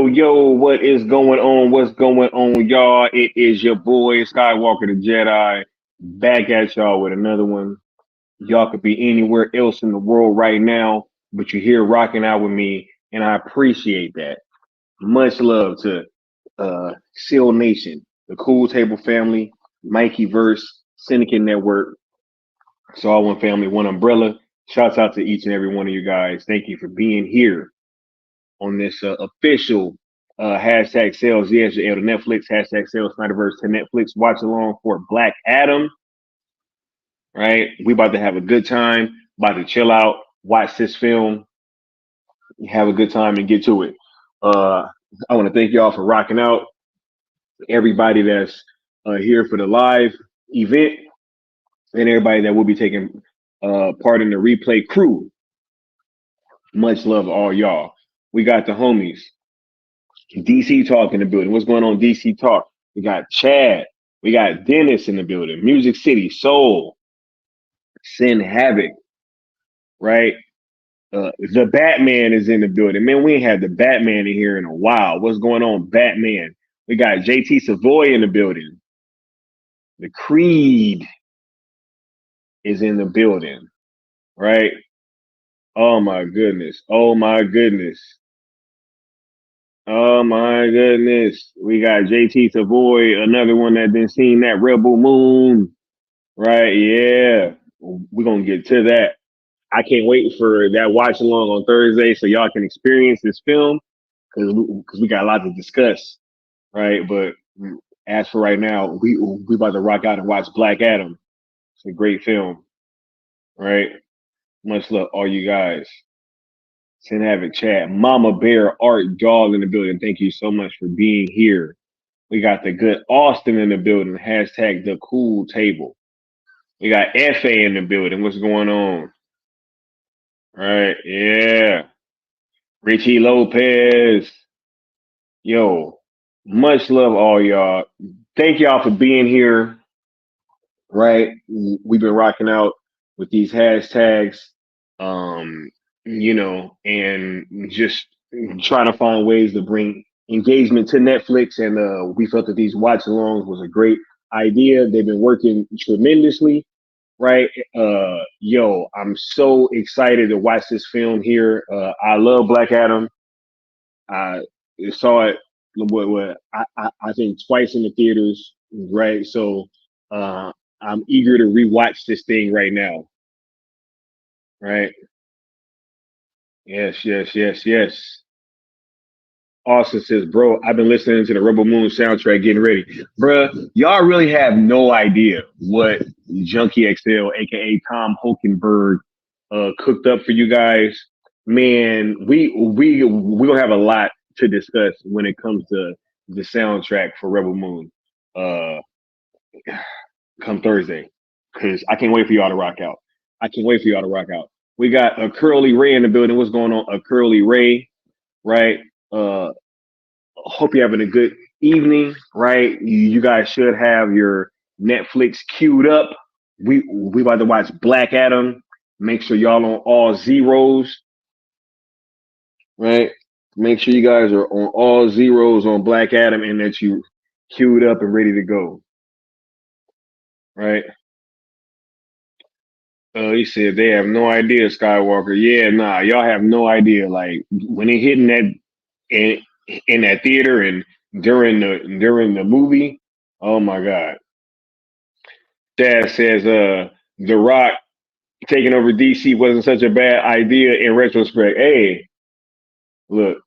Yo, what is going on? What's going on, y'all? It is your boy, Skywalker the Jedi, back at y'all with another one. Y'all could be anywhere else in the world right now, but you're here rocking out with me, and I appreciate that. Much love to Seal Nation, the Cool Table family, Mikey Verse, Syndicate Network. It's all one family, one umbrella. Shouts out to each and every one of you guys. Thank you for being here on this official hashtag sales yes to Netflix, hashtag sales Snyderverse to Netflix watch along for Black Adam. Right? We about to have a good time, about to chill out, watch this film, have a good time and get to it. I want to thank y'all for rocking out. everybody that's here for the live event, and everybody that will be taking part in the replay crew. Much love to all y'all. We got the homies. DC Talk in the building. What's going on, DC Talk? We got Chad. We got Dennis in the building. Music City, Soul, Sin Havoc, right? The Batman is in the building. Man, we ain't had the Batman in here in a while. What's going on, Batman? We got JT Savoy in the building. The Creed is in the building, right? Oh my goodness. Oh my goodness. Oh my goodness. We got JT Savoy, another one that been seen that Rebel Moon. Right, yeah. We're gonna get to that. I can't wait for that watch along on Thursday so y'all can experience this film because we got a lot to discuss, right? But as for right now, we about to rock out and watch Black Adam. It's a great film, right? Much love, all you guys. Sin Havoc Chat, Mama Bear, Art Dog in the building. Thank you so much for being here. We got the good Austin in the building. Hashtag the cool table. We got FA in the building. What's going on? Right, yeah. Richie Lopez. Yo, much love all y'all. Thank y'all for being here. Right. We've been rocking out with these hashtags. Um, and just trying to find ways to bring engagement to Netflix. And we felt that these watch alongs was a great idea. They've been working tremendously, right? I'm so excited to watch this film here. I love Black Adam. I saw it I think twice in the theaters, right? So uh, I'm eager to rewatch this thing right now, right? Yes, yes, yes, yes. Austin says, bro, I've been listening to the Rebel Moon soundtrack getting ready. Bruh, y'all really have no idea what Junkie XL, aka Tom Hulkenberg, cooked up for you guys. Man, we gonna have a lot to discuss when it comes to the soundtrack for Rebel Moon. Uh come Thursday. Cause I can't wait for y'all to rock out. I can't wait for y'all to rock out. We got a Curly Ray in the building. What's going on? A Curly Ray, right? Uh Hope you're having a good evening, right? You guys should have your Netflix queued up. We about to watch Black Adam. Make sure y'all on all zeros, right? Make sure you guys are on all zeros on Black Adam and that you queued up and ready to go, right? He said they have no idea, Skywalker. Yeah, nah, y'all have no idea. Like when it hitting that in in that theater and during the movie, oh my god. Dad says The Rock taking over DC wasn't such a bad idea in retrospect. Hey, look,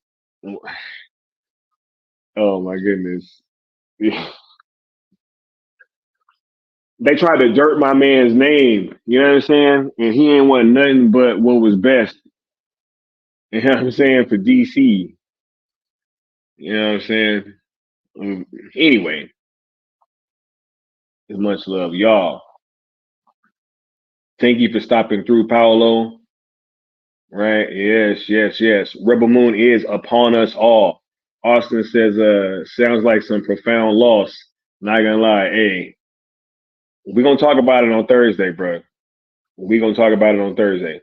oh my goodness. They tried to dirt my man's name, you know what I'm saying? And he ain't want nothing but what was best. You know what I'm saying? For DC. You know what I'm saying? Anyway, as much love. Y'all, thank you for stopping through, Paolo. Right? Yes, yes, yes. Rebel Moon is upon us all. Austin says, sounds like some profound loss. Not gonna lie. Hey, we're gonna talk about it on Thursday, bro. We're gonna talk about it on Thursday.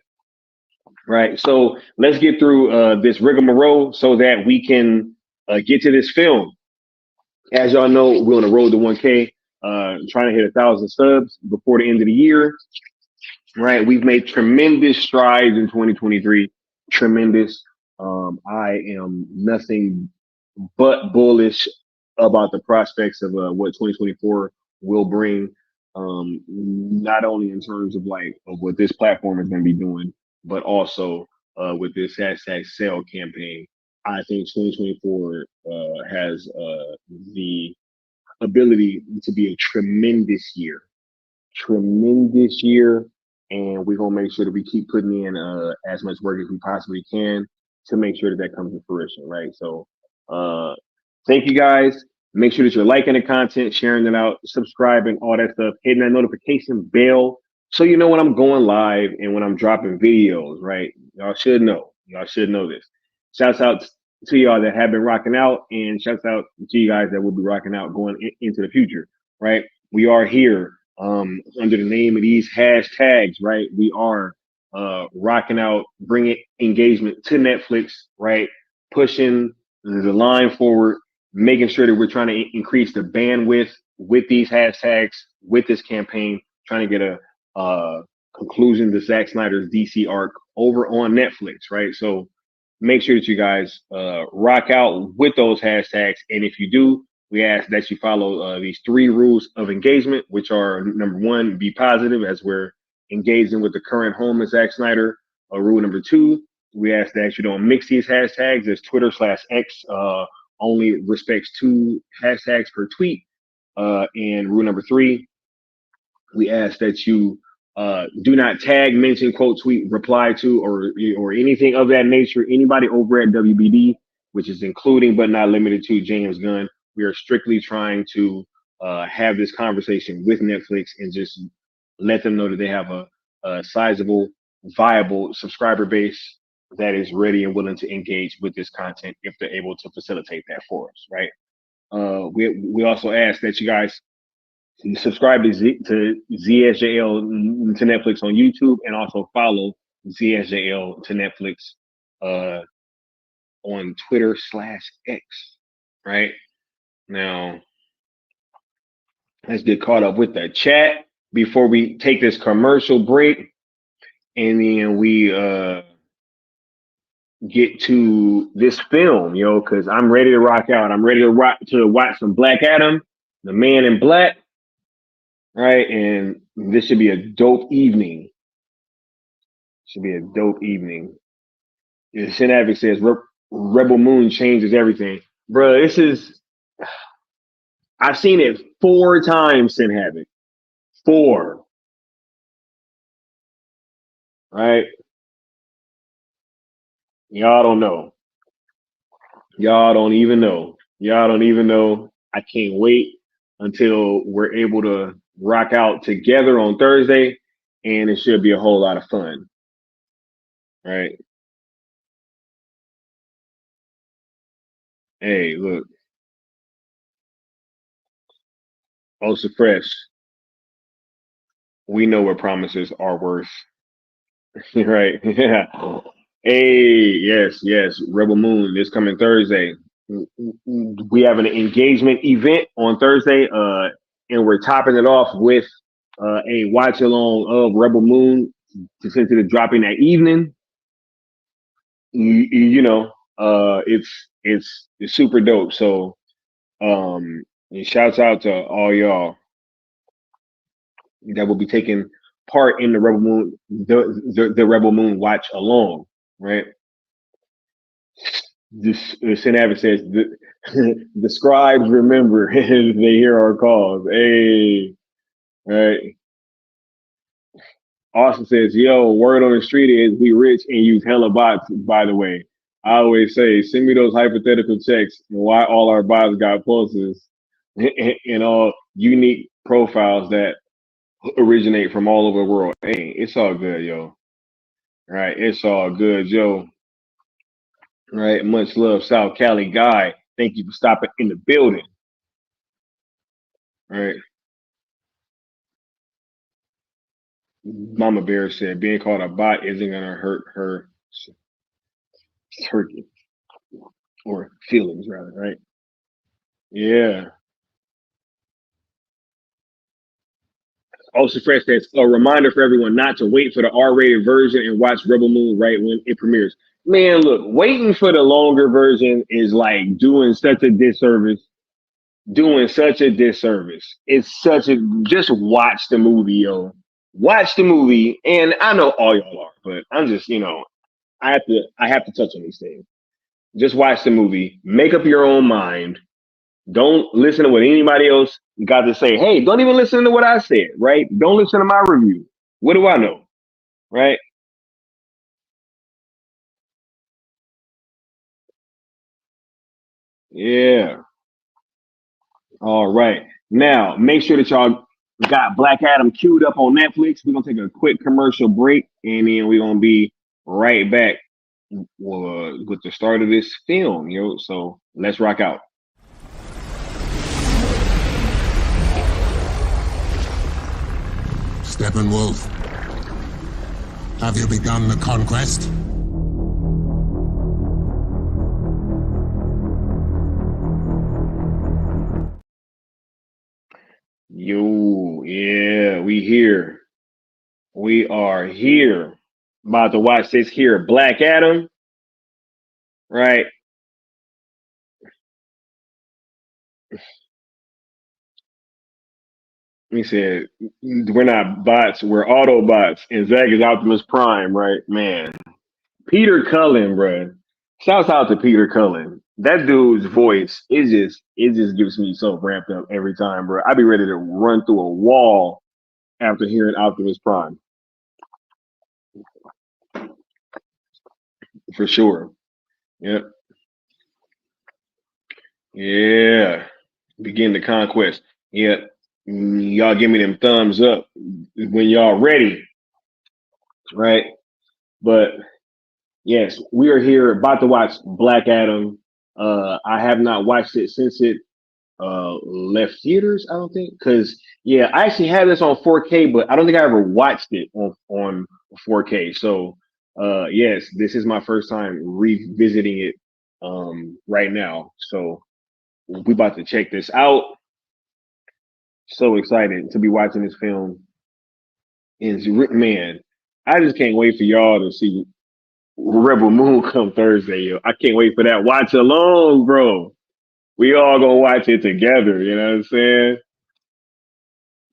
Right. So let's get through this rigmarole so that we can get to this film. As y'all know, we're on the road to 1K, trying to hit 1,000 subs before the end of the year. Right. We've made tremendous strides in 2023. Tremendous. I am nothing but bullish about the prospects of what 2024 will bring. Not only in terms of like of what this platform is going to be doing, but also with this hashtag sale campaign. I think 2024 has the ability to be a tremendous year, and we're gonna make sure that we keep putting in as much work as we possibly can to make sure that that comes to fruition, right? So, thank you guys. Make sure that you're liking the content, sharing it out, subscribing, all that stuff, hitting that notification bell so you know when I'm going live and when I'm dropping videos, right? Y'all should know. Y'all should know this. Shouts out to y'all that have been rocking out, and shouts out to you guys that will be rocking out going into the future, right? We are here under the name of these hashtags, right? We are rocking out, bringing engagement to Netflix, right? Pushing the line forward, making sure that we're trying to increase the bandwidth with these hashtags, with this campaign, trying to get a conclusion to Zack Snyder's DC arc over on Netflix, right? So make sure that you guys rock out with those hashtags. And if you do, we ask that you follow these 3 rules of engagement, which are number 1, be positive as we're engaging with the current home of Zack Snyder. Rule number 2, we ask that you don't mix these hashtags as Twitter/X only respects 2 hashtags per tweet. And rule number 3, we ask that you do not tag, mention, quote, tweet, reply to, or anything of that nature. Anybody over at WBD, which is including but not limited to James Gunn. We are strictly trying to have this conversation with Netflix and just let them know that they have a sizable, viable subscriber base that is ready and willing to engage with this content if they're able to facilitate that for us, right? We also ask that you guys subscribe to ZSJL to Netflix on YouTube, and also follow ZSJL to Netflix uh, on Twitter/X. Right now, let's get caught up with the chat before we take this commercial break, and then we get to this film, yo, because I'm ready to rock out. I'm ready to watch some Black Adam, The Man in Black, right? And this should be a dope evening. Should be a dope evening. Sin Avic says Rebel Moon changes everything, bro. This is I've seen it 4 times. Sin Havoc, 4, right? Y'all don't know. Y'all don't even know. Y'all don't even know. I can't wait until we're able to rock out together on Thursday, and it should be a whole lot of fun, right? Hey, look, Osa Fresh. We know what promises are worth. Right. Yeah. Hey, yes, yes. Rebel Moon this coming Thursday. We have an engagement event on Thursday, and we're topping it off with a watch along of Rebel Moon, essentially dropping that evening. You know, it's super dope. So, and shouts out to all y'all that will be taking part in the Rebel Moon, the Rebel Moon watch along, right? This St. Abbott says the scribes remember they hear our calls. Hey, right. Austin says, "Yo, word on the street is we rich and use hella bots." By the way, I always say, send me those hypothetical checks and why all our bots got pulses and all unique profiles that originate from all over the world. Hey, it's all good, yo. Right, it's all good, yo. Right, much love, South Cali guy. Thank you for stopping in the building. Right. Mama Bear said being called a bot isn't gonna hurt her turkey or feelings rather, right? Yeah. Also, Fresh says a reminder for everyone not to wait for the R-rated version and watch Rebel Moon right when it premieres. Man, look, waiting for the longer version is like doing such a disservice. Doing such a disservice. It's such a just watch the movie, yo. Watch the movie, and I know all y'all are, but I'm just, I have to touch on these things. Just watch the movie, make up your own mind. Don't listen to what anybody else got to say. Hey, don't even listen to what I said, right? Don't listen to my review. What do I know, right? Yeah, All right. Now, make sure that y'all got Black Adam queued up on Netflix. We're gonna take a quick commercial break, and then we're gonna be right back with the start of this film, yo. So let's rock out. Steppenwolf, have you begun the conquest? Yo, yeah, we here. We are here. About to watch this here, Black Adam, right? He said, we're not bots, we're Autobots. And Zack is Optimus Prime, right? Man, Peter Cullen, bro. Shouts out to Peter Cullen. That dude's voice it just gives me so ramped up every time, bro. I'd be ready to run through a wall after hearing Optimus Prime, for sure. Yep. Yeah. Begin the conquest. Yep. Y'all give me them thumbs up when y'all ready, right? But yes, we are here about to watch Black Adam. I have not watched it since it left theaters. I don't think because yeah, I actually had this on 4K, but I don't think I ever watched it on 4K. So yes, this is my first time revisiting it right now. So we about to check this out. So excited to be watching this film. And man, I just can't wait for y'all to see Rebel Moon come Thursday. Yo, I can't wait for that watch along, bro. We all gonna watch it together. You know what I'm saying?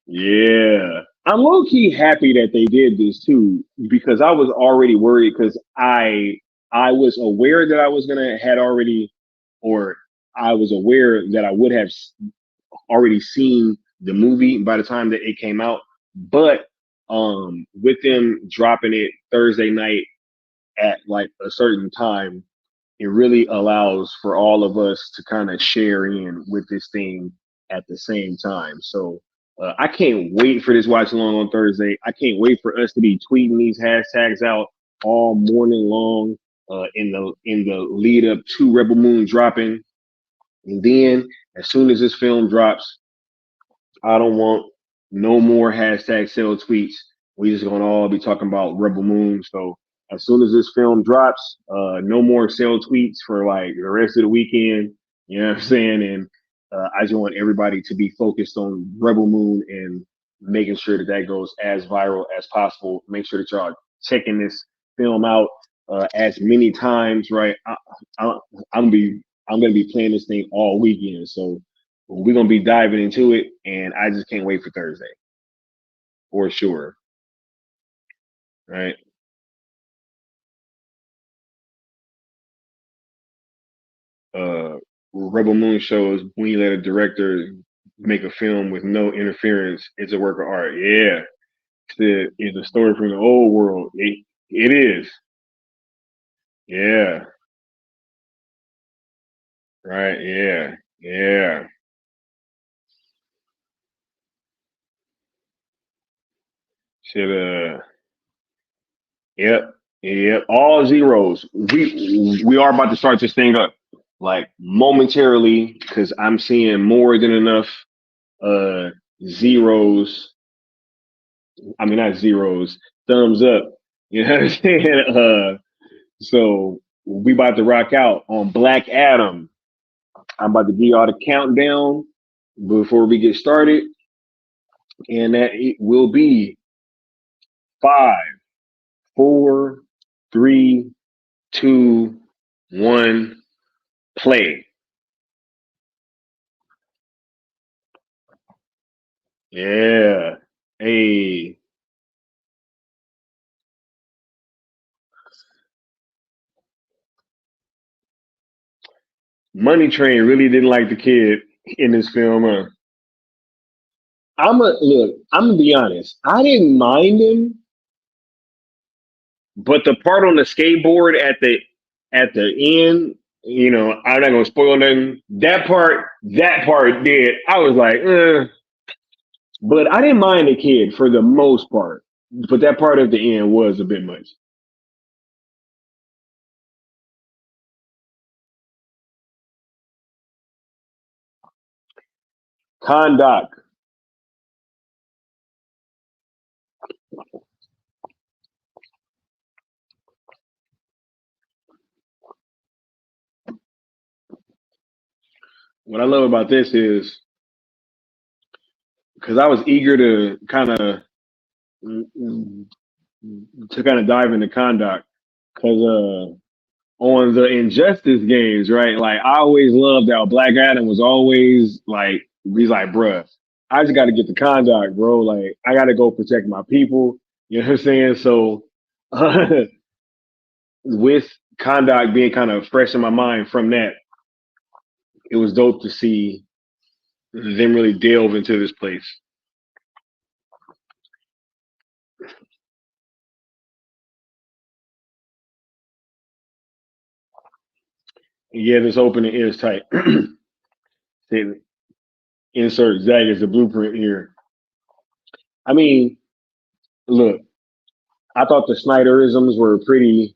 Yeah. I'm low key happy that they did this too, because I was already worried because I was aware that I was gonna had already or I was aware that I would have already seen the movie by the time that it came out. But with them dropping it Thursday night at like a certain time, it really allows for all of us to kind of share in with this thing at the same time. So I can't wait for this watch along on Thursday. I can't wait for us to be tweeting these hashtags out all morning long in the lead up to Rebel Moon dropping. And then as soon as this film drops, I don't want no more hashtag sell tweets. We just gonna all be talking about Rebel Moon. So as soon as this film drops, no more sell tweets for like the rest of the weekend. You know what I'm saying? And I just want everybody to be focused on Rebel Moon and making sure that that goes as viral as possible. Make sure that y'all checking this film out as many times. Right? I, I'm be I'm gonna be playing this thing all weekend. So we're gonna be diving into it, and I just can't wait for Thursday for sure. Right? Uh, Rebel Moon shows when you let a director make a film with no interference, it's a work of art. Yeah, it's a story from the old world. It is. Yeah. Right. Yeah. Yeah. Should Yep. Yep. All zeros. We are about to start this thing up, like momentarily, because I'm seeing more than enough uh zeros. I mean not zeros, thumbs up. You know what I'm saying? So we about to rock out on Black Adam. I'm about to give y'all the countdown before we get started, and that it will be five, four, three, two, one, play. Yeah. Hey. Money Train really didn't like the kid in this film. I'm gonna be honest. I didn't mind him, but the part on the skateboard at the end, I'm not gonna spoil nothing. That part did. I was like, but I didn't mind the kid for the most part. But that part at the end was a bit much. Conduct. What I love about this is because I was eager to kind of dive into conduct because on the Injustice games, right? Like I always loved how Black Adam was always like he's like, bruh, I just got to get the conduct, bro. Like I got to go protect my people. You know what I'm saying? So with conduct being kind of fresh in my mind from that, it was dope to see them really delve into this place. Yeah, this opening is tight. Insert Zack as the blueprint here. I mean, look, I thought the Snyderisms were pretty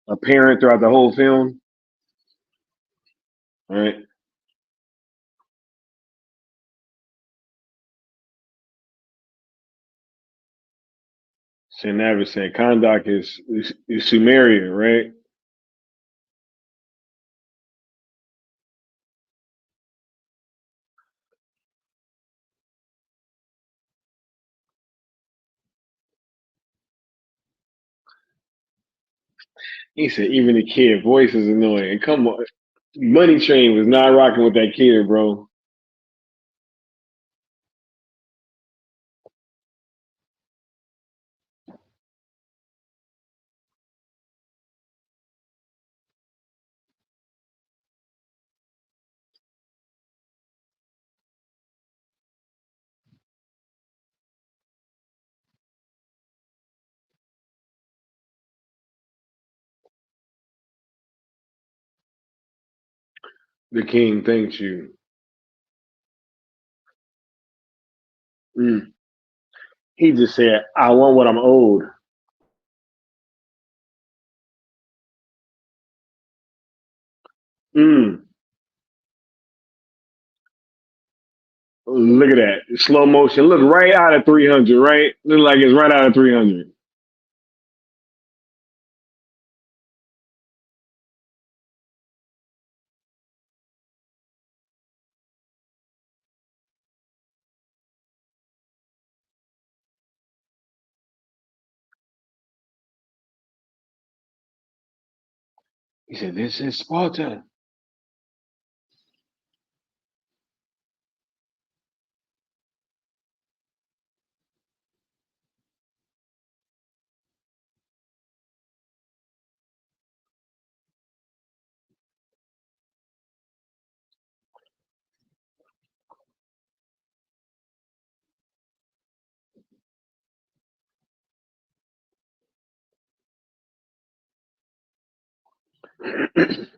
apparent throughout the whole film. All right. St. Navis said Kondak is Sumerian, right? He said even the kid voice is annoying. Come on. Money Train was not rocking with that kid, bro. The king thanks you. Mm. He just said, I want what I'm owed. Mm. Look at that. Slow motion. Look right out of 300, right? Look like it's right out of 300. He said, this is Sparta.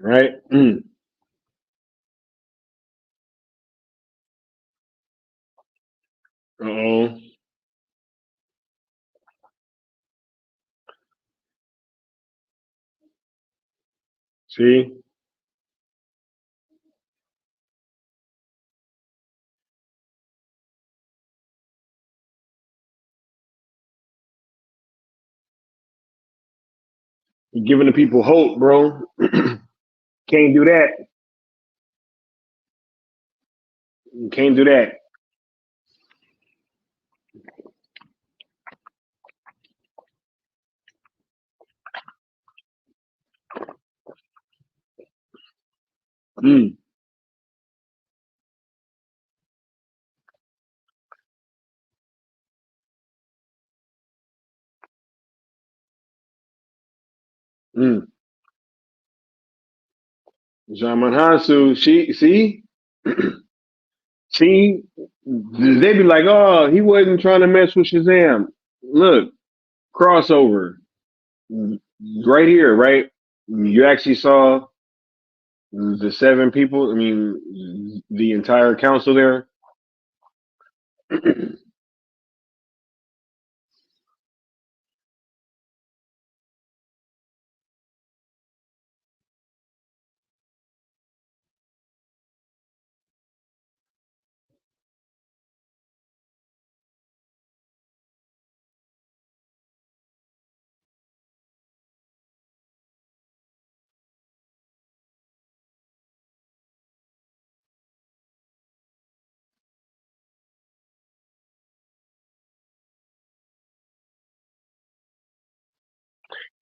Right? Mm. Uh-oh. See? You're giving the people hope, bro. Can't do that. Can't do that. Mm. Mm. Jaman Hansu, see, they be like, oh, he wasn't trying to mess with Shazam. Look, crossover right here, right? You actually saw The seven people. I mean, the entire council there.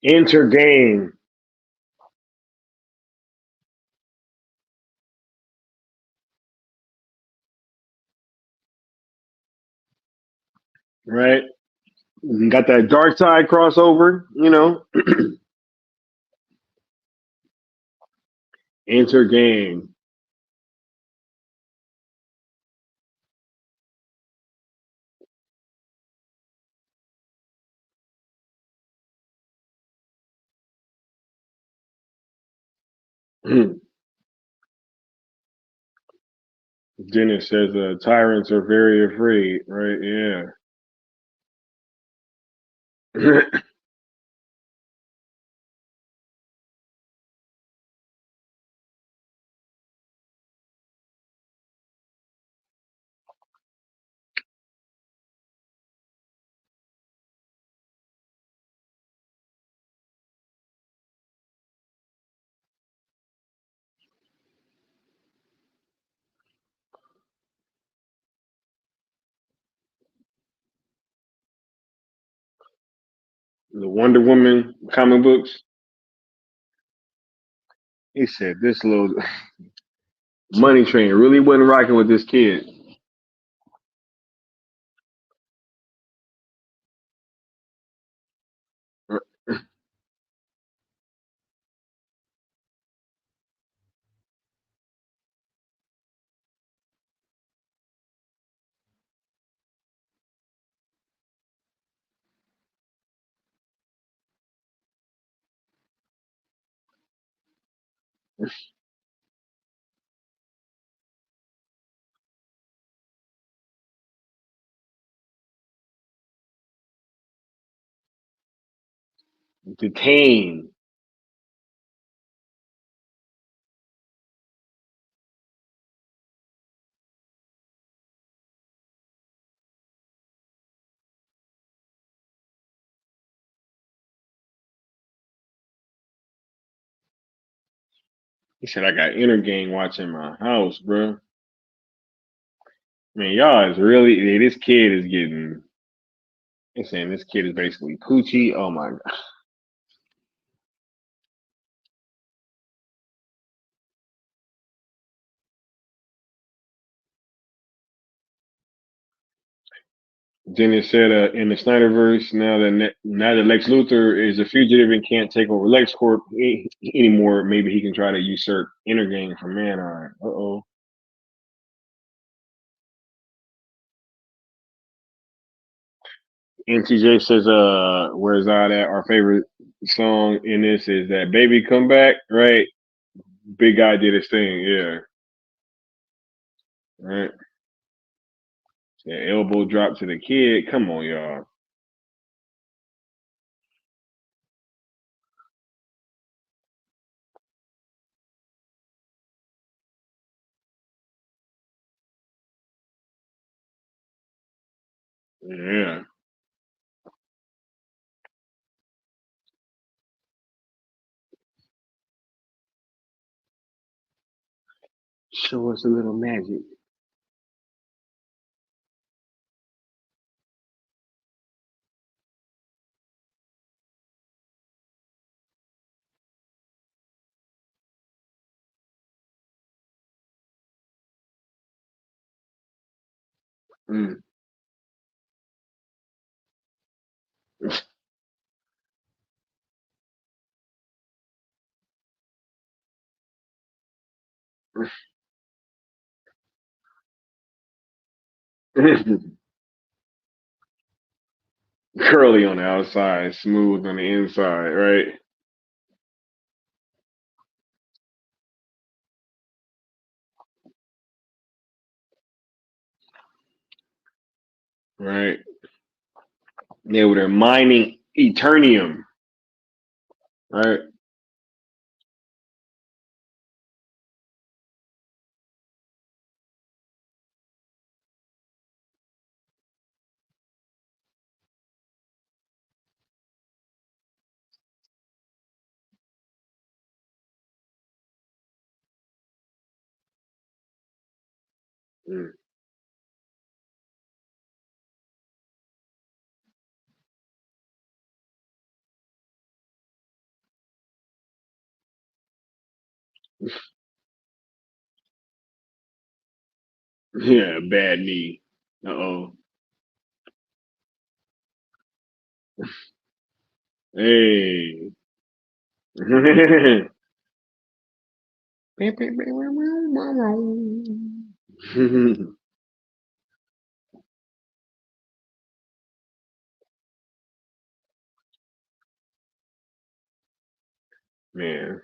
Enter game. Right. You got that dark side crossover. Enter game. Dennis says tyrants are very afraid. Right. Yeah. The Wonder Woman comic books. He said this little money train really wasn't rocking with this kid. Detained. He said I got inner gang watching my house, bro. Man, y'all is really this kid is getting. He's saying this kid is basically Poochie. Oh my god. Dennis said in the Snyderverse now that Lex Luthor is a fugitive and can't take over LexCorp anymore, maybe he can try to usurp inner gang from Manheim. Uh-oh. NTJ says, where's that at? Our favorite song in this is that Baby Come Back, right? Big Guy did his thing, yeah. Right. Yeah, elbow drop to the kid. Come on, y'all. Yeah. Show us a little magic. Mm. Curly on the outside, smooth on the inside, right? right? They were there mining Eternium, right? Mm. Yeah, bad knee. Uh oh. Hey. Man,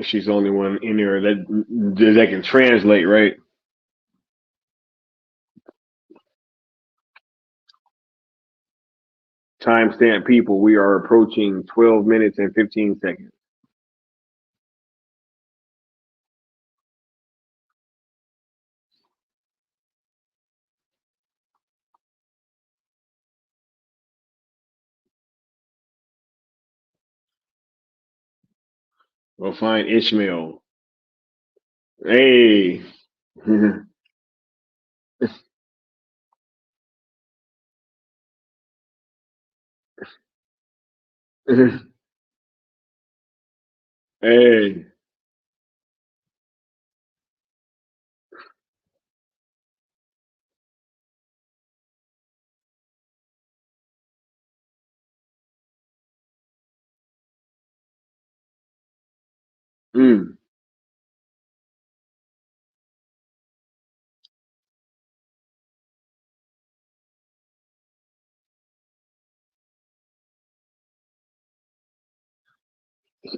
she's the only one in there that can translate, right? Timestamp people, we are approaching 12 minutes and 15 seconds. We'll find Ishmael. Hey. Hey. Mm.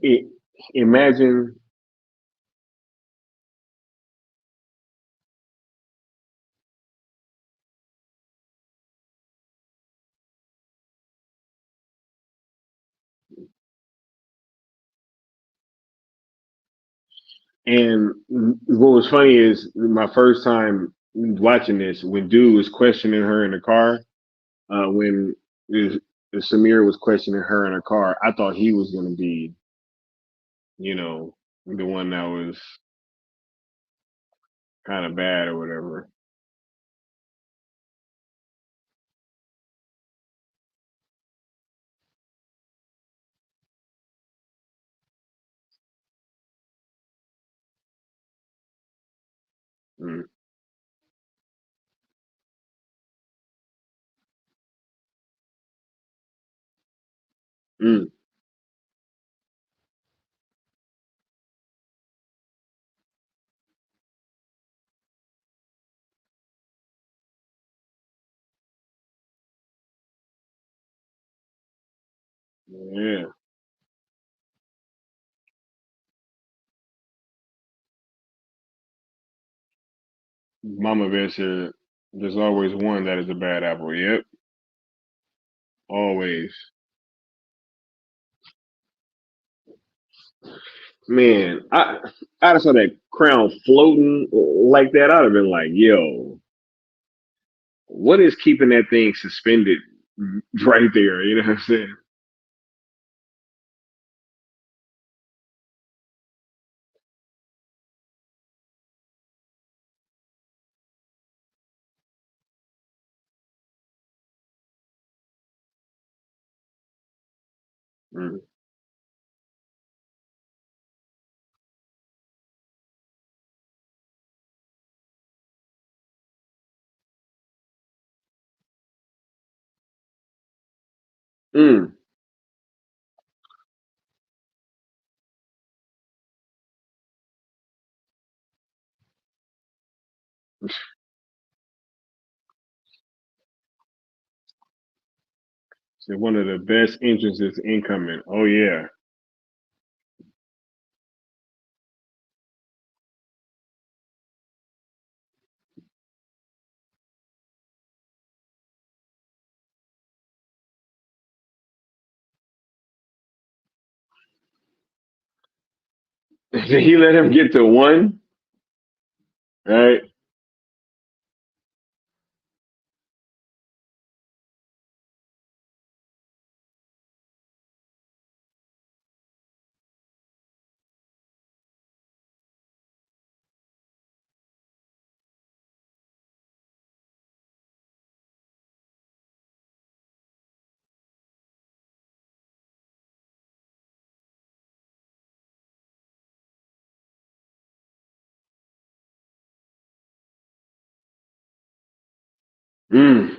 I- Imagine, and what was funny is my first time watching this, when dude was questioning her in the car, when is- Samir was questioning her in her car, I thought he was going to be, you know, the one that was kind of bad or whatever. Mm. Mm. Yeah. Mama Bear said, there's always one that is a bad apple. Yep. Always. Man, I just saw that crown floating like that. I'd have been like, yo, what is keeping that thing suspended right there? You know what I'm saying? Mm. Mm. So one of the best entrances incoming. Oh yeah. Did he let him get to one? Right? Mm.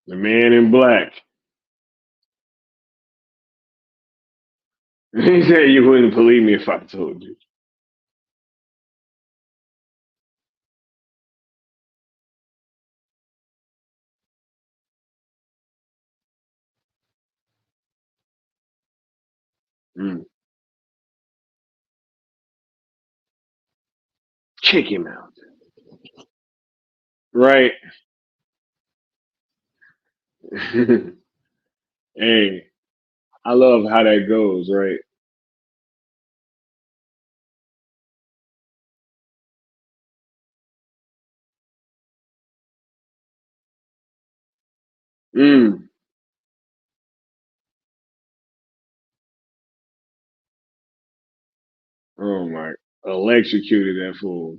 The man in black. He said you wouldn't believe me if I told you. Mm. Kick him out. Right. Hey, I love how that goes, right? Mm. Oh my, electrocuted that fool.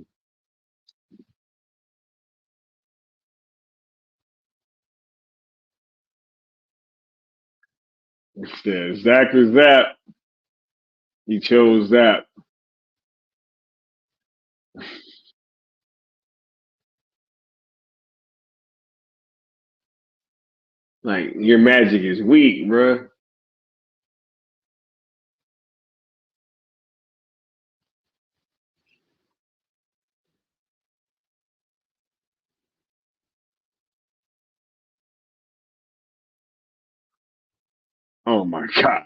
Instead, Zack was that. He chose that. Like your magic is weak, bruh. Oh my god,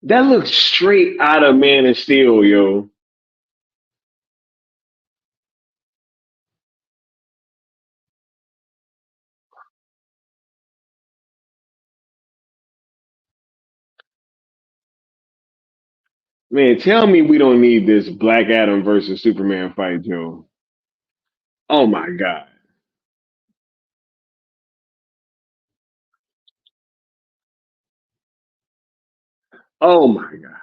that looks straight out of Man of Steel, yo. Man, tell me we don't need this Black Adam versus Superman fight, Joe. Oh my god. Oh my god.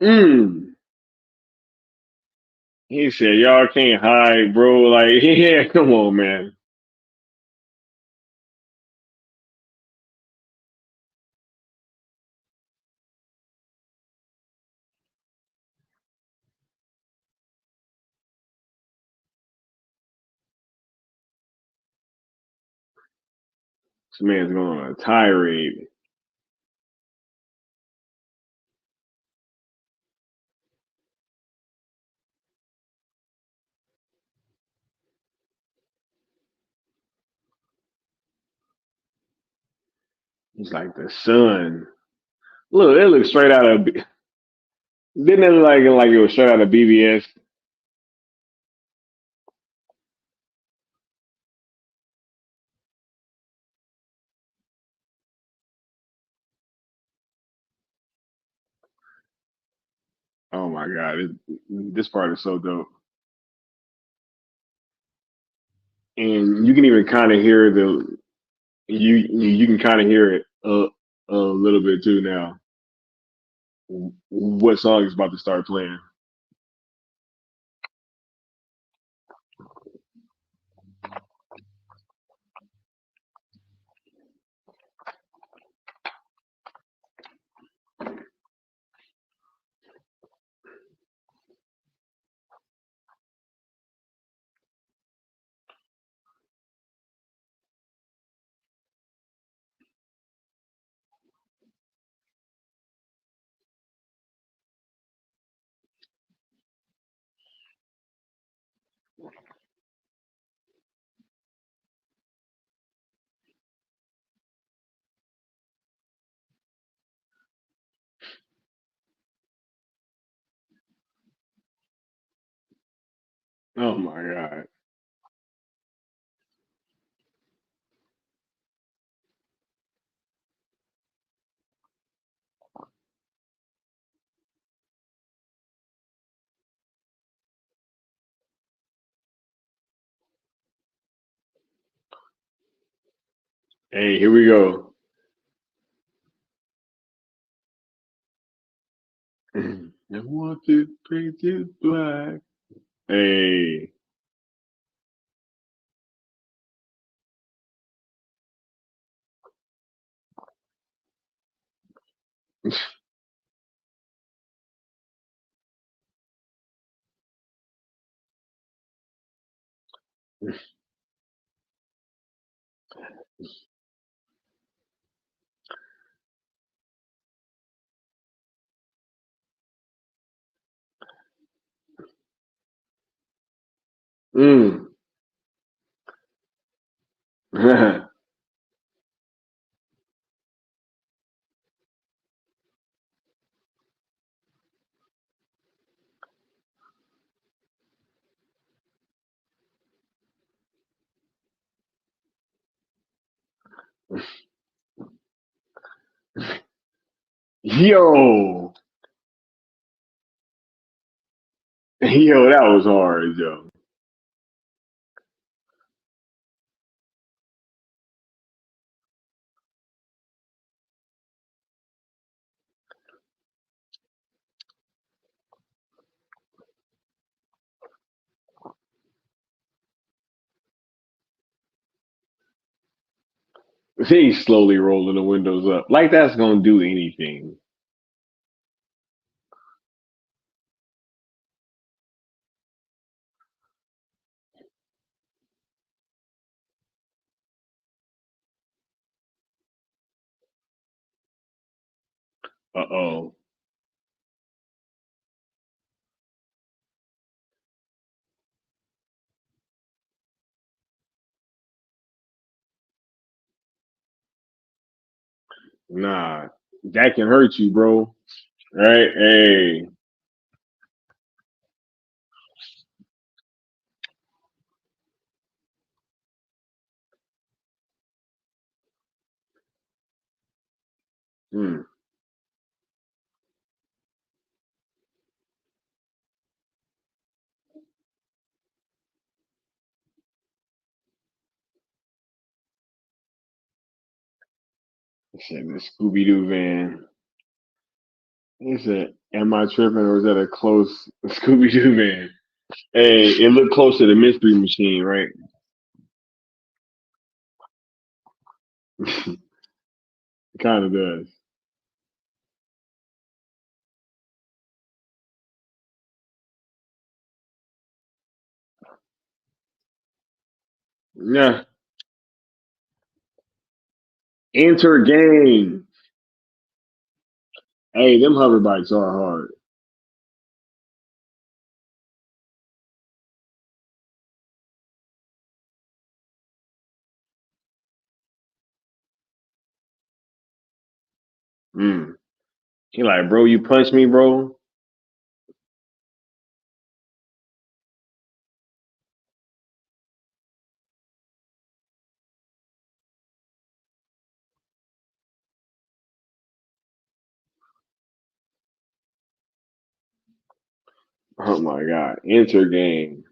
Mm. He said, "Y'all can't hide, bro." Like, yeah, come on, man. This man's going on a tirade. He's like the sun. Look, it looks straight out of. Didn't it look like it was straight out of BBS? Oh my god, this part is so dope, and you can even kind of hear you can kind of hear it a little bit too now. What song is about to start playing? Oh my god. Hey, here we go. I want to paint it black. Hey. Mm. Yo. Yo, that was hard, yo. He's slowly rolling the windows up. Like that's gonna do anything. Uh-oh. Nah. That can hurt you, bro. Right? Hey. Hmm. Shit, the Scooby Doo van. He said, am I tripping or is that a close Scooby Doo van? Hey, it looked close to the mystery machine, right? It kind of does. Yeah. Enter game. Hey, them hover bikes are hard. Mm. He like, bro, you punched me, bro. Oh my god. Enter game.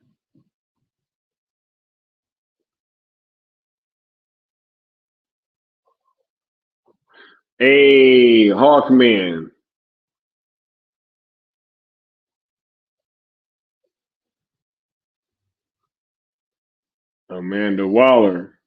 Hey, Hawkman. Amanda Waller.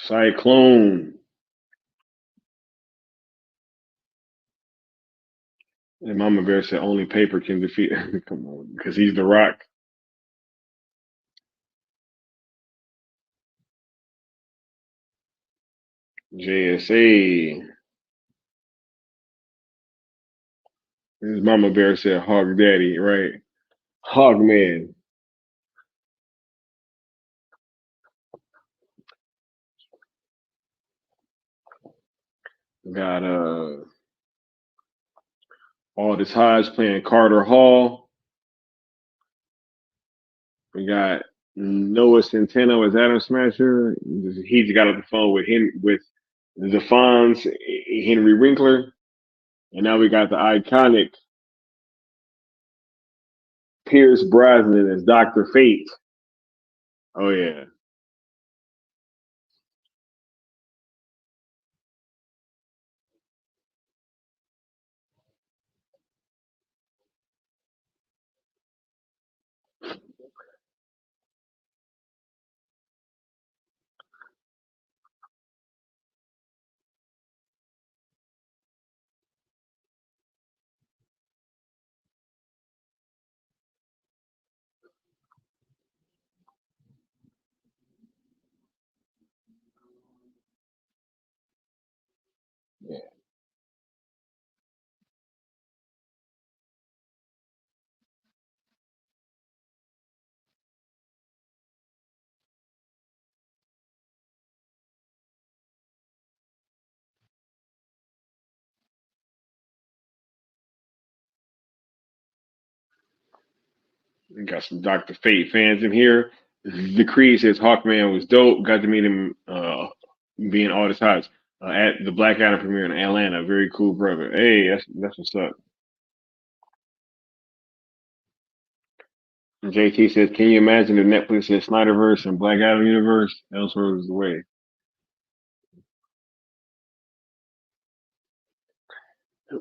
Cyclone. And Mama Bear said only paper can defeat. Come on, because he's the Rock. JSA. His Mama Bear said Hog Daddy, right? Hog Man. Got Aldous Hodge playing Carter Hall. We got Noah Centeno as Adam Smasher. He got off the phone with him with the Fonz, Henry Winkler, and now we got the iconic Pierce Brosnan as Doctor Fate. Oh yeah, we got some Doctor Fate fans in here. The Creed says Hawkman was dope. Got to meet him being Aldous Hodge at the Black Adam premiere in Atlanta. Very cool, brother. Hey, that's what's up. JT says, "Can you imagine if Netflix said Snyderverse and Black Adam universe? Elsewhere was the way."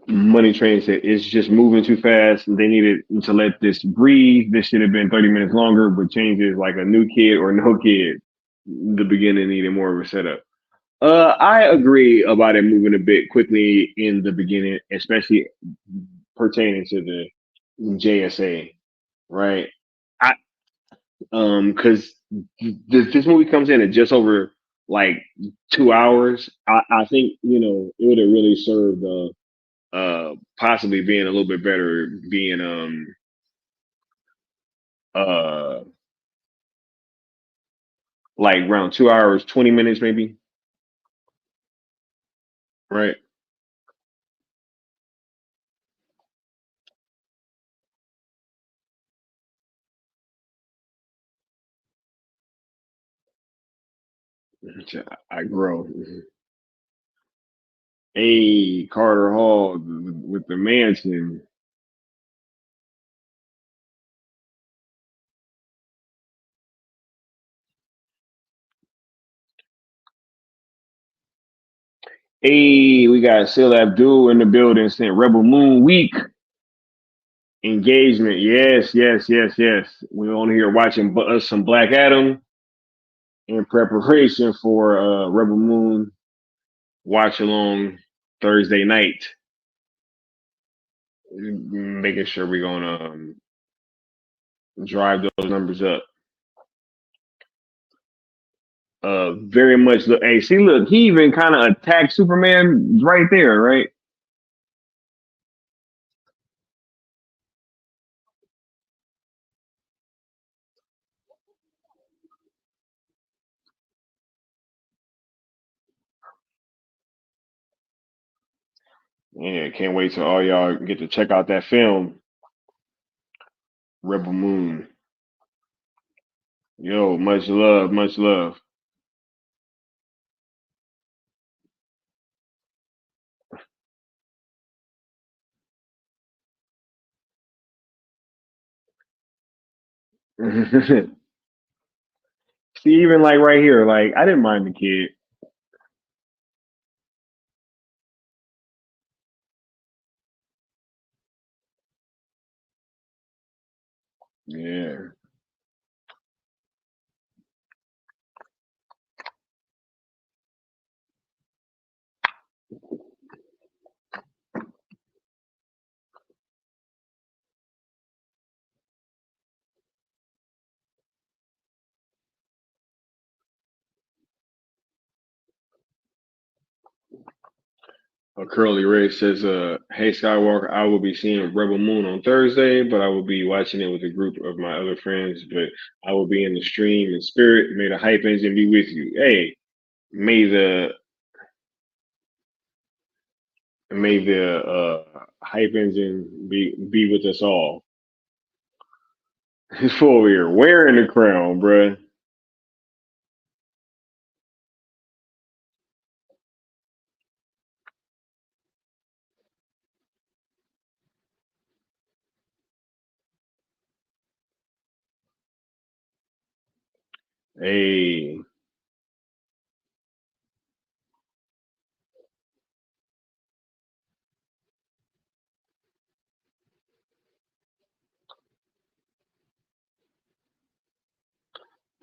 Money Train said, "It's just moving too fast. They needed to let this breathe. This should have been 30 minutes longer, but changes like a new kid or no kid. The beginning needed more of a setup." I agree about it moving a bit quickly in the beginning, especially pertaining to the JSA, right? I because this movie comes in at just over like 2 hours. I think it would have really served possibly being a little bit better, being uh like around 2 hours 20 minutes maybe, right? I grow. Hey, Carter Hall with the mansion. Hey, we got Sil Abdul in the building saying Rebel Moon Week engagement. Yes, yes, yes, yes. We're on here watching some Black Adam in preparation for Rebel Moon watch along Thursday night. Making sure we're gonna drive those numbers up. Very much. Look, hey, see, look, he even kind of attacked Superman right there, right? Yeah, can't wait till all y'all get to check out that film, Rebel Moon. Yo, much love, much love. See, even like right here, like I didn't mind the kid. Yeah. Curly Ray says, "Hey Skywalker, I will be seeing Rebel Moon on Thursday, but I will be watching it with a group of my other friends. But I will be in the stream in spirit. May the hype engine be with you. Hey, may the hype engine be with us all. He's full here wearing the crown, bruh. Hey,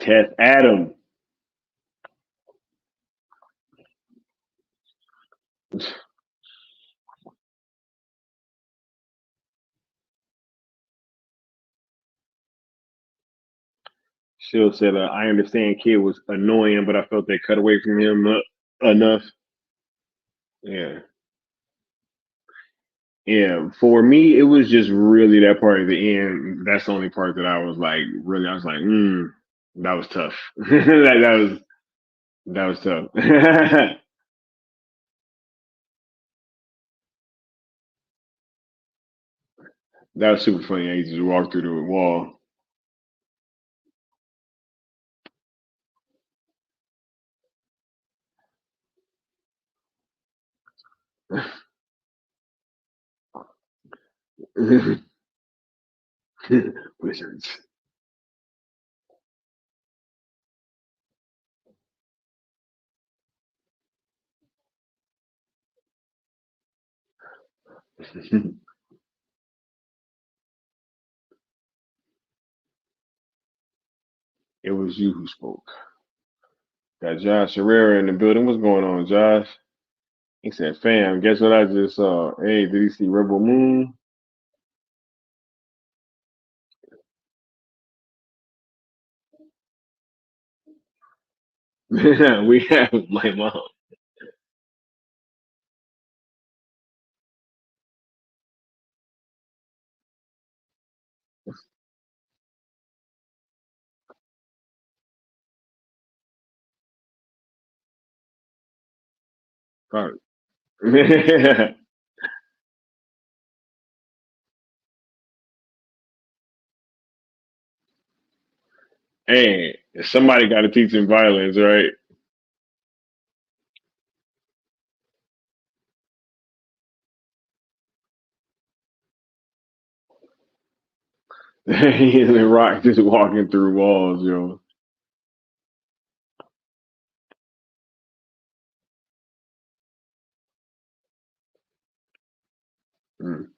Teth Adam. Shield said, I understand Kid was annoying, but I felt they cut away from him enough. Yeah. Yeah. For me, it was just really that part at the end. That's the only part that I was like, really, I was like, that was tough. That was tough. That was super funny. He just walked through the wall. Wizards. It was you who spoke. Got Josh Herrera in the building. What's going on, Josh? He said, "Fam, guess what I just saw? Hey, did you see Rebel Moon?" We have my mom. Probably. Hey, somebody got to teach him violence, right? He and Rock just walking through walls, yo. Mm.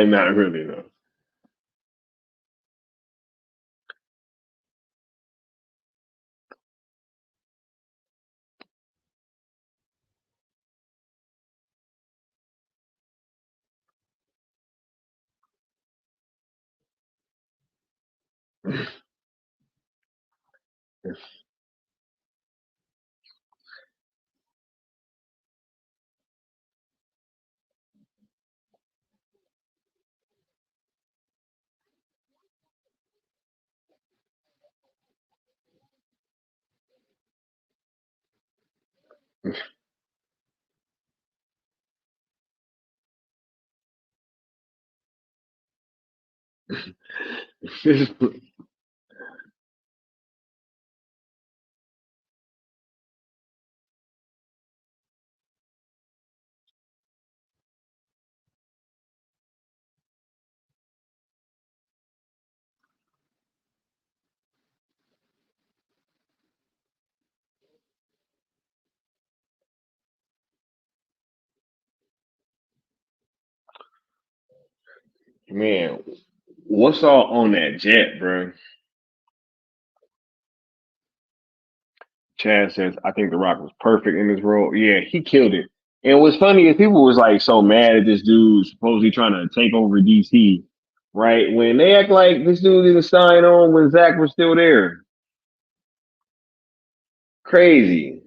Not really, though. Man, what's all on that jet, bro? Chad says, I think The Rock was perfect in his role. Yeah, he killed it. And what's funny is people was like so mad at this dude supposedly trying to take over DC, right? When they act like this dude didn't sign on when Zack was still there. Crazy.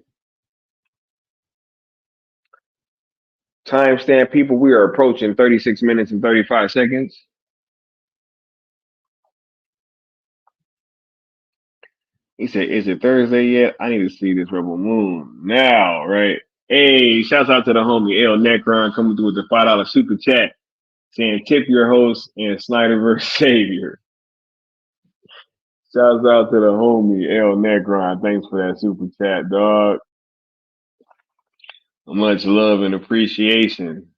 Timestamp people, we are approaching 36 minutes and 35 seconds. He said, "Is it Thursday yet? I need to see this rebel moon now, right?" Hey, shouts out to the homie L Necron coming through with the $5 super chat saying, "Tip your host and Snyderverse savior." Shouts out to the homie L Necron. Thanks for that super chat, dog. Much love and appreciation.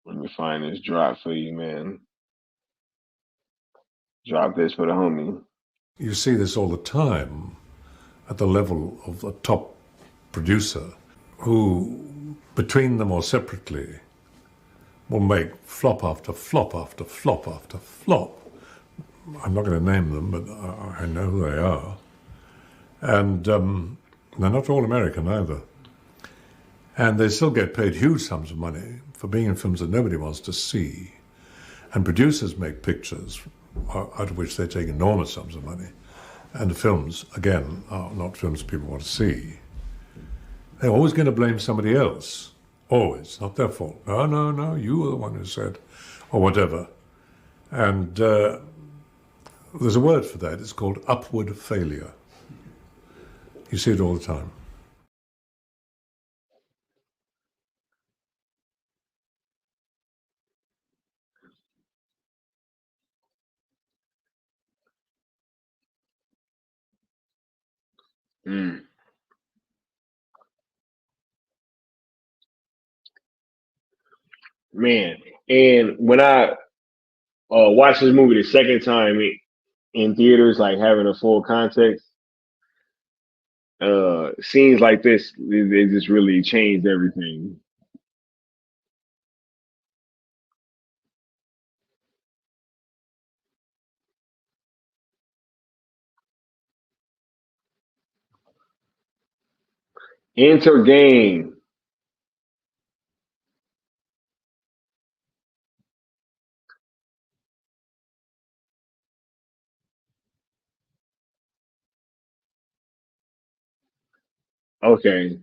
Let me find this drop for you, man. Drop this for the homie. You see this all the time at the level of a top producer who, between them or separately, will make flop after flop after flop after flop. I'm not going to name them, but I know who they are. And they're not all American either. And they still get paid huge sums of money for being in films that nobody wants to see. And producers make pictures out of which they take enormous sums of money. And the films, again, are not films people want to see. They're always going to blame somebody else. Always. Not their fault. No, you were the one who said, or whatever. And there's a word for that. It's called upward failure. You see it all the time. Mm. Man, and when I watched this movie the second time in theaters, like having a full context, scenes like this, they just really changed everything. Enter game. Okay.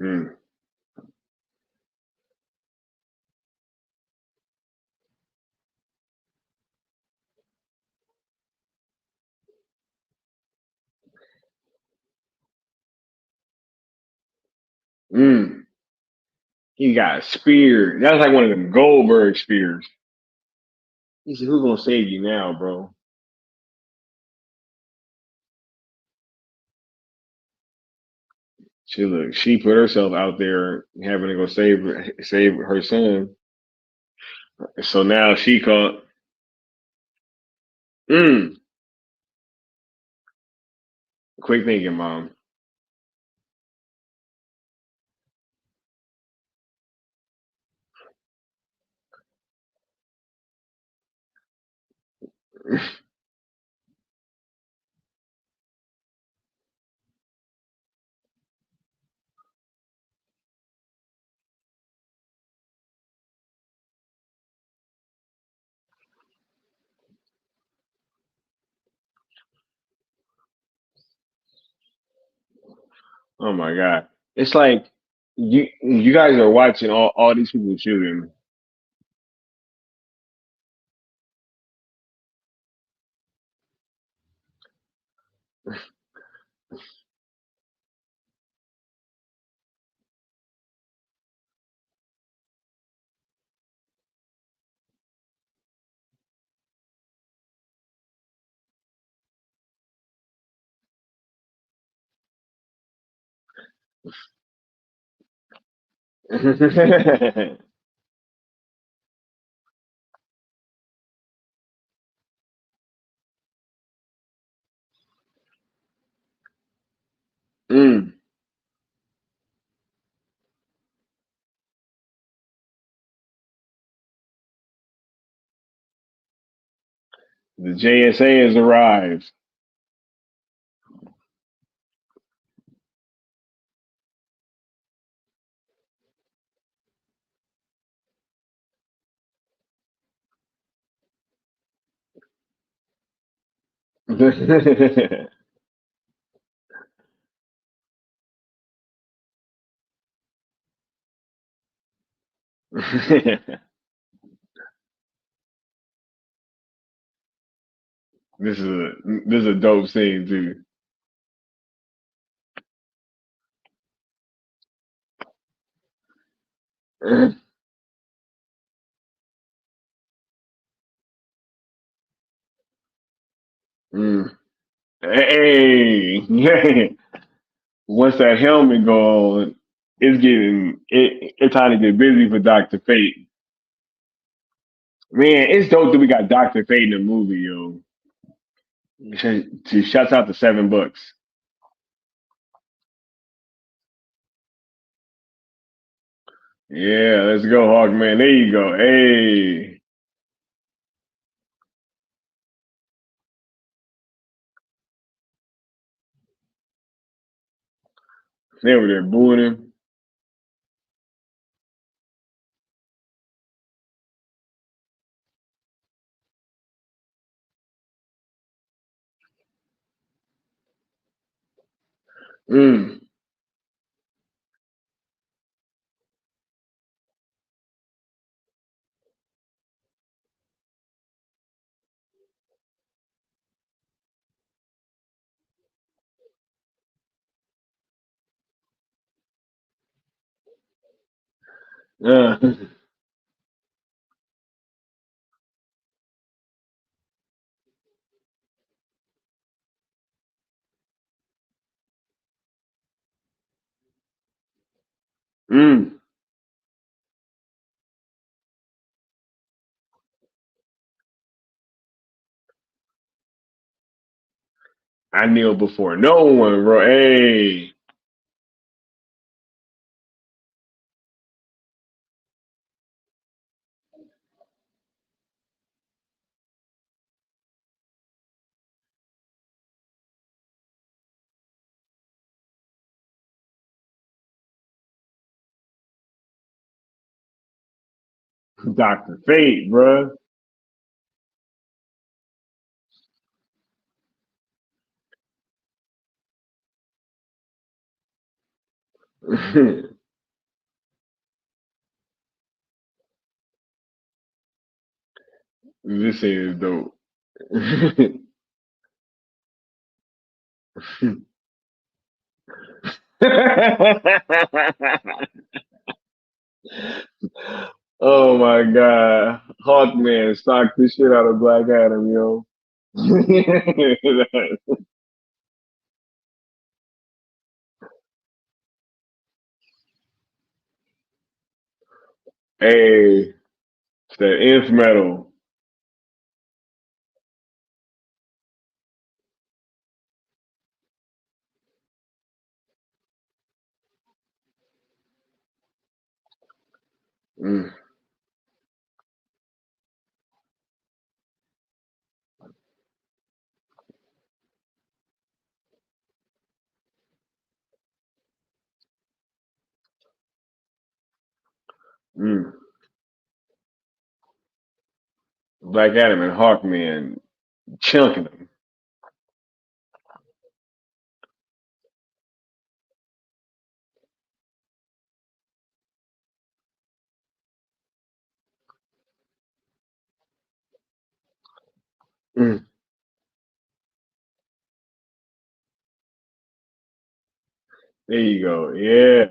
Mm. Mm. He got speared. That was like one of them Goldberg spears. He said, "Who's gonna save you now, bro?" She put herself out there having to go save her son. So now she caught. Mm. Quick thinking, mom. Oh my god! It's like you guys are watching all these people shooting. Mm. The JSA has arrived. This is a dope scene too. Mm. Hey, once that helmet go on, it's time to get busy for Doctor Fate. Man, it's dope that we got Doctor Fate in the movie, yo. She shouts out to $7. Yeah, let's go, Hawkman. There you go. Hey, they were there booing him. Mm. Uh, mm. I kneel before no one, bro. Hey, Doctor Fate, bro. This scene is dope. Oh my god. Hawkman socked the shit out of Black Adam, yo. Hey, it's that nth metal. Mm, mm. Black Adam and Hawkman chunking them. Mm, there you go. Yeah.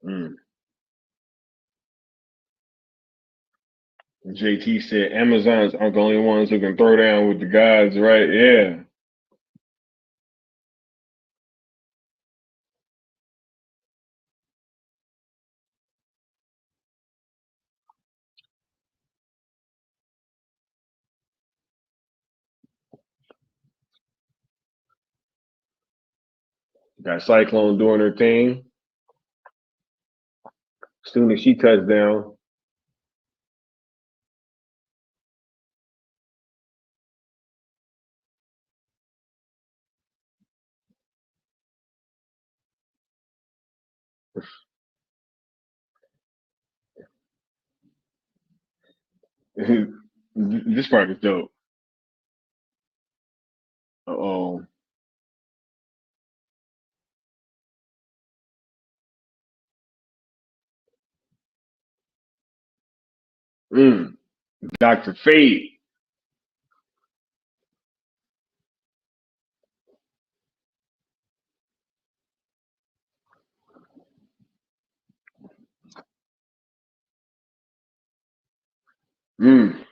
Mm. JT said Amazons aren't the only ones who can throw down with the gods, right? Yeah. Got Cyclone doing her thing. As soon as she touched down, this part is dope. Oh, Dr. Fate. Mm.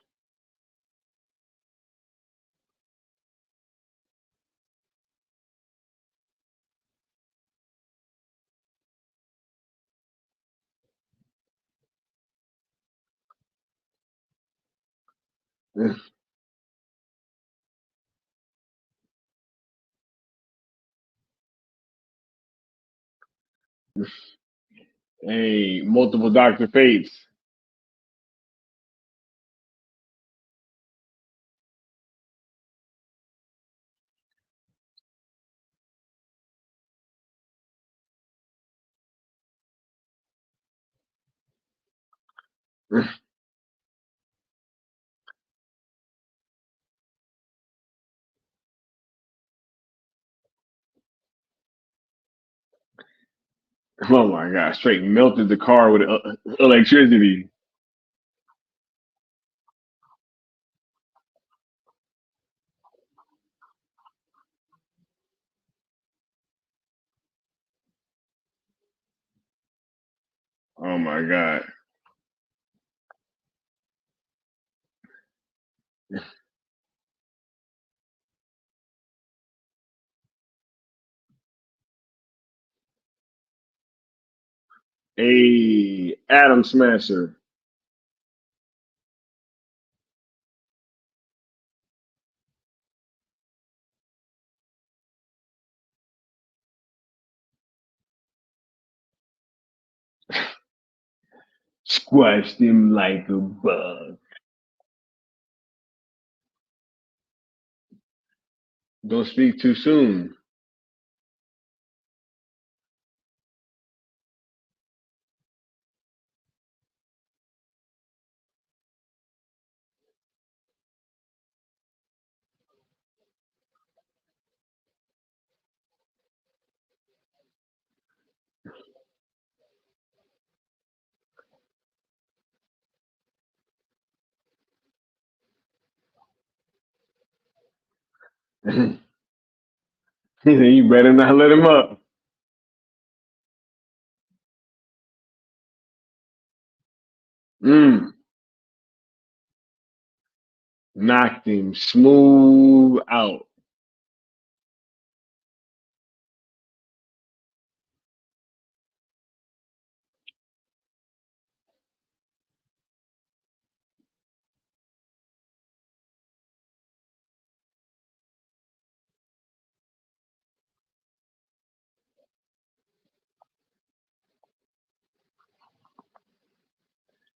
Hey, multiple Dr. Fates. Oh my God! Straight melted the car with electricity. Oh my God! Hey, Atom Smasher. Squashed him like a bug. Don't speak too soon. You better not let him up. Mm. Knocked him smooth out.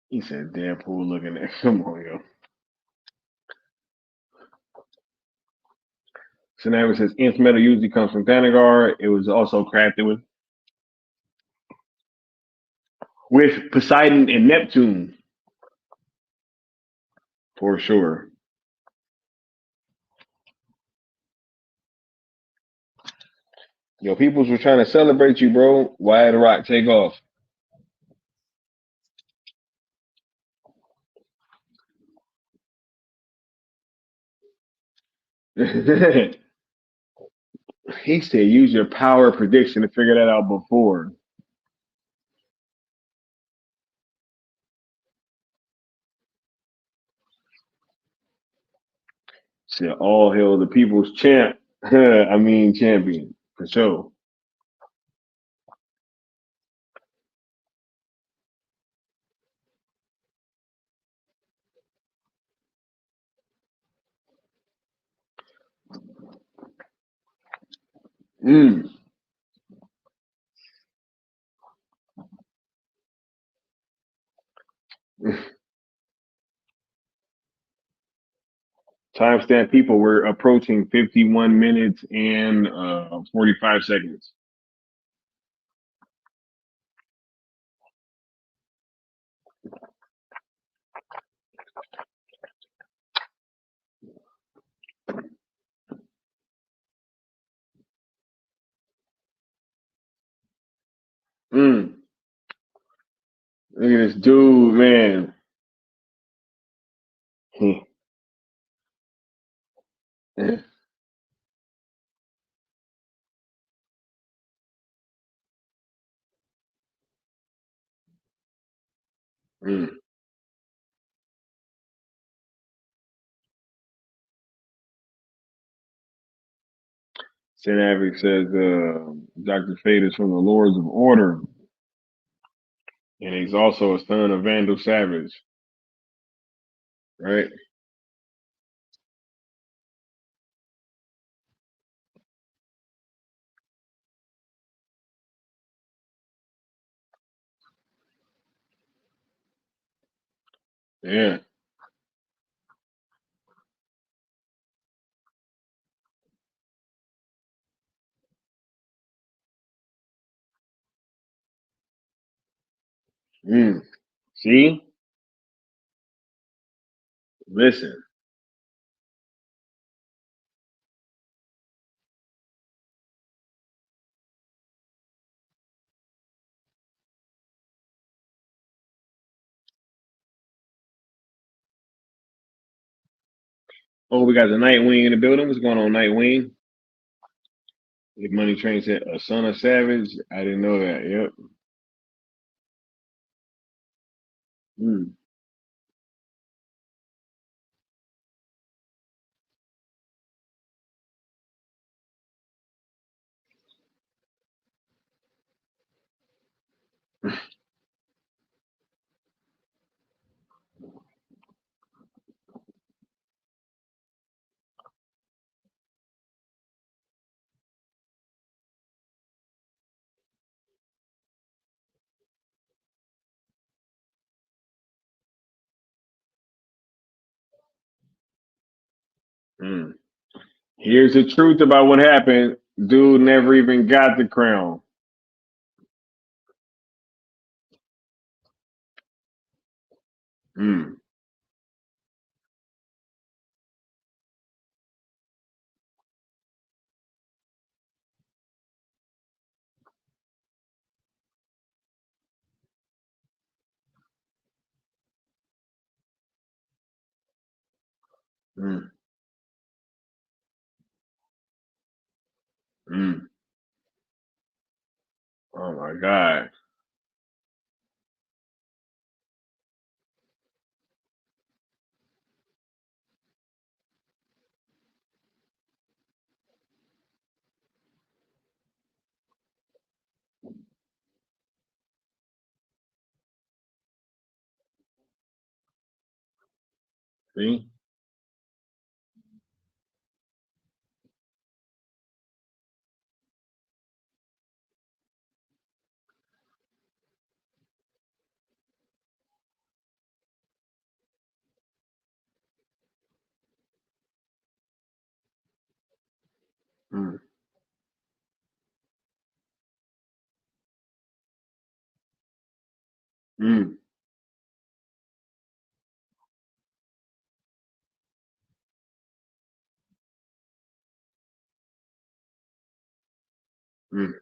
He said, Deadpool looking at. Come on, yo. Scenario says, Nth metal usually comes from Thanagar. It was also crafted with Poseidon and Neptune, for sure. Yo, peoples were trying to celebrate you, bro. Why had the rock take off? He said, use your power prediction to figure that out before. Said, all hail the people's champ. I mean, champion, for sure. Mm. Timestamp people, we're approaching 51 minutes and 45 seconds. Look at this dude, man. St. Avic says Dr. Fate is from the Lords of Order, and he's also a son of Vandal Savage, right? Yeah. See? Listen. Oh, we got the Nightwing in the building. What's going on, Nightwing? If Money Train said a son of Savage, I didn't know that. Yep. Mm. Mm. Here's the truth about what happened. Dude never even got the crown. Mm. Mm. Mm. Oh my God. See? Mm. Mm. Mm.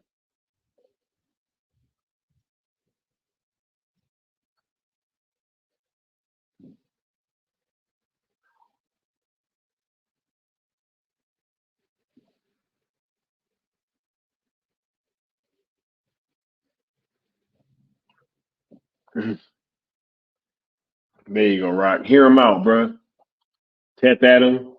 Mm. There you go, Rock. Hear him out, bro. Tap at him.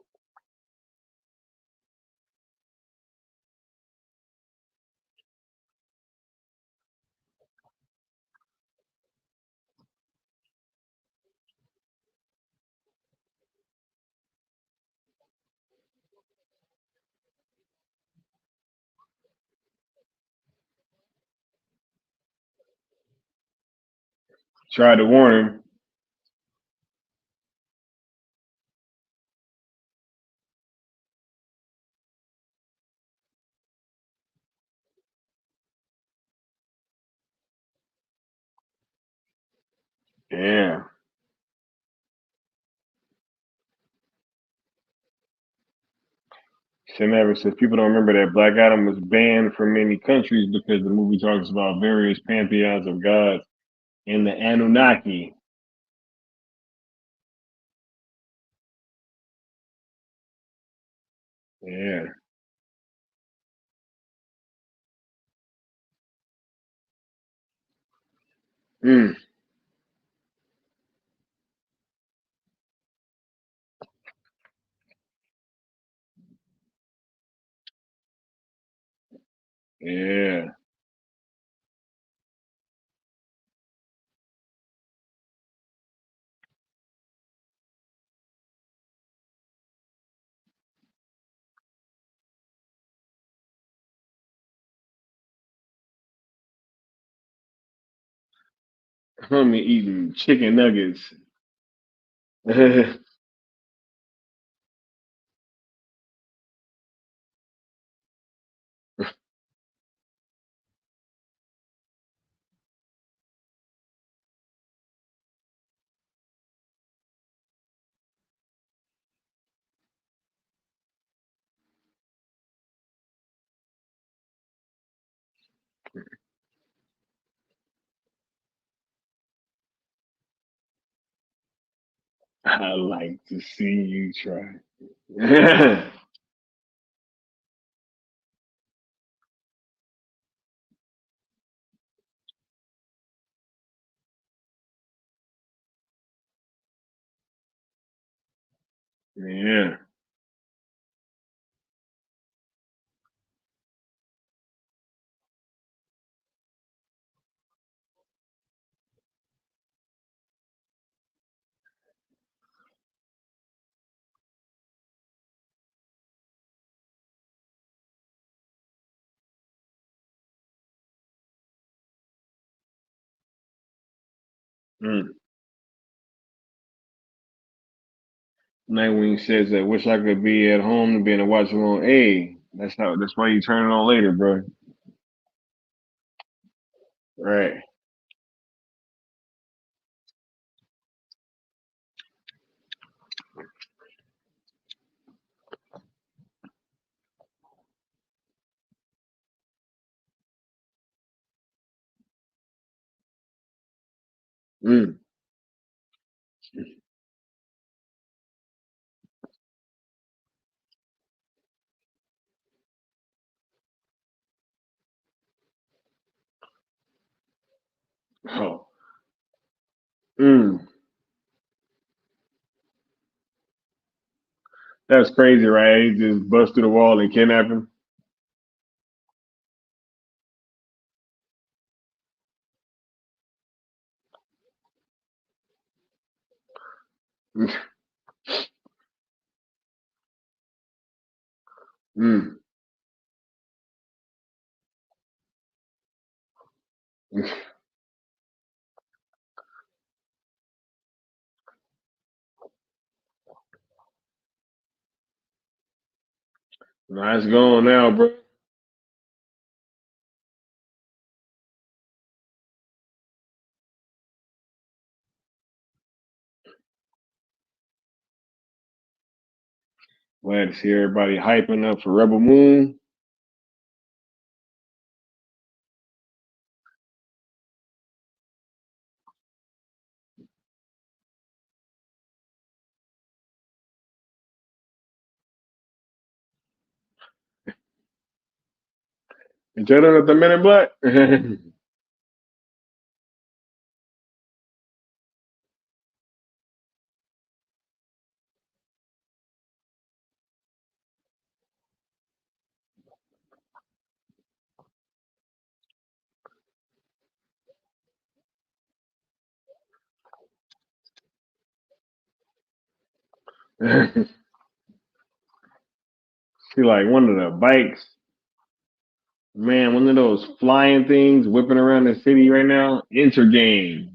Try to warn him. Yeah. Scenario says people don't remember that Black Adam was banned from many countries because the movie talks about various pantheons of gods and the Anunnaki. Yeah. Mm. Yeah. Homie eating chicken nuggets. I like to see you try. Yeah. Mm. Nightwing says, "I wish I could be at home to be in a Watchalong." Hey, that's why you turn it on later, bro. Right. Mm. Oh. Mm. That's crazy, right? He just bust through the wall and kidnap him. Mm. Nice going now, bro. Glad to see everybody hyping up for Rebel Moon. And turn on the Men in Black. See, like one of the bikes, man, one of those flying things whipping around the city right now. Intergame.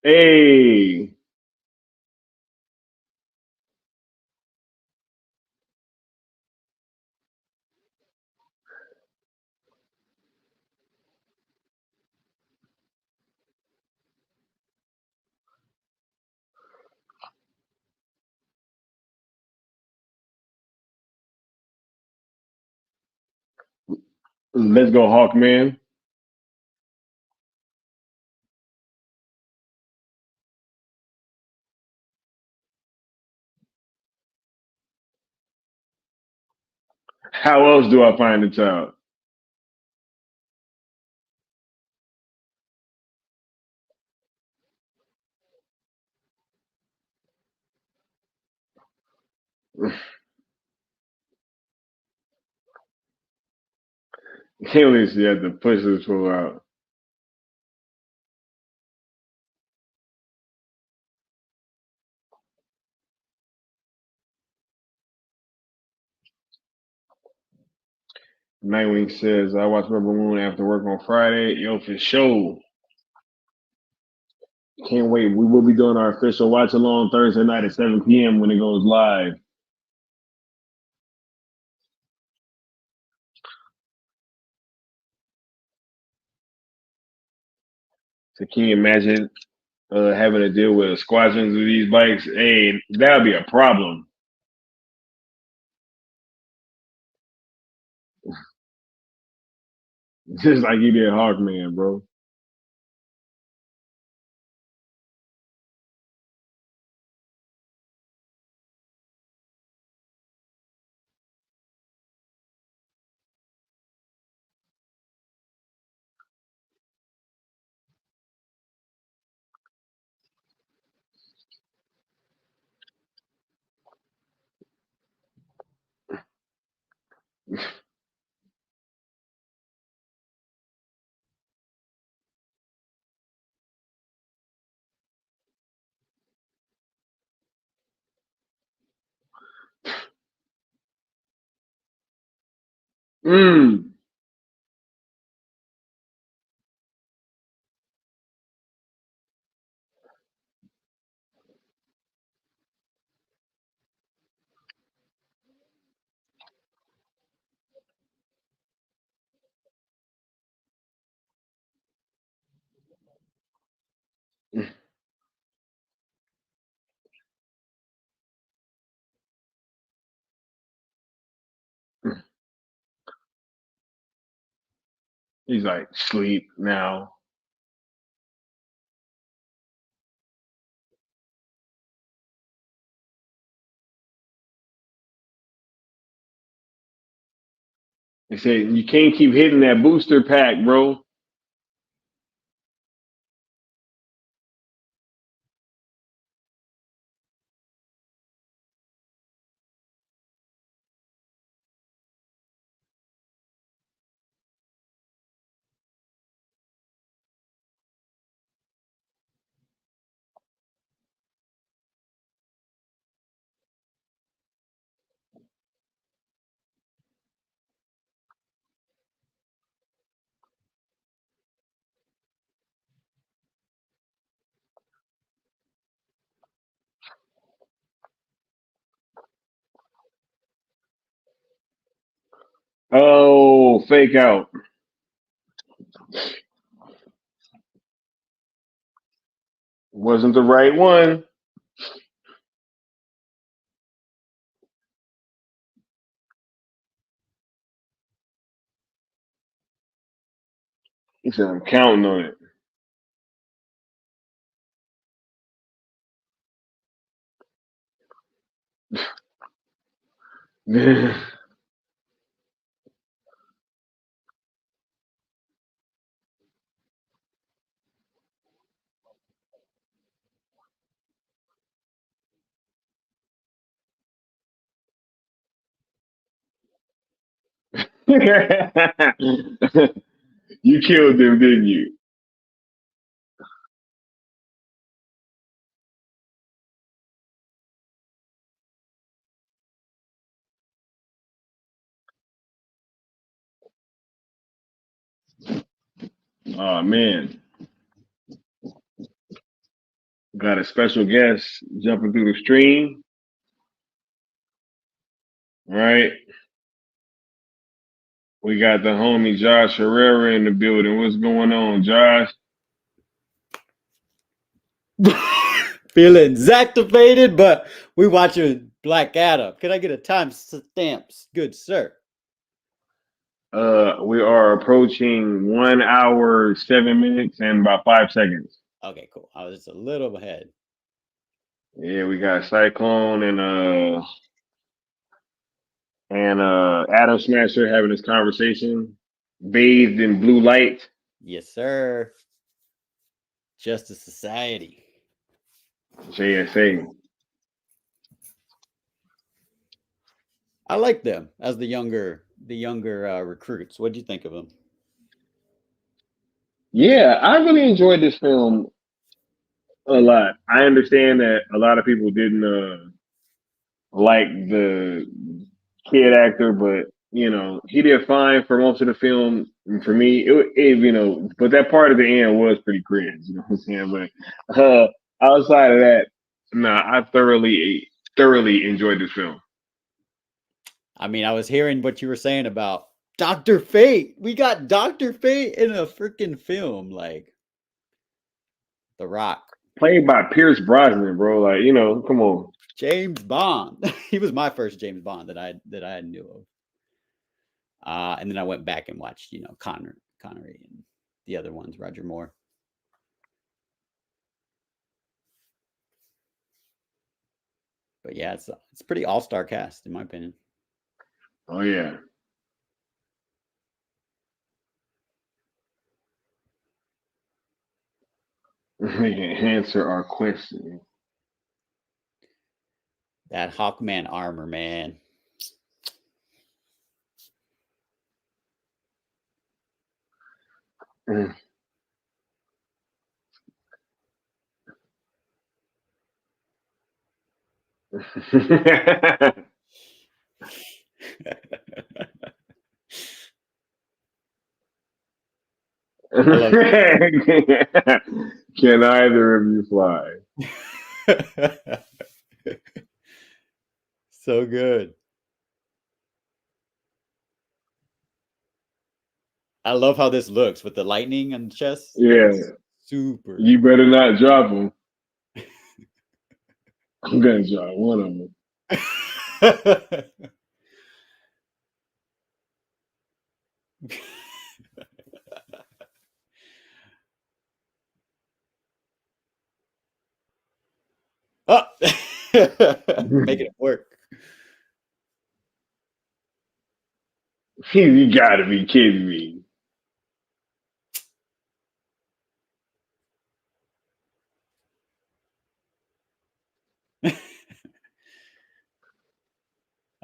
Hey. Let's go, Hawkman. How else do I find the child? At you have to push this fool out. Nightwing says, I watch Rebel Moon after work on Friday. Yo, for sure. Can't wait. We will be doing our official watch along Thursday night at 7 p.m. when it goes live. So can you imagine having to deal with squadrons of these bikes? Hey, that would be a problem. Just like you did Hawkman, bro. Mm. He's like, sleep now. They said, you can't keep hitting that booster pack, bro. Oh, fake out. Wasn't the right one. He said, I'm counting on it. You killed him, didn't you? Oh man, got a special guest jumping through the stream, right? We got the homie Josh Herrera in the building. What's going on, Josh? Feeling Zacktivated, but we watching Black Adam. Can I get a time stamp, good sir? We are approaching 1 hour, 7 minutes, and about 5 seconds. Okay, cool. I was just a little ahead. Yeah, we got Cyclone and Adam Smasher having this conversation, bathed in blue light. Yes, sir. Justice Society. JSA. I like them as the younger recruits. What do you think of them? Yeah, I really enjoyed this film a lot. I understand that a lot of people didn't like the kid actor, but he did fine for most of the film. And for me, but that part of the end was pretty cringe. You know what I'm saying? But outside of that, I thoroughly enjoyed this film. I mean, I was hearing what you were saying about Dr. Fate. We got Dr. Fate in a freaking film, like The Rock. Played by Pierce Brosnan, bro. Like, come on. James Bond. He was my first James Bond that I knew of. And then I went back and watched, Connery and the other ones, Roger Moore. But yeah, it's pretty all-star cast in my opinion. Oh yeah. Answer our question. That Hawkman armor, man. Can either of you fly? So good. I love how this looks with the lightning on the chest. Yeah. Super. You better not drop them. I'm gonna drop one of them. Oh! Making it work. You gotta be kidding me.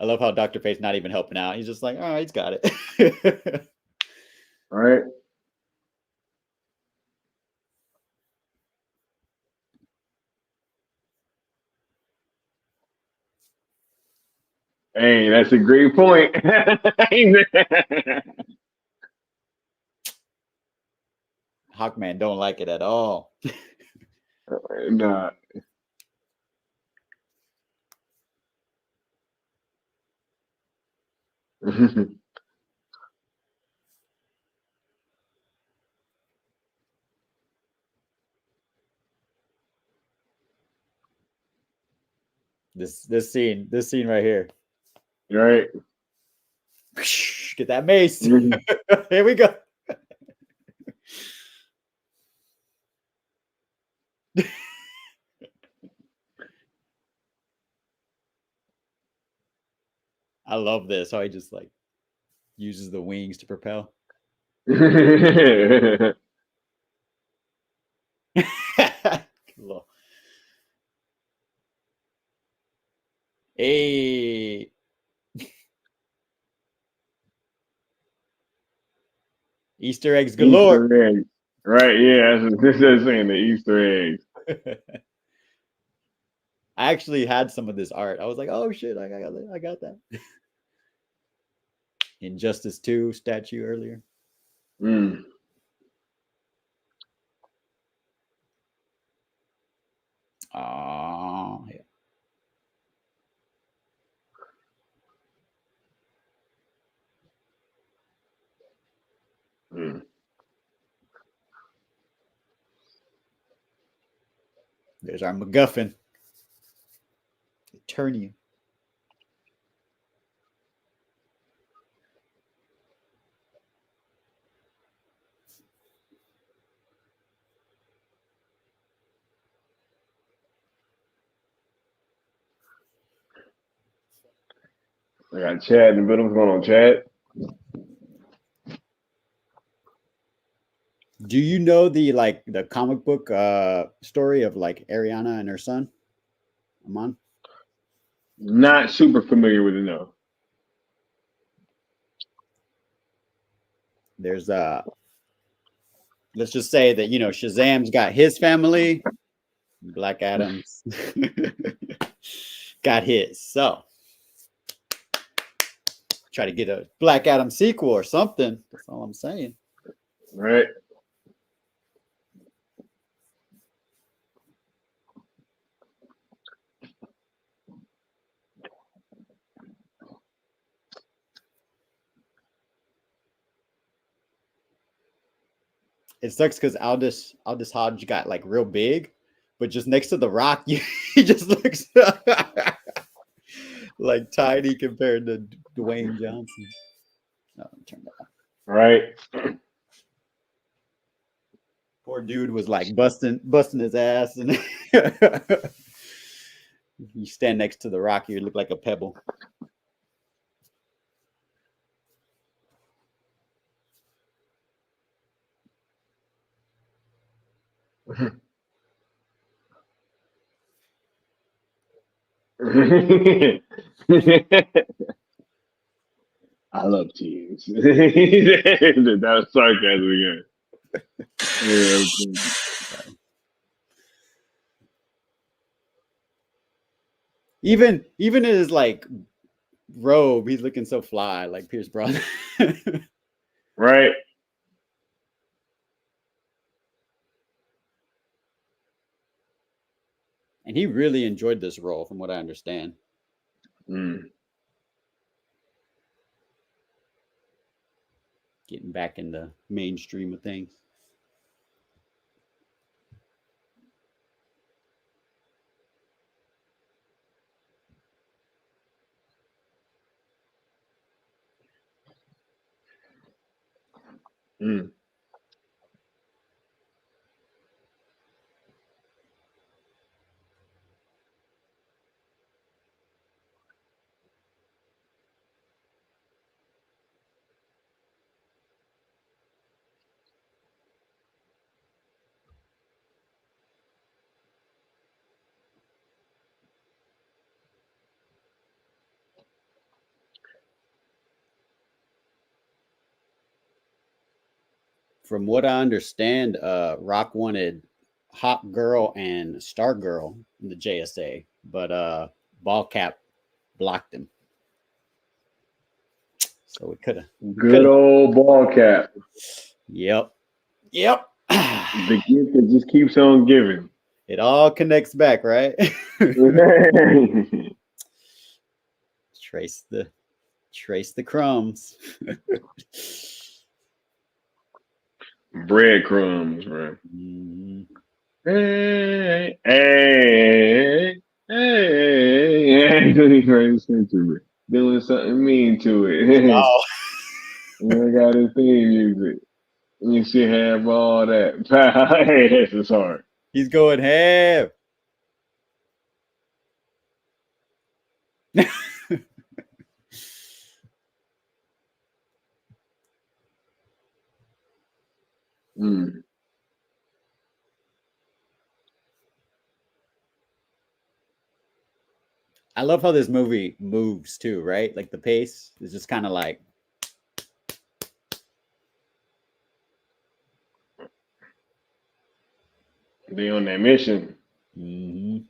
I love how Dr. Fate's not even helping out. He's just like, oh, he's got it. All right. Hey, that's a great point. Hawkman don't like it at all. Nah. This scene right here. Right. Get that mace. Mm-hmm. Here we go. I love this. How he just like uses the wings to propel. Cool. Hey. Easter eggs galore. Easter eggs. Right, yeah, this is saying the Easter eggs. I actually had some of this art. I was like, oh shit, I got that. Injustice 2 statue earlier. Mm. Oh, yeah. Mm. There's our MacGuffin. Eternium. I got Chad in the middle. What's going on, Chad? Do you know the comic book story of like Ariana and her son, Amon? Not super familiar with it, no. There's let's just say that Shazam's got his family, Black Adam's got his. So try to get a Black Adam sequel or something. That's all I'm saying. Right. It sucks because Aldous Hodge got like real big, but just next to the Rock, he just looks like tiny compared to Dwayne Johnson. No, turn that off. Right. Poor dude was like busting his ass, and you stand next to the Rock, you look like a pebble. I love teams. That was sarcasm again. Yeah, Even in his like robe, he's looking so fly, like Pierce Brosnan. right. And he really enjoyed this role, from what I understand. Mm. Getting back in the mainstream of things. Mm. From what I understand, Rock wanted Hot Girl and Star Girl in the JSA, but Ball Cap blocked him. So we could have. Good old ball cap. Yep. The gift that just keeps on giving. It all connects back, right? Trace the crumbs. Breadcrumbs, right? Mm-hmm. Hey, hey, hey, doing something mean to it. Oh. You got his theme music. You should have all that. Hey, this is hard. He's going ham. Mm. I love how this movie moves too, right? Like the pace is just kind of like. They on that mission. Mm-hmm.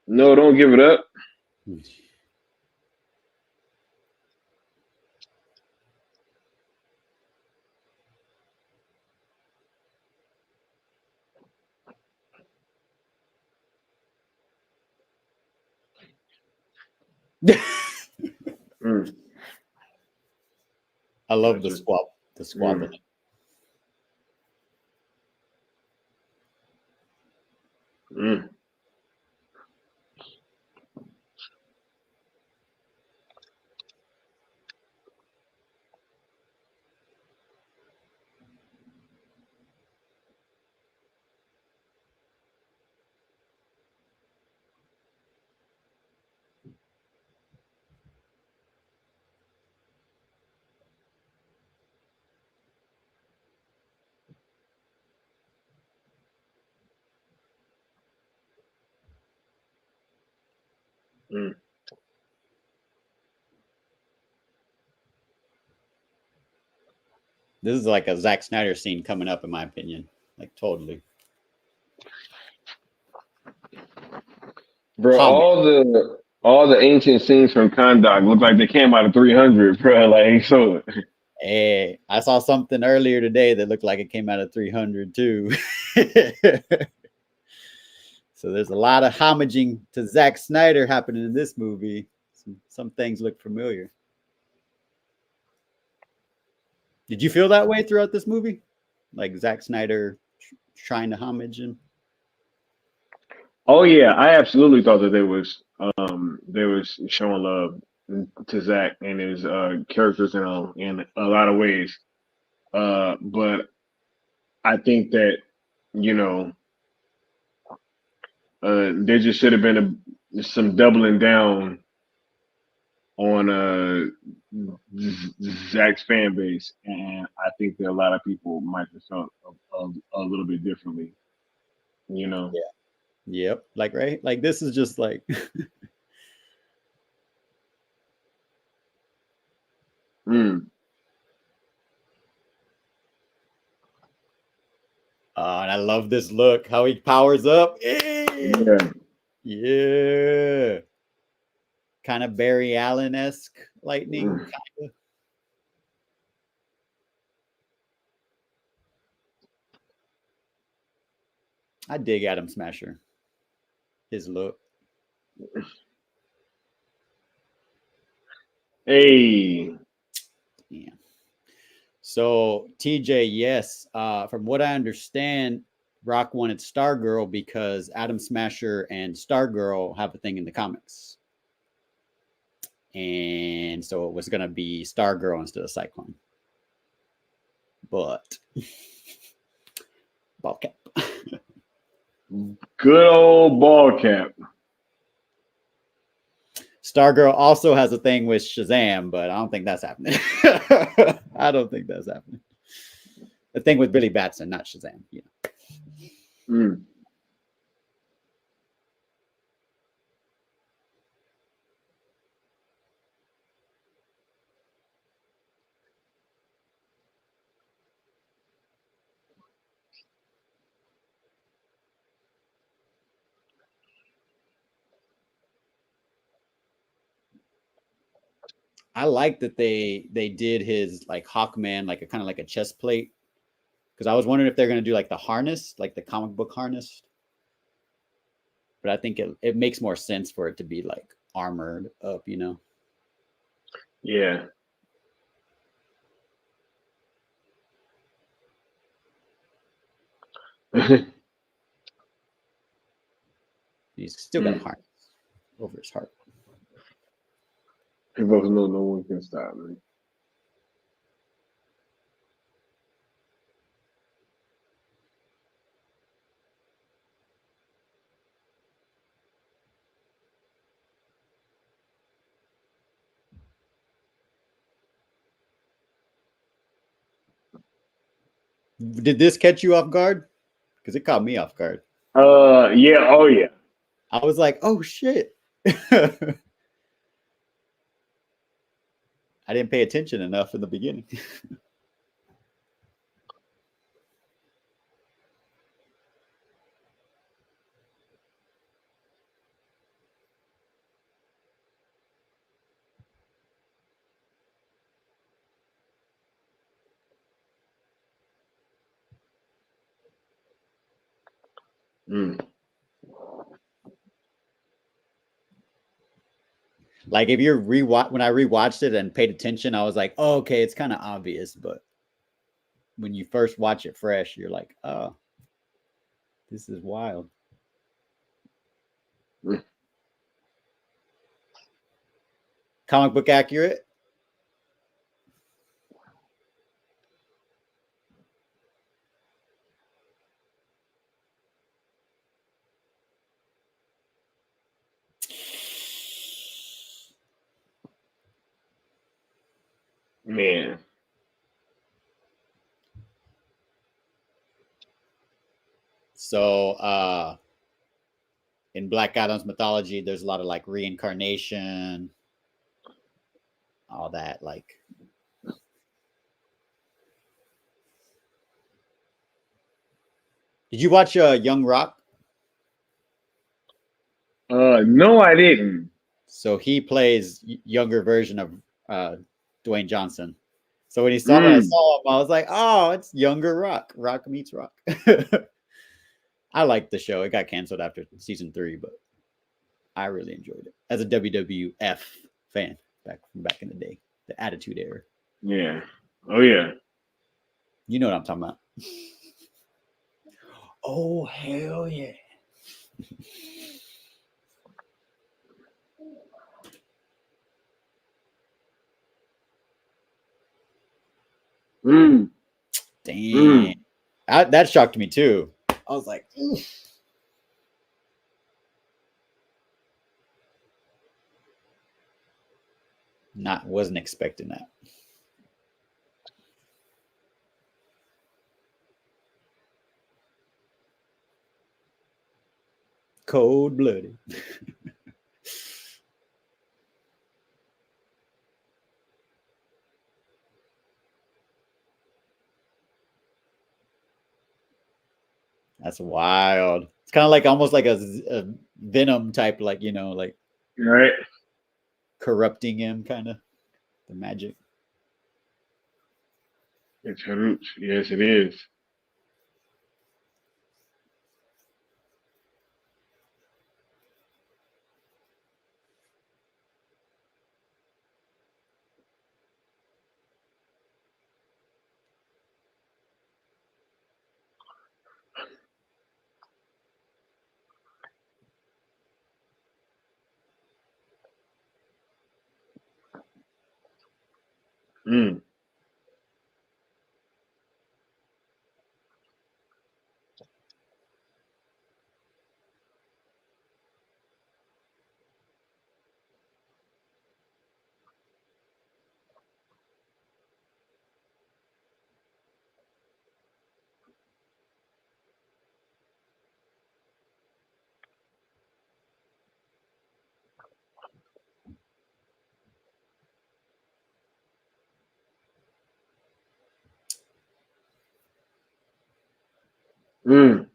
No, don't give it up. Mm. I love the squab. The squabbling. Mm. Mm. This is like a Zack Snyder scene coming up, in my opinion. Like totally. Bro, Homage. all the ancient scenes from Kondak look like they came out of 300, bro. Like so. Hey, I saw something earlier today that looked like it came out of 300 too. So there's a lot of homaging to Zack Snyder happening in this movie. Some things look familiar. Did you feel that way throughout this movie? Like Zack Snyder trying to homage him? Oh yeah, I absolutely thought that they was showing love to Zach and his characters in a lot of ways. But I think that you know there just should have been some doubling down on Zach's fan base, and I think that a lot of people might have felt a little bit differently. You know. Yeah. Yep. Like right. Like this is just like. Mm, And I love this look. How he powers up. yeah. Yeah. Kind of Barry Allen esque lightning. Mm. Kinda. I dig Adam Smasher. His look. Hey. Yeah. So TJ, yes. From what I understand, Rock wanted Stargirl because Adam Smasher and Stargirl have a thing in the comics. And so it was gonna be Stargirl instead of Cyclone. But ball cap. Good old ball cap. Stargirl also has a thing with Shazam, but I don't think that's happening. I don't think that's happening. The thing with Billy Batson, not Shazam. You know. Mm. I like that they did his like Hawkman like a kind of like a chest plate because I was wondering if they're gonna do like the harness, like the comic book harness. But I think it makes more sense for it to be like armored up, you know. Yeah. He's still got a Mm. harness over his heart. People know no one can stop me. Did this catch you off guard? Because it caught me off guard. Yeah, oh yeah. I was like, oh shit. I didn't pay attention enough in the beginning. Mm. Like if you're rewatch when I rewatched it and paid attention, I was like, oh, okay, it's kind of obvious, but when you first watch it fresh, you're like, oh, this is wild. Mm. Comic book accurate. Man. So in Black Adam's mythology, there's a lot of like reincarnation, all that. Like, did you watch Young Rock? No, I didn't. So he plays younger version of Dwayne Johnson. So when I saw him, I was like, oh, it's younger Rock. Rock meets Rock. I liked the show. It got canceled after season 3, but I really enjoyed it as a WWF fan back in the day, the Attitude Era. Yeah. Oh yeah. You know what I'm talking about. Oh hell yeah. Damn. That shocked me too. I was like, oof. Wasn't expecting that. Cold-blooded. That's wild. It's kind of like almost like a Venom type, like, you know, like Right. corrupting him, kind of the magic. It's Haruch. Yes, it is. Mm. Mm.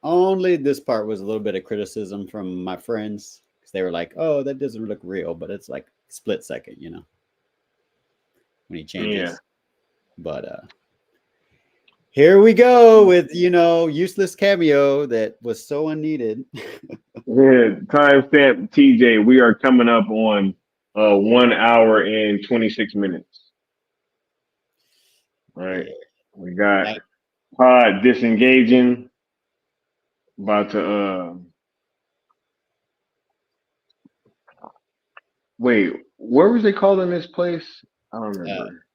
Only this part was a little bit of criticism from my friends because they were like, "Oh, that doesn't look real," but it's like split second, you know, when he changes. Yeah. But here we go with, you know, useless cameo that was so unneeded. Yeah. Timestamp TJ. We are coming up on 1 hour and 26 minutes. All right. Yeah. We got Like, Pod disengaging. About to wait, where was they calling this place? I don't remember.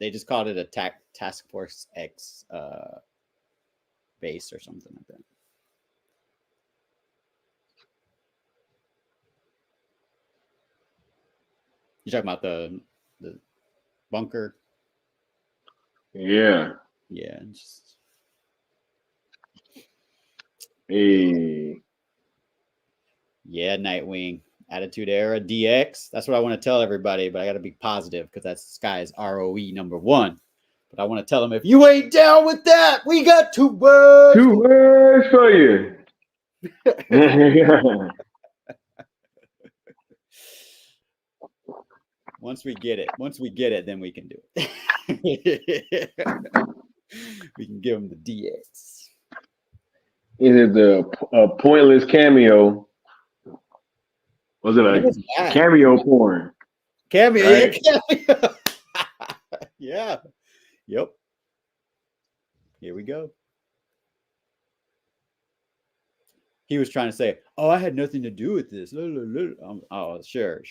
they just called it a Task Force X base or something like that. You talking about the bunker? Yeah. Yeah. Just... Hey. Yeah, Nightwing. Attitude Era DX. That's what I want to tell everybody, but I got to be positive because that's Sky's ROE #1. But I want to tell them, if you ain't down with that, we got 2 words. 2 words for you. Once we get it, then we can do it. We can give them the DX. Is it the pointless cameo? Was it a cameo porn? Cameo, right? Yeah, cameo. Yeah. Yep. Here we go. He was trying to say, "Oh, I had nothing to do with this." Oh, sure.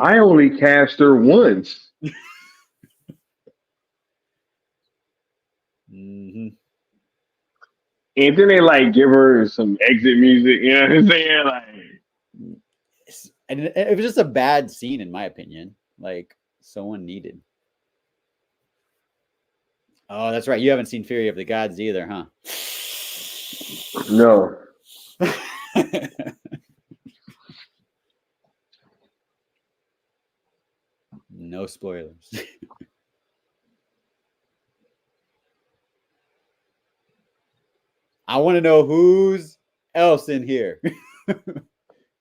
I only cast her once. Mm-hmm. And then they like give her some exit music. You know what I'm saying? Like, And it was just a bad scene, in my opinion. Like, Someone needed. Oh, that's right. You haven't seen Fury of the Gods either, huh? No. No spoilers. I want to know who's else in here.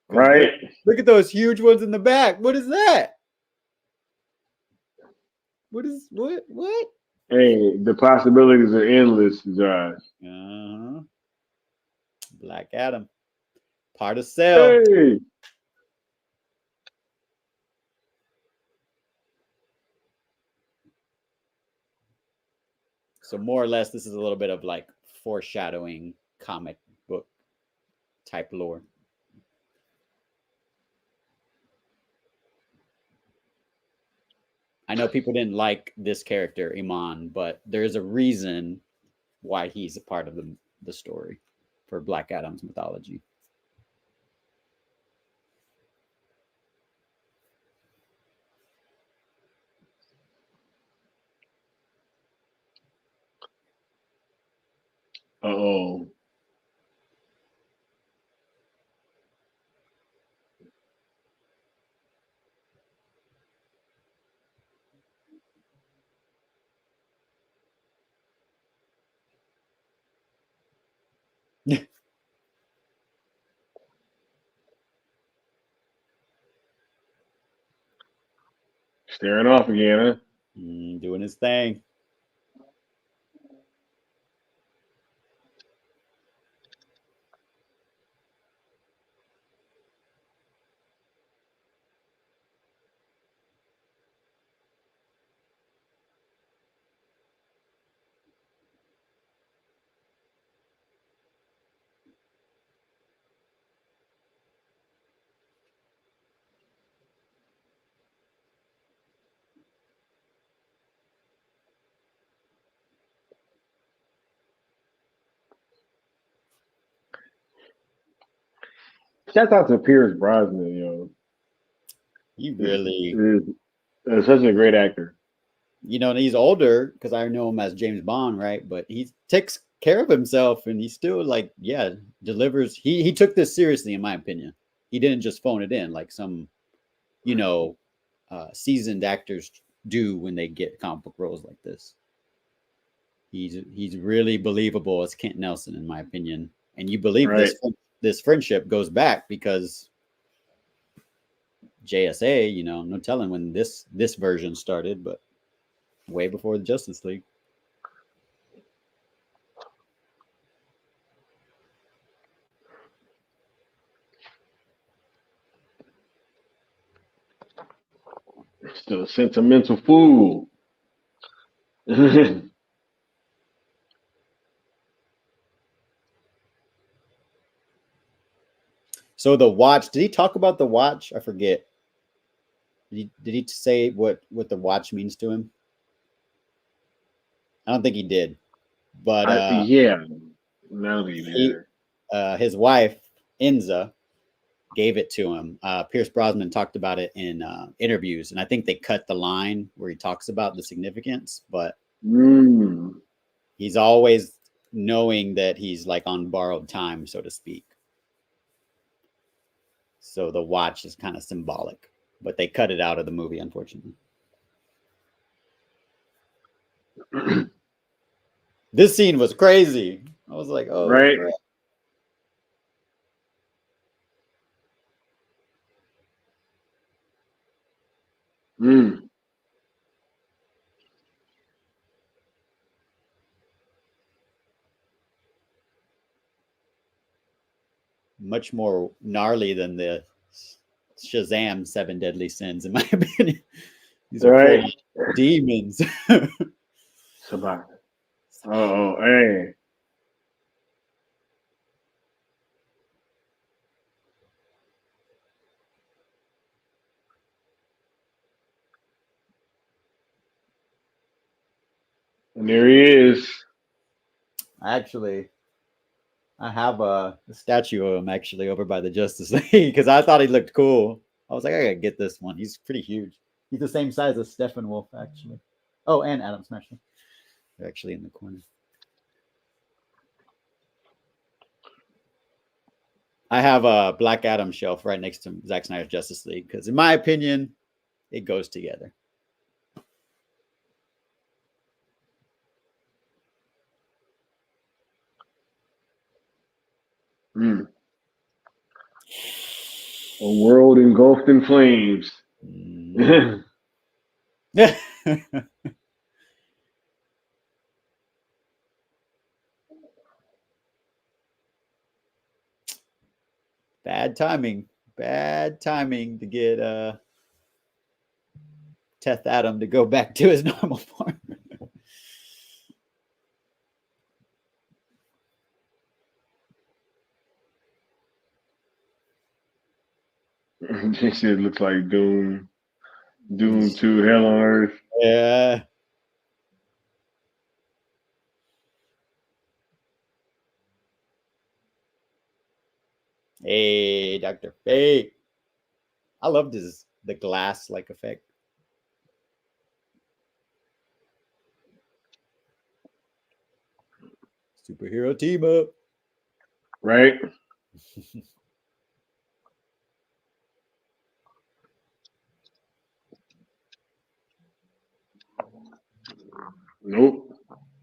Right? Look at those huge ones in the back. What is that? What? Hey, the possibilities are endless, Josh. Black Adam. Part of Cell. Hey. So more or less, this is a little bit of like foreshadowing comic book type lore. I know people didn't like this character, Iman, but there's a reason why he's a part of the story for Black Adam's mythology. Uh-oh. Staring off again, huh? Doing his thing. Shout out to Pierce Brosnan, yo. He really, Is such a great actor. you know, and he's older because I know him as James Bond, right? But he takes care of himself and he still like, yeah, delivers. He took this seriously, in my opinion. He didn't just phone it in like some, you know, seasoned actors do when they get comic book roles like this. He's really believable as Kent Nelson, in my opinion. And you believe Right. this friendship goes back because JSA, you know, no telling when this version started, but way before the Justice League. Still a sentimental fool. So the watch, did he talk about the watch? I forget. Did he say what the watch means to him? I don't think he did. But yeah. No, either. his wife, Enza, gave it to him. Pierce Brosnan talked about it in interviews, and I think they cut the line where he talks about the significance, but he's always knowing that he's like on borrowed time, so to speak. So the watch is kind of symbolic, but they cut it out of the movie, unfortunately. This scene was crazy. I was like, oh, right. crap. Much more gnarly than the Shazam 7 Deadly Sins, in my opinion. These are demons. Sabah. Oh, hey. And there he is. Actually, I have a statue of him actually over by the Justice League because I thought he looked cool. I was like, I gotta get this one. He's pretty huge. He's the same size as Steppenwolf, actually. Oh, and Adam Smasher. They're actually in the corner. I have a Black Adam shelf right next to Zack Snyder's Justice League because, in my opinion, it goes together. A world engulfed in flames. Bad timing to get Teth Adam to go back to his normal form. This shit looks like Doom 2, Hell on Earth. Yeah. Hey, Dr. Fate. I love the glass-like effect. Superhero team up. Right? Nope.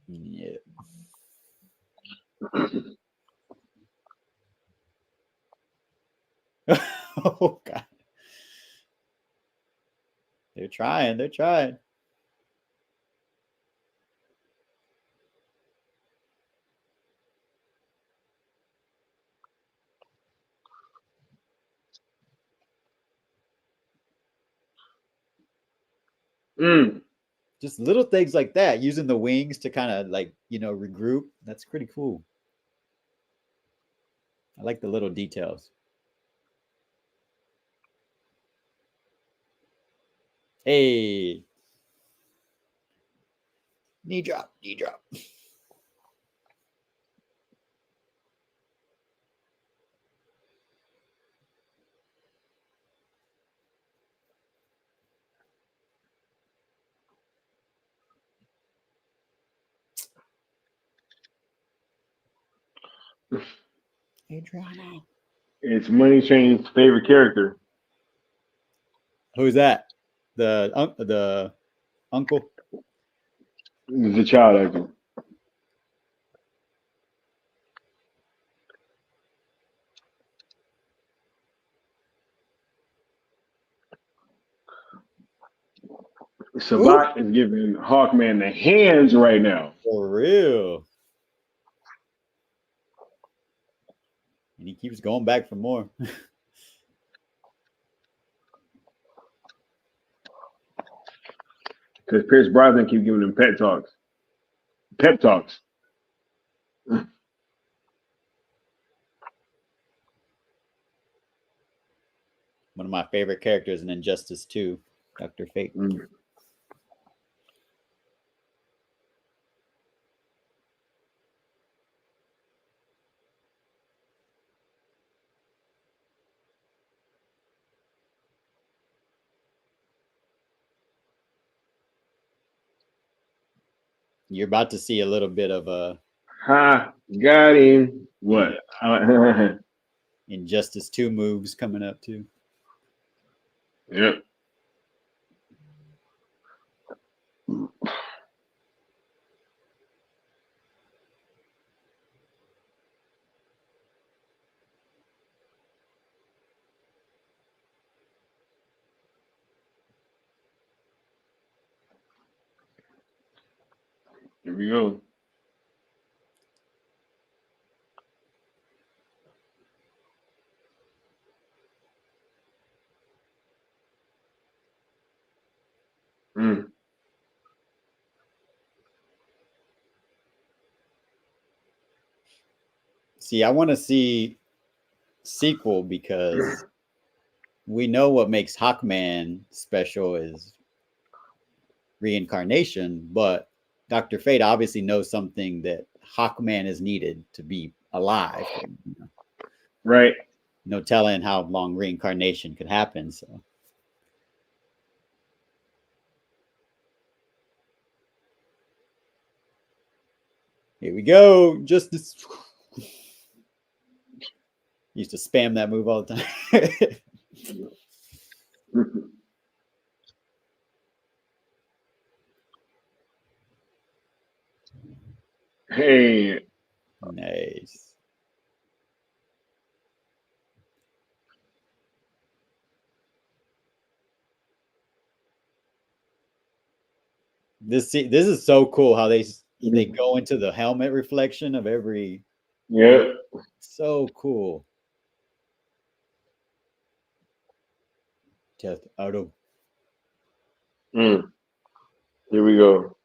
Yeah. Oh, God. They're trying. Just little things like that, using the wings to kind of regroup. That's pretty cool. I like the little details. Hey. Knee drop. Adriano. It's Money Chain's favorite character. Who's that? The uncle? The child actor. Sabat is giving Hawkman the hands right now. For real. And he keeps going back for more. Because Pierce Brosnan keep giving him pep talks. One of my favorite characters in Injustice 2, Dr. Fate. You're about to see a little bit of a got him. What? Injustice 2 moves coming up too. Yep. Here we go. See, I want to see sequel because we know what makes Hawkman special is reincarnation, but Dr. Fate obviously knows something that Hawkman is needed to be alive. Right. No telling how long reincarnation could happen. So Here we go. Justice. Used to spam that move all the time. Hey, Nice. This is so cool how they go into the helmet reflection of every. yep. So cool. Test auto. Here we go.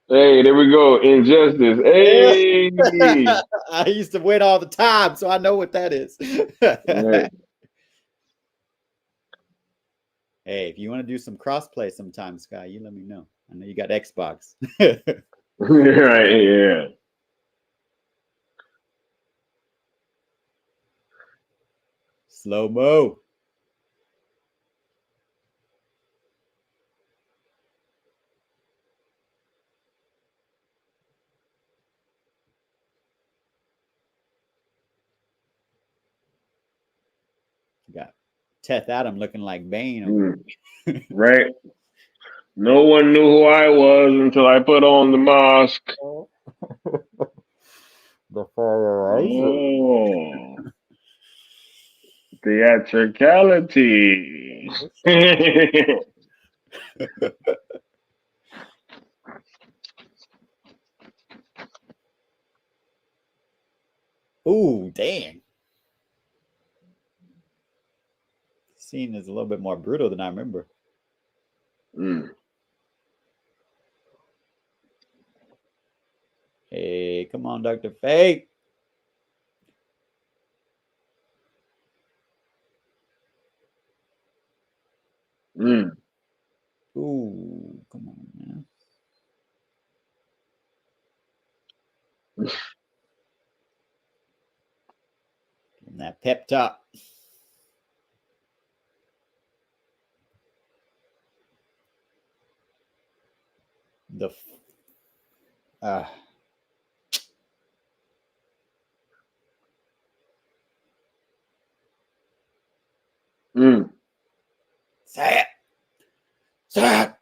Hey, there we go. Injustice. Hey. I used to win all the time, so I know what that is. Right. Hey, if you want to do some crossplay sometime, Sky, you let me know. I know you got Xbox. Right, yeah. Slow mo. Got Teth Adam looking like Bane. Right. No one knew who I was until I put on the mask. The fire Oh. Theatricality. Ooh, dang. Scene is a little bit more brutal than I remember. Hey, come on, Dr. Fate. Ooh, come on, man. And that pep talk. The Zack. Zack.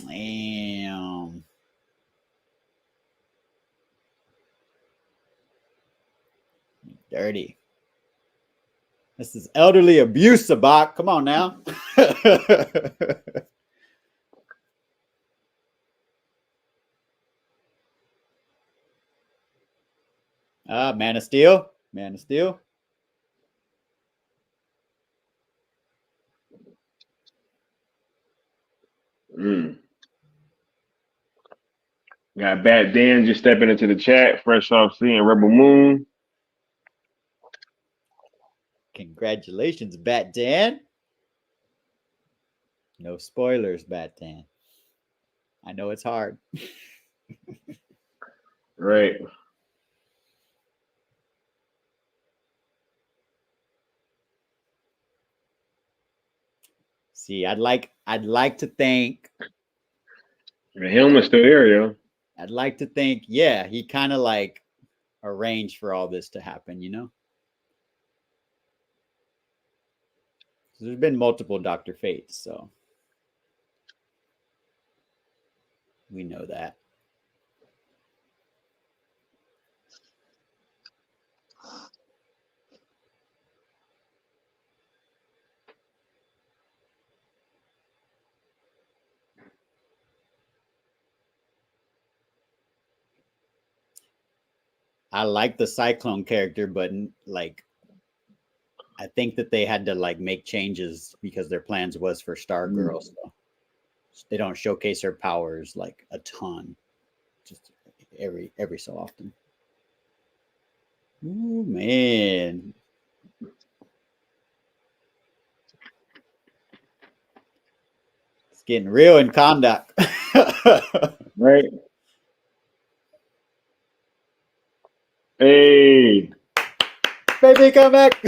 Damn. Dirty. This is elderly abuse, Sabak. Come on now. Man of Steel. Man of Steel. Got Bat Dan just stepping into the chat, fresh off seeing Rebel Moon. Congratulations, Bat Dan. No spoilers, Bat Dan. I know it's hard. Right. See, I'd like to think. The helmet's still there, yo. I'd like to think, yeah, he kind of like arranged for all this to happen, you know? So there's been multiple Dr. Fates, so we know that. I like the Cyclone character, but like, I think that they had to like make changes because their plans was for Stargirl. So they don't showcase her powers like a ton, just every so often. Ooh, man. It's getting real in conduct. Right? Hey. Baby, come back.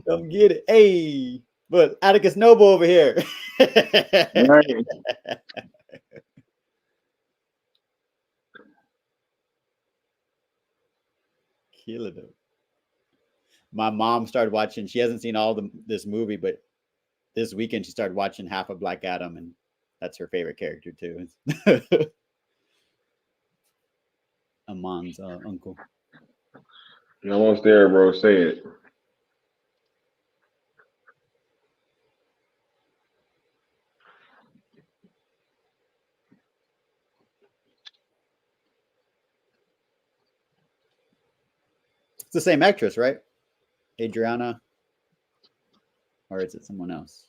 Come get it. Hey, but Atticus Noble over here. Right. Killing him. My mom started watching. She hasn't seen all this movie, but this weekend she started watching half of Black Adam, and that's her favorite character too. Amon's uncle. I'm almost there, bro. Say it. It's the same actress, right? Adriana, or is it someone else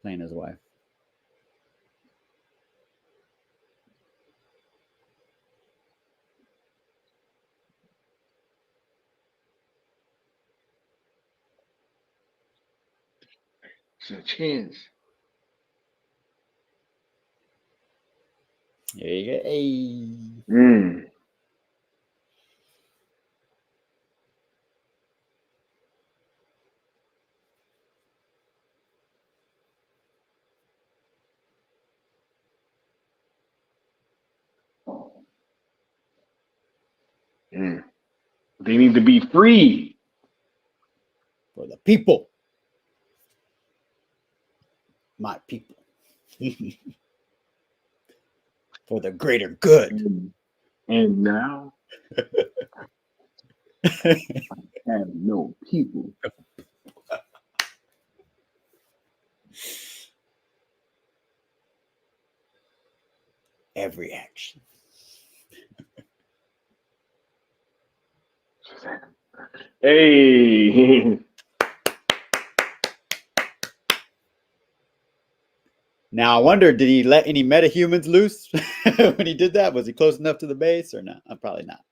playing his wife? It's a chance. There you go. Hey. They need to be free. For the people. My people. For the greater good. And now I have no people. Every action. Hey. Now I wonder, did he let any metahumans loose when he did that? Was he close enough to the base or not? Probably not.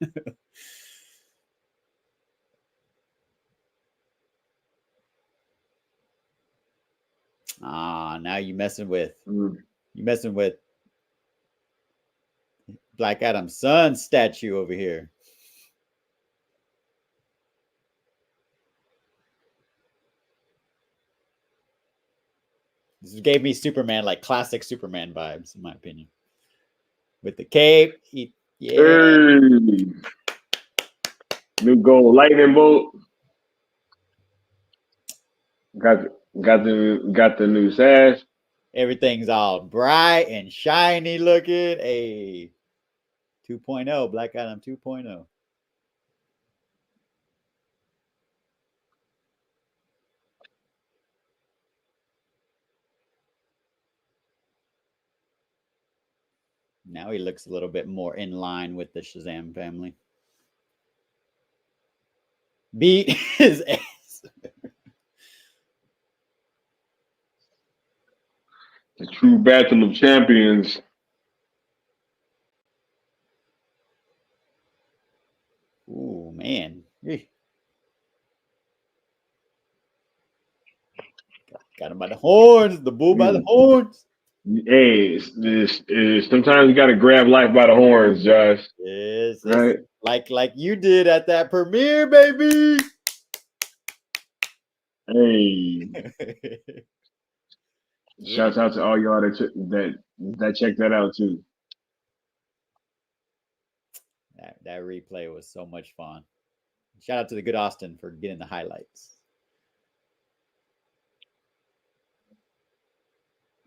Now you messing with Black Adam's son's statue over here. This gave me Superman, like classic Superman vibes, in my opinion. With the cape, Hey. New gold lightning bolt. Got the new sash. Everything's all bright and shiny looking. Hey, 2.0, Black Adam 2.0. Now he looks a little bit more in line with the Shazam family. Beat his ass. The true battle of champions. Ooh, man. Got him by the horns. The bull by the horns. Hey, sometimes you got to grab life by the horns, Josh. Yes, right. Like you did at that premiere, baby. Hey. Shouts out to all y'all that checked that out too. That replay was so much fun. Shout out to the good Austin for getting the highlights.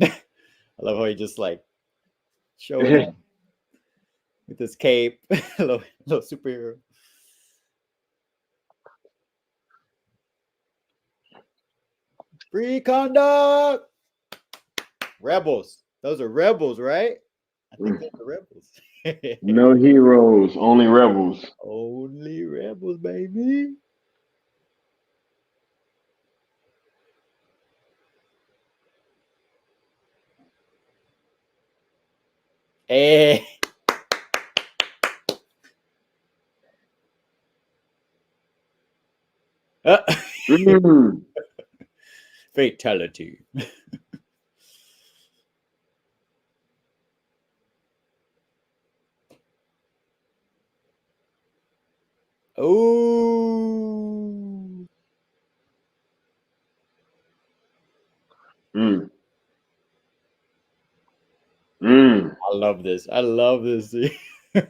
I love how he just like showing up with his cape, little superhero. Free conduct. Rebels. Those are rebels, right? I think those are rebels. No heroes, only rebels. Only rebels, baby. Hey. Mm. Fatality. Oh. Mm. Mm. I love this. I love this. I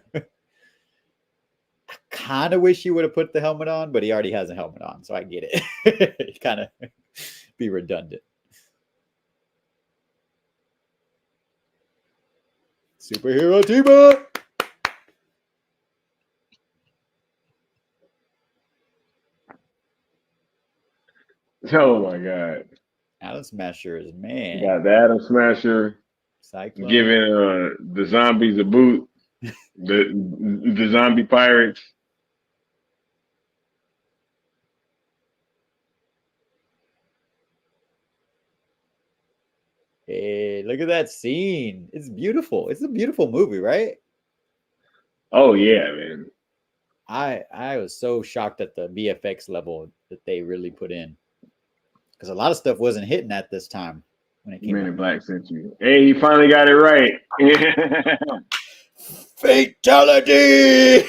kind of wish he would have put the helmet on, but he already has a helmet on, so I get it. It kind of be redundant. Superhero team up. Oh my God. Atom Smasher is You man. got the Atom Smasher Cyclone. giving the zombies a boot. The zombie pirates. Hey, look at that scene. It's beautiful. It's a beautiful movie, right? Oh yeah, man. I was so shocked at the VFX level that they really put in. Because a lot of stuff wasn't hitting at this time when it came Men out. in Black sent you. Hey, he finally got it right. Fatality!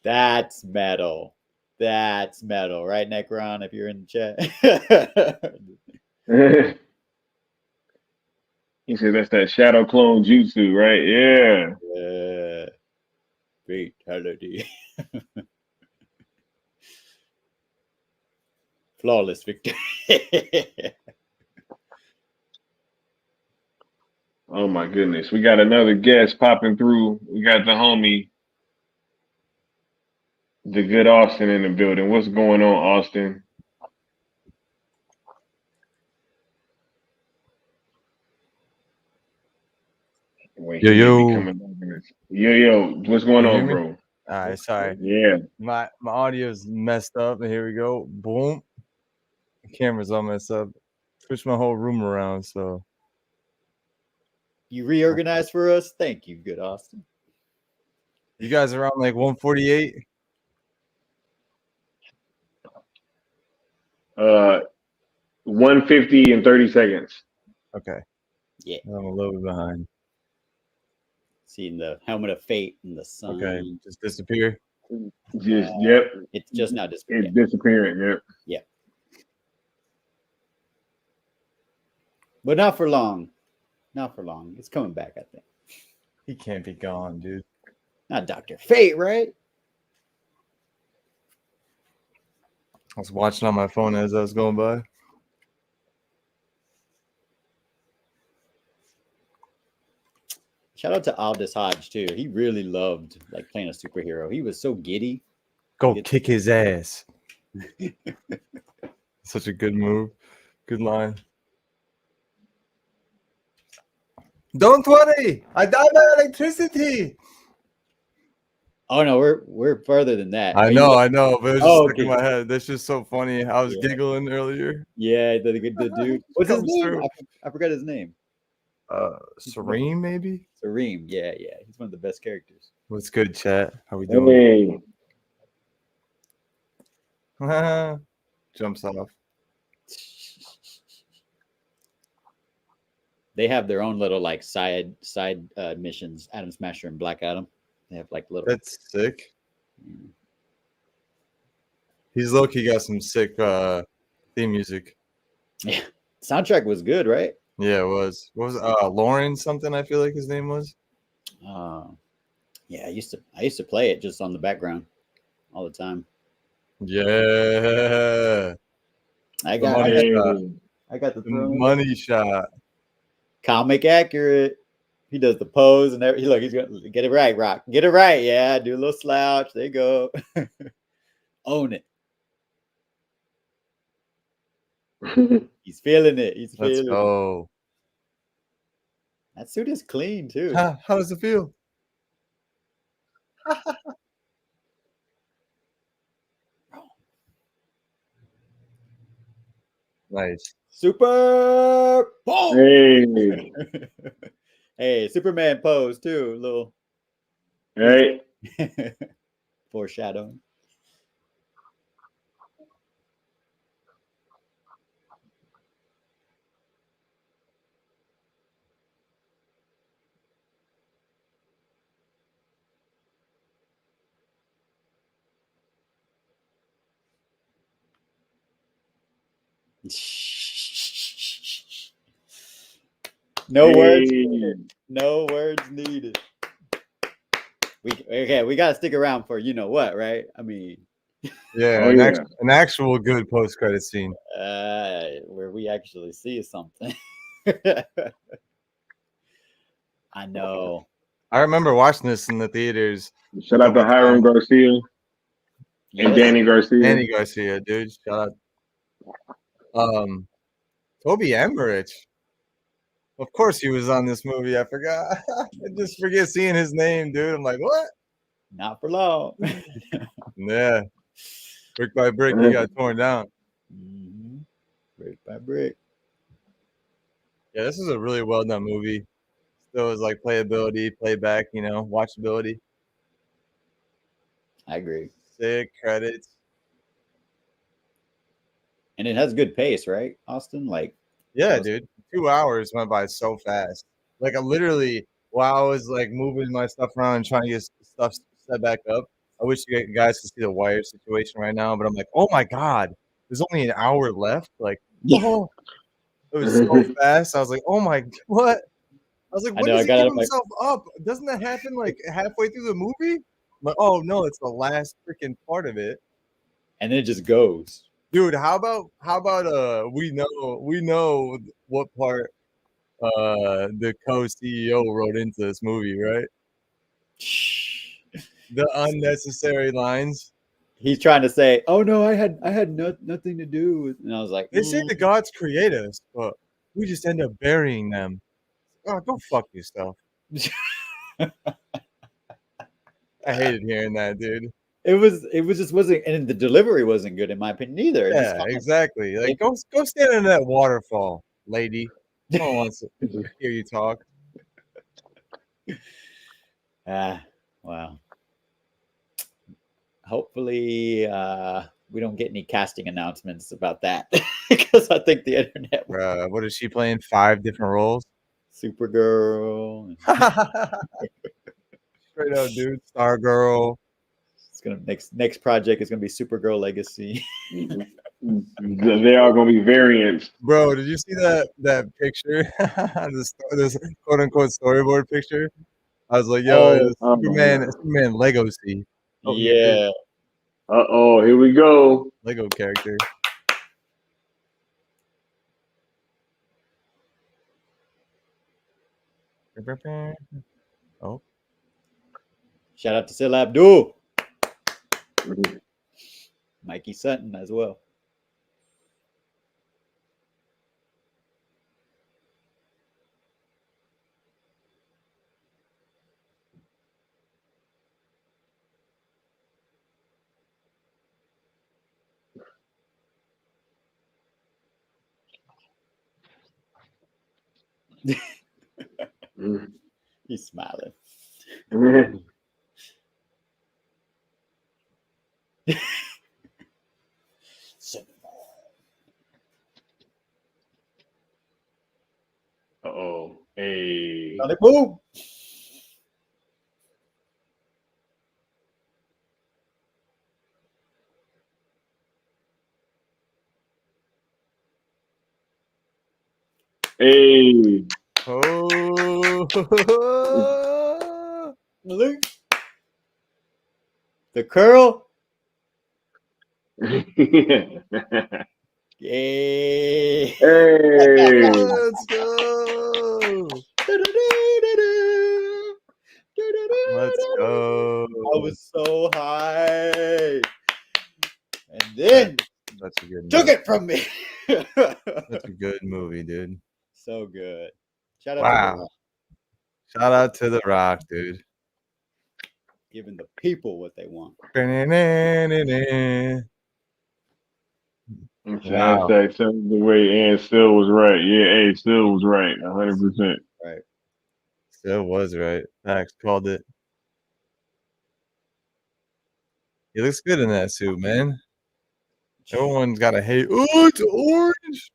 That's metal. That's metal, right, Necron? If you're in the chat. He said that's that shadow clone jutsu, right? Yeah. Yeah. Fatality. Flawless victory. Oh my goodness. We got another guest popping through. We got the homie, the good Austin in the building. What's going on, Austin? Wait, Yo, he may be yo. coming back in this. Yo, what's going Can you hear on, me? bro? All right, sorry. Yeah. My audio's messed up, and here we go. Boom. The camera's all messed up. Switched my whole room around, so. You reorganized for us? Thank you, good Austin. You guys around like 148? 150 in 30 seconds. Okay. Yeah. I'm a little bit behind. Seeing the helmet of fate in the sun. Okay, just disappear. Just yep. It's just now disappearing. It's disappearing, yep. Yeah. But not for long. Not for long. It's coming back, I think. He can't be gone, dude. Not Dr. Fate, right? I was watching on my phone as I was going by. Shout out to Aldous Hodge too. He really loved like playing a superhero. He was so giddy. Go kick his ass. Such a good move. Good line. Don't worry. I died by electricity. Oh no, we're further than that. I know, but it was just stuck in okay. my head. That's just so funny. I was giggling earlier. Yeah, the dude. What's his name? Through. I forgot his name. Serene, maybe? Serene. Yeah. He's one of the best characters. What's good, chat? How we doing? Hey. Jumps off. They have their own little like side missions. Atom Smasher and Black Adam. They have like little. That's sick. He's low-key got some sick theme music. Yeah, soundtrack was good, right? Yeah, it was. What was Lauren something? I feel like his name was. Yeah, I used to play it just on the background all the time. Yeah. I got the money shot. Comic accurate. He does the pose and everything. Look, he's gonna get it right, Rock. Get it right. Yeah, do a little slouch. There you go. Own it. He's feeling it. He's feeling Let's go. it. That suit is clean too. How does it feel? Nice. Super boom. Hey. Hey, Superman pose too. A little Hey. foreshadowing. No words. Hey. No words needed. We gotta stick around for you know what, right? I mean, Yeah, Oh yeah. an actual good post credit scene. where we actually see something. I know. I remember watching this in the theaters a Shout out couple to Hiram times. Garcia and Yes. Danny Garcia. Danny Garcia, dude. Shout out. Toby Emmerich. Of course he was on this movie. I forgot. I just forget seeing his name, dude. I'm like, what? Not for long. Yeah. Brick by brick, he got torn down. Mhm. Brick by brick. Yeah, this is a really well done movie. Still is like playability, playback, you know, watchability. I agree. Sick credits. And it has good pace, right, Austin? Like, Yeah, dude. 2 hours went by so fast. Like I literally, while I was like moving my stuff around and trying to get stuff set back up, I wish you guys could see the wire situation right now, but I'm like, oh my god, there's only an hour left. Like, Yeah. oh, it was so fast. I was like, oh my, what? I was like, I when know, does I he got give it, like- himself up? Doesn't that happen like halfway through the movie? I'm like, oh no, it's the last freaking part of it. and then it just goes. Dude, how about we know what part the co-CEO wrote into this movie, right? The unnecessary lines. He's trying to say, "Oh no, I had nothing to do with," and I was like, They say the gods create us, but we just end up burying them. Oh, go fuck yourself. I hated hearing that, dude. It just wasn't, and the delivery wasn't good in my opinion either. It just Yeah, kinda- exactly. Like, go stand in that waterfall, lady. No one wants to hear you talk. Wow. Hopefully, we don't get any casting announcements about that because I think the internet, What is she playing? 5 different roles? Supergirl. Straight up, dude. Stargirl. It's gonna next project is gonna be Supergirl Legacy. There are going to be variants. Bro, did you see that picture? this quote unquote storyboard picture? I was like, yo, Superman Legacy. Oh, Yeah. Here we go. Lego character. Oh. Shout out to Sil Abdul. Mikey Sutton as well. He's smiling. Hey. Boom. Hey. Oh. Look. The curl. Hey. Yay. Let's go. Let's go. I was so high. And then That's a good took movie. it from me. That's a good movie, dude. So good. Shout out to Wow. the Rock, Shout out to The Rock, dude. giving the people what they want. Wow. Hashtag tell the way and still was right. Yeah, hey, still was right. 100%. Right. Still was right. Max called it. He looks good in that suit, man. Everyone's got to hate. Oh, it's orange.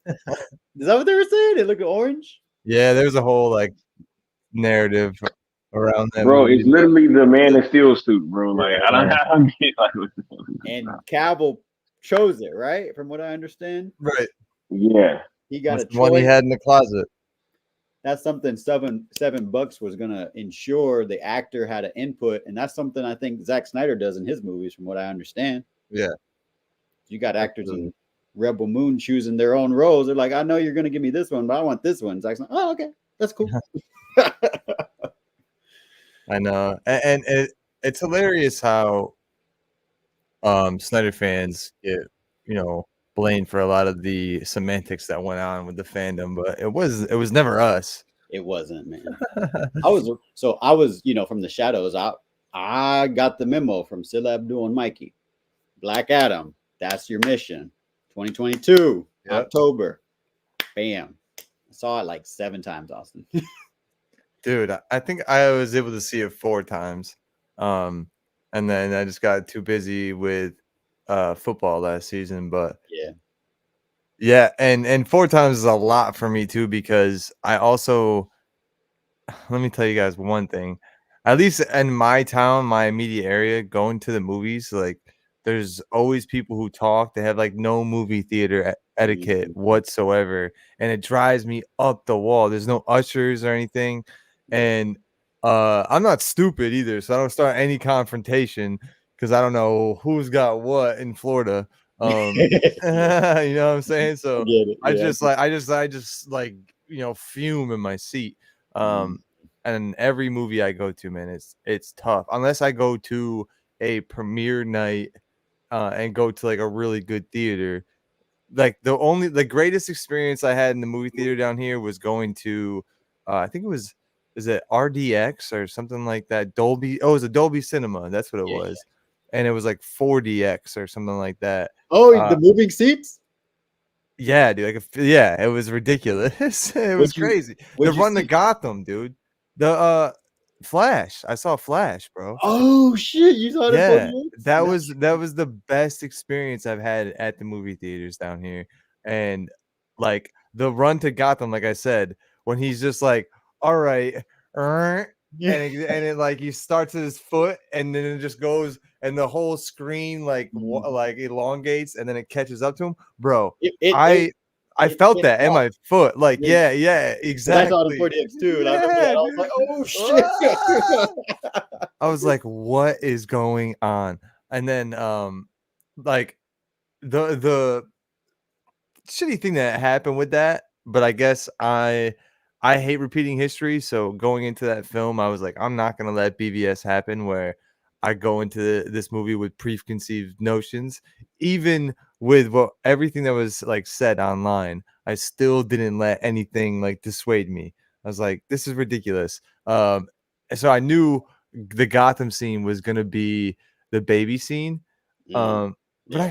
Is that what they were saying? It looked orange. Yeah, there's a whole like narrative around that. Bro, movie. it's literally the Man of Steel suit, bro. Like, Yeah. I don't get like And Cavill chose it, right? From what I understand, Right. Yeah. he got That's a the one he choice. had in the closet. That's something $7 was gonna ensure the actor had an input, and that's something I think Zack Snyder does in his movies, from what I understand. Yeah. You got actors Absolutely. in Rebel Moon choosing their own roles. They're like, I know you're gonna give me this one, but I want this one. Zack's like, oh, okay, that's cool. I know. And it's hilarious how Snyder fans get, you know, blamed for a lot of the semantics that went on with the fandom, but it was never us. It wasn't, man. I was, from the shadows. I got the memo from Silla Abdul and Mikey. Black Adam, that's your mission. 2022, Yep. October. Bam. I saw it like 7 times, Austin. Dude, I think I was able to see it 4 times. And then I just got too busy with football last season, but Yeah. yeah, and 4 times is a lot for me too, because I also let me tell you guys one thing. At least in my town, my immediate area, going to the movies, like there's always people who talk. They have like no movie theater etiquette whatsoever, and it drives me up the wall. There's no ushers or anything, and I'm not stupid either, so I don't start any confrontation because I don't know who's got what in Florida. You know what I'm saying? I So get it. I Yeah. just like I just like fume in my seat. And every movie I go to, man, it's tough unless I go to a premiere night and go to like a really good theater. Like the greatest experience I had in the movie theater down here was going to I think it was, is it RDX or something like that? Dolby. Oh, it was a Dolby Cinema. That's what it Yeah. was. And it was like 4DX or something like that. Oh, the moving seats? Yeah, dude. Yeah, it was ridiculous. It was crazy. The What'd you Run to see? Gotham, dude. The Flash. I saw Flash, bro. Oh shit! You saw the Yeah, 4DX? that was the best experience I've had at the movie theaters down here. And like the Run to Gotham, like I said, when he's just like, all right, and it like he starts at his foot and then it just goes and the whole screen like like elongates and then it catches up to him, bro. I felt that in my foot. Like, yeah, I saw the exactly. 4DX too, and I remember Yeah, that. I was like, oh shit! I was like, what is going on? And then like the shitty thing that happened with that, but I guess I hate repeating history. So going into that film, I was like, I'm not gonna let BVS happen where I go into this movie with preconceived notions. Even with everything that was like said online, I still didn't let anything like dissuade me. I was like, this is ridiculous. So I knew the Gotham scene was gonna be the baby scene. But Yeah.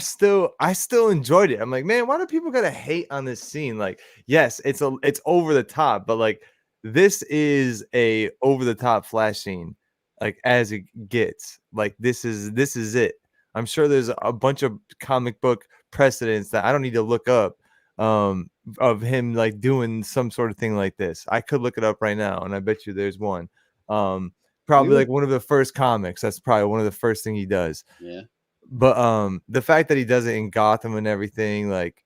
I still enjoyed it. I'm like, man, why do people gotta hate on this scene? Like, yes, it's over the top, but like this is a over the top Flash scene, like as it gets. Like this is it. I'm sure there's a bunch of comic book precedents that I don't need to look up of him like doing some sort of thing like this. I could look it up right now, and I bet you there's one. Probably like one of the first comics. That's probably one of the first thing he does. Yeah. But the fact that he does it in Gotham and everything, like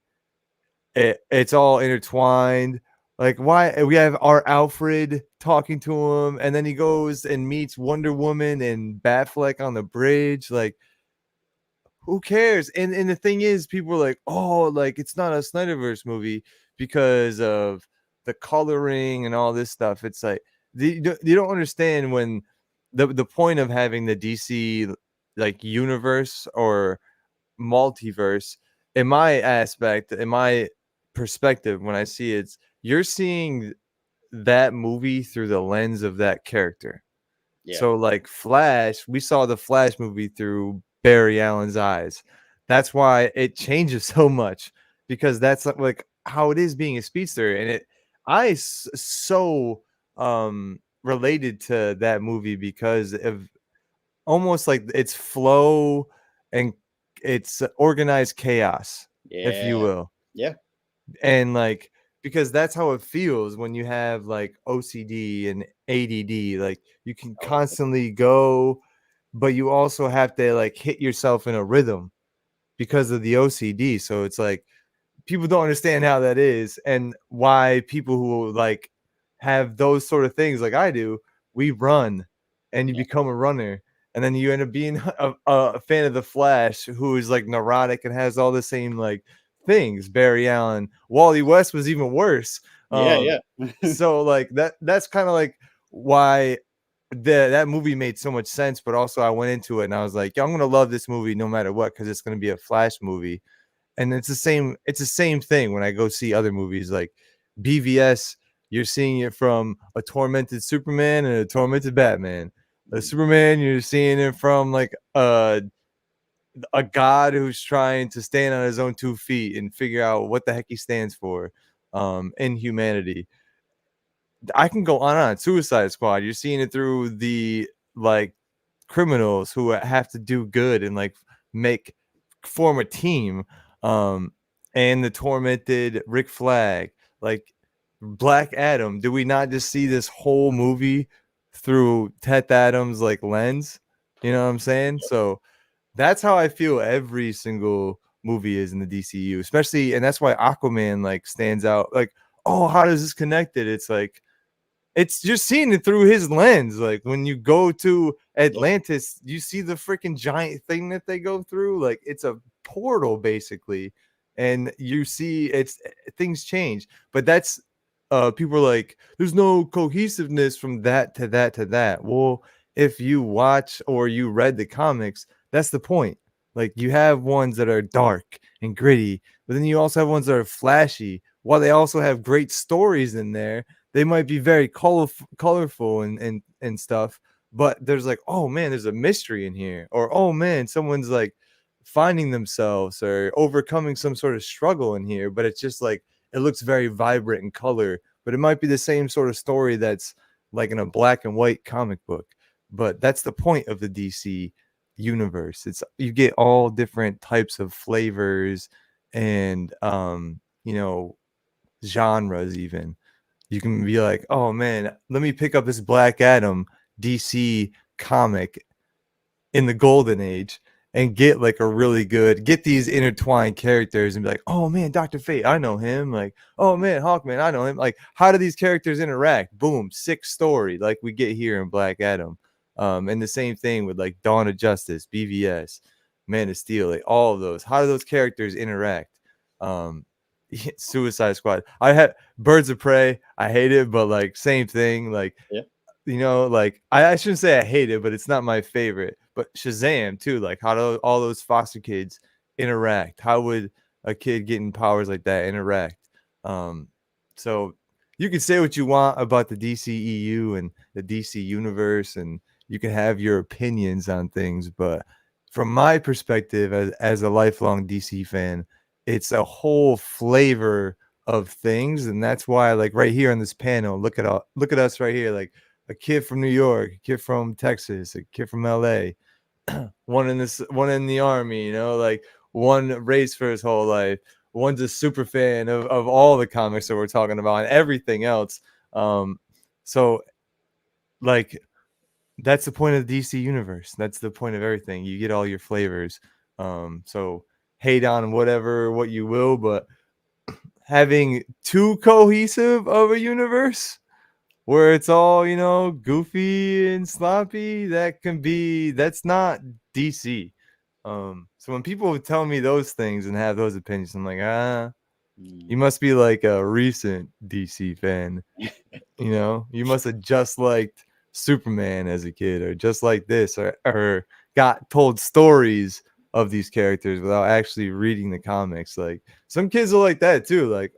it's all intertwined. Like, why we have our Alfred talking to him, and then he goes and meets Wonder Woman and Batfleck on the bridge. Like, who cares? And the thing is, people are like, oh, like it's not a Snyderverse movie because of the coloring and all this stuff. It's like you don't understand when the point of having the DC like universe or multiverse, in my perspective, when I see it, you're seeing that movie through the lens of that character. Yeah. So like Flash, we saw the Flash movie through Barry Allen's eyes. That's why it changes so much, because that's like how it is being a speedster. And so related to that movie because of almost like its flow and it's organized chaos, if you Yeah. will. Yeah. And like, because that's how it feels when you have like OCD and ADD. Like you can constantly go, but you also have to like hit yourself in a rhythm. because of the OCD. So it's like people don't understand how that is and why people who like have those sort of things like I do, we run and you Yeah. become a runner. And then you end up being a fan of the Flash, who is like neurotic and has all the same like things. Barry Allen, Wally West was even worse. Yeah. So like that's kind of like why that movie made so much sense. But also I went into it and I was like, I'm gonna love this movie no matter what, because it's gonna be a Flash movie. And it's the same thing when I go see other movies like BVS. You're seeing it from a tormented Superman and a tormented Batman. The Superman, you're seeing it from like a god who's trying to stand on his own 2 feet and figure out what the heck he stands for in humanity. I can go on and on. Suicide Squad, you're seeing it through the like criminals who have to do good and like form a team. Um, and the tormented Rick Flag, like Black Adam. Do we not just see this whole movie through Teth Adams' like lens? You know what I'm saying? So that's how I feel every single movie is in the DCU, especially, and that's why Aquaman like stands out. Like, oh, how does this connected? It's like it's just seeing it through his lens. Like when you go to Atlantis, you see the freaking giant thing that they go through. Like it's a portal basically, and you see it's things change. But that's people are like, there's no cohesiveness from that to that to that. Well, if you watch or you read the comics, that's the point. Like you have ones that are dark and gritty, but then you also have ones that are flashy. While they also have great stories in there, they might be very colorful and stuff, but there's like, oh man, there's a mystery in here, or oh man, someone's like finding themselves or overcoming some sort of struggle in here. But it's just like it looks very vibrant in color, but it might be the same sort of story that's like in a black and white comic book. But that's the point of the DC universe. It's you get all different types of flavors and genres even. You can be like, oh man, let me pick up this Black Adam DC comic in the golden age and get like a really good, get these intertwined characters and be like, oh man, Dr. Fate, I know him. Like, oh man, Hawkman, I know him. Like, how do these characters interact? Boom, sick story like we get here in Black Adam. And the same thing with like Dawn of Justice, BVS, Man of Steel, like all of those. How do those characters interact? Suicide Squad. I had Birds of Prey. I hate it, but like same thing. Like, Yeah. like I shouldn't say I hate it, but it's not my favorite. But Shazam too. Like, how do all those foster kids interact? How would a kid getting powers like that interact? So you can say what you want about the DCEU and the DC universe, and you can have your opinions on things, but from my perspective as a lifelong DC fan, it's a whole flavor of things. And that's why, like right here on this panel, look at us right here, like a kid from New York, a kid from Texas, a kid from LA, one in the army, like one raised for his whole life. One's a super fan of all the comics that we're talking about and everything else. So like that's the point of the DC universe. That's the point of everything. You get all your flavors. So hate on what you will, but having too cohesive of a universe where it's all, goofy and sloppy, that's not DC. So when people tell me those things and have those opinions, I'm like, you must be like a recent DC fan. You must have just liked Superman as a kid, or just like this, or got told stories of these characters without actually reading the comics. Like some kids are like that too. Like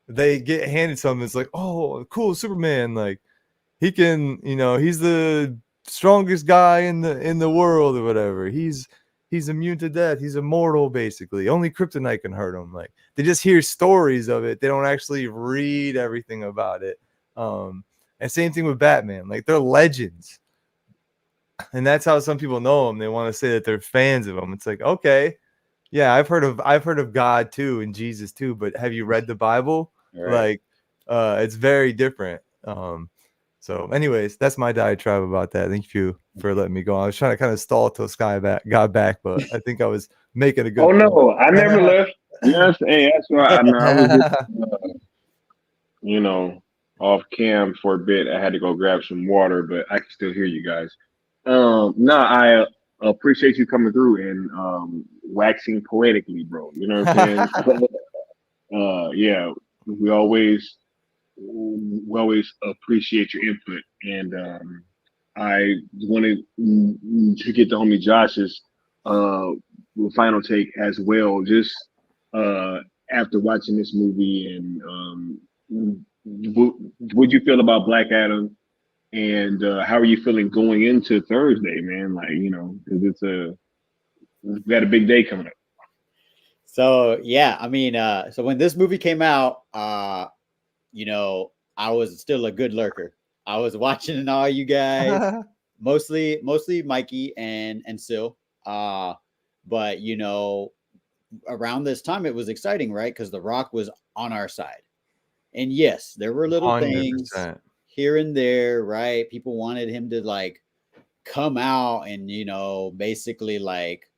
they get handed something, it's like, oh, cool, Superman. Like he can, he's the strongest guy in the world or whatever. He's immune to death. He's immortal, basically. Only kryptonite can hurt him. Like they just hear stories of it. They don't actually read everything about it. And same thing with Batman. Like they're legends. And that's how some people know him. They want to say that they're fans of him. It's like, okay, yeah, I've heard of God too and Jesus too, but have you read the Bible? Right. Like, it's very different. So, anyways, that's my diatribe about that. Thank you for letting me go. I was trying to kind of stall till got back, but I think I was making a good Oh point. no, I never left. Yes, hey, that's why I know I was just you know off cam for a bit. I had to go grab some water, but I can still hear you guys. No, I appreciate you coming through and waxing poetically, bro. You know what I'm saying? Yeah, we always we always appreciate your input, and I wanted to get the homie Josh's uh, final take as well. Just uh, after watching this movie, and what you feel about Black Adam, and how are you feeling going into Thursday, man? Like, you know, because we got a big day coming up. So yeah, I mean, so when this movie came out, I was still a good lurker. I was watching all you guys, mostly Mikey and Sil. But around this time it was exciting, right? Because The Rock was on our side. And yes, there were little 100%. things here and there, right? People wanted him to like come out and basically like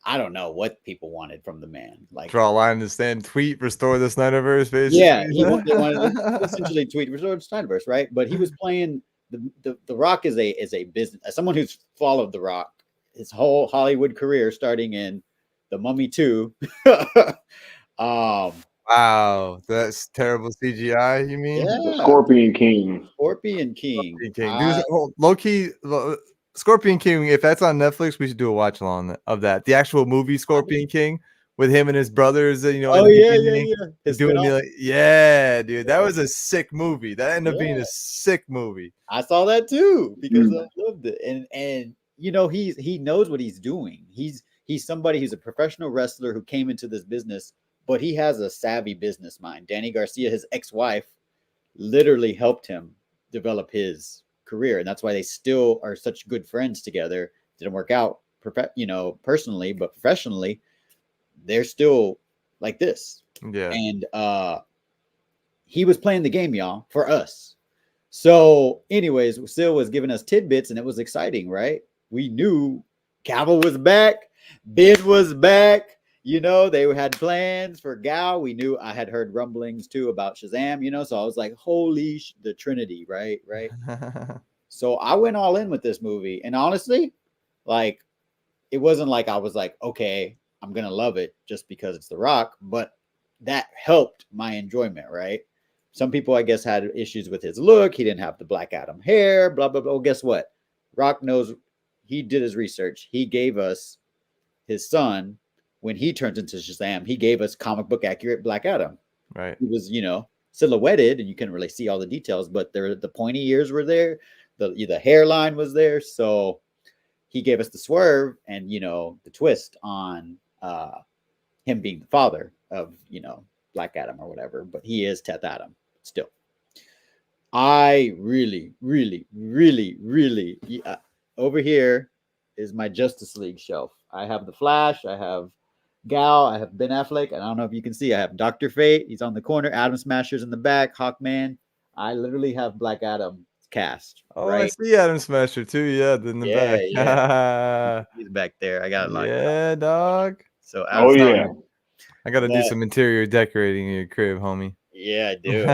I don't know what people wanted from the man. Like Draw a line in the sand, tweet, restore the Snyderverse, basically. yeah, they wanted to essentially tweet restore the Snyderverse, right? But he was playing the Rock is a business. As someone who's followed The Rock his whole Hollywood career, starting in The Mummy 2. Wow, that's terrible CGI. You mean? The Yeah, Scorpion King. Scorpion King. Dude, low key, Scorpion King. If that's on Netflix, we should do a watch along of that. The actual movie Scorpion King with him and his brothers. Oh yeah. Yeah, dude, that was a sick movie. That ended up being a sick movie. I saw that too because I loved it, and he knows what he's doing. He's somebody who's a professional wrestler who came into this business, but he has a savvy business mind. Danny Garcia, his ex-wife, literally helped him develop his career, and that's why they still are such good friends together. Didn't work out, personally, but professionally, they're still like this. Yeah, and he was playing the game, y'all, for us. So, anyways, Sil was giving us tidbits, and it was exciting, right? We knew Cavill was back, Bid was back. They had plans for Gal. We knew I had heard rumblings too about Shazam, so I was like, holy the Trinity, right? So I went all in with this movie. And honestly, like, it wasn't like I was like, okay, I'm going to love it just because it's The Rock, but that helped my enjoyment, right? Some people, I guess, had issues with his look. He didn't have the Black Adam hair, blah, blah, blah. Well, guess what? Rock knows. He did his research. He gave us his son. When he turns into Shazam, he gave us comic book accurate Black Adam. Right. He was, silhouetted, and you couldn't really see all the details, but the pointy ears were there. The hairline was there. So he gave us the swerve and, the twist on him being the father of, Black Adam or whatever, but he is Teth Adam still. I really, really, really, really, over here is my Justice League shelf. I have the Flash. I have Gal. I have Ben Affleck. And I don't know if you can see, I have Dr. Fate. He's on the corner. Atom Smasher's in the back. Hawkman. I literally have Black Adam cast. Oh, right? I see Atom Smasher too. Yeah, in the back. Yeah. He's back there. I got it locked up. Dog. So I got to do some interior decorating in your crib, homie. Yeah, I do.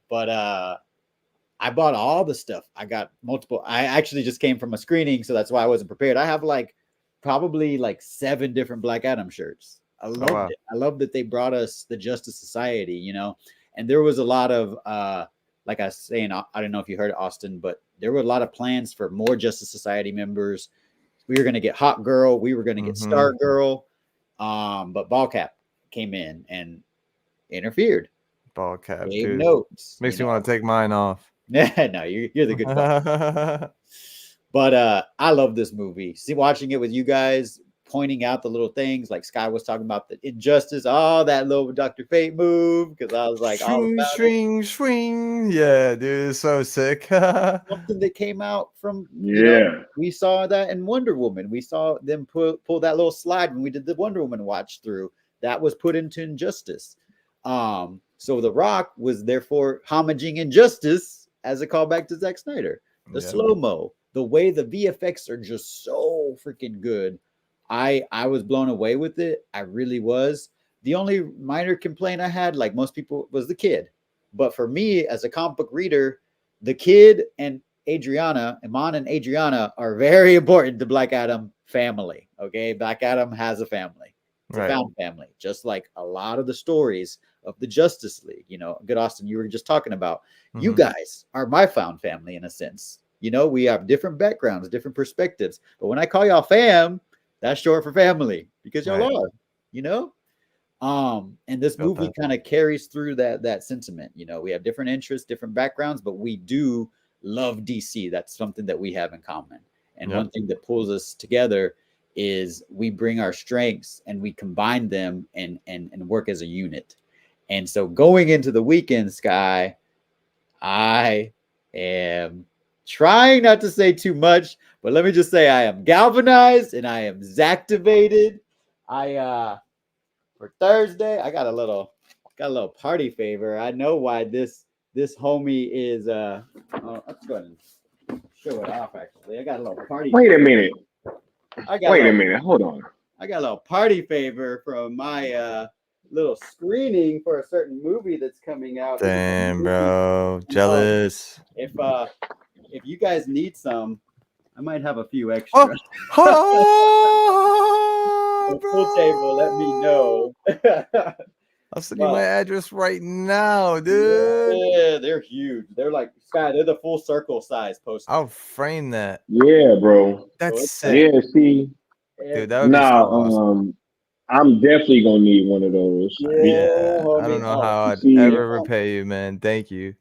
But I bought all the stuff. I got multiple. I actually just came from a screening, so that's why I wasn't prepared. I have probably 7 different Black Adam shirts. I loved it. I love that they brought us the Justice Society, and there was a lot of, like I was saying, I don't know if you heard Austin, but there were a lot of plans for more Justice Society members. We were going to get Hawk Girl. We were going to get Star Girl. But Ballcap came in and interfered. Ballcap, gave dude. Notes. Makes me want to take mine off. No, you're the good one. But I love this movie. Watching it with you guys, pointing out the little things like Sky was talking about the injustice, that little Dr. Fate move, because I was like, swing. Yeah, dude, it's so sick. Something that came out from we saw that in Wonder Woman. We saw them pull that little slide when we did the Wonder Woman watch through. That was put into Injustice. So The Rock was therefore homaging injustice as a callback to Zack Snyder. The slow-mo, the way the VFX are just so freaking good. I was blown away with it. I really was. The only minor complaint I had, like most people, was the kid. But for me, as a comic book reader, the kid and Iman and Adriana are very important to Black Adam family. Okay, Black Adam has a family. It's a found family, just like a lot of the stories of the Justice League. You know, good Austin, you were just talking about. You guys are my found family in a sense. You know, we have different backgrounds, different perspectives. But when I call y'all fam, that's short for family because y'all are, you know. And this movie kind of carries through that sentiment. You know, we have different interests, different backgrounds, but we do love DC. That's something that we have in common. And one thing that pulls us together is we bring our strengths and we combine them and work as a unit. And so going into the weekend, Sky, I am trying not to say too much, but let me just say I am galvanized and I am Zacktivated. For Thursday, I got a little party favor. I know why this homie is let's go ahead and show it off actually. I got a little party. Wait a minute. Wait a minute. Hold on. I got a little party favor from my little screening for a certain movie that's coming out. Damn, bro. Jealous. If you guys need some, I might have a few extra. Full table, let me know. I'll send you my address right now, dude. Yeah, they're huge. They're like Sky. They're the full circle size poster. I'll frame that. Yeah, bro. That's sick. Yeah, see. Dude, that would be so awesome. I'm definitely gonna need one of those. Yeah, I don't know how I'd ever repay you, man. Thank you.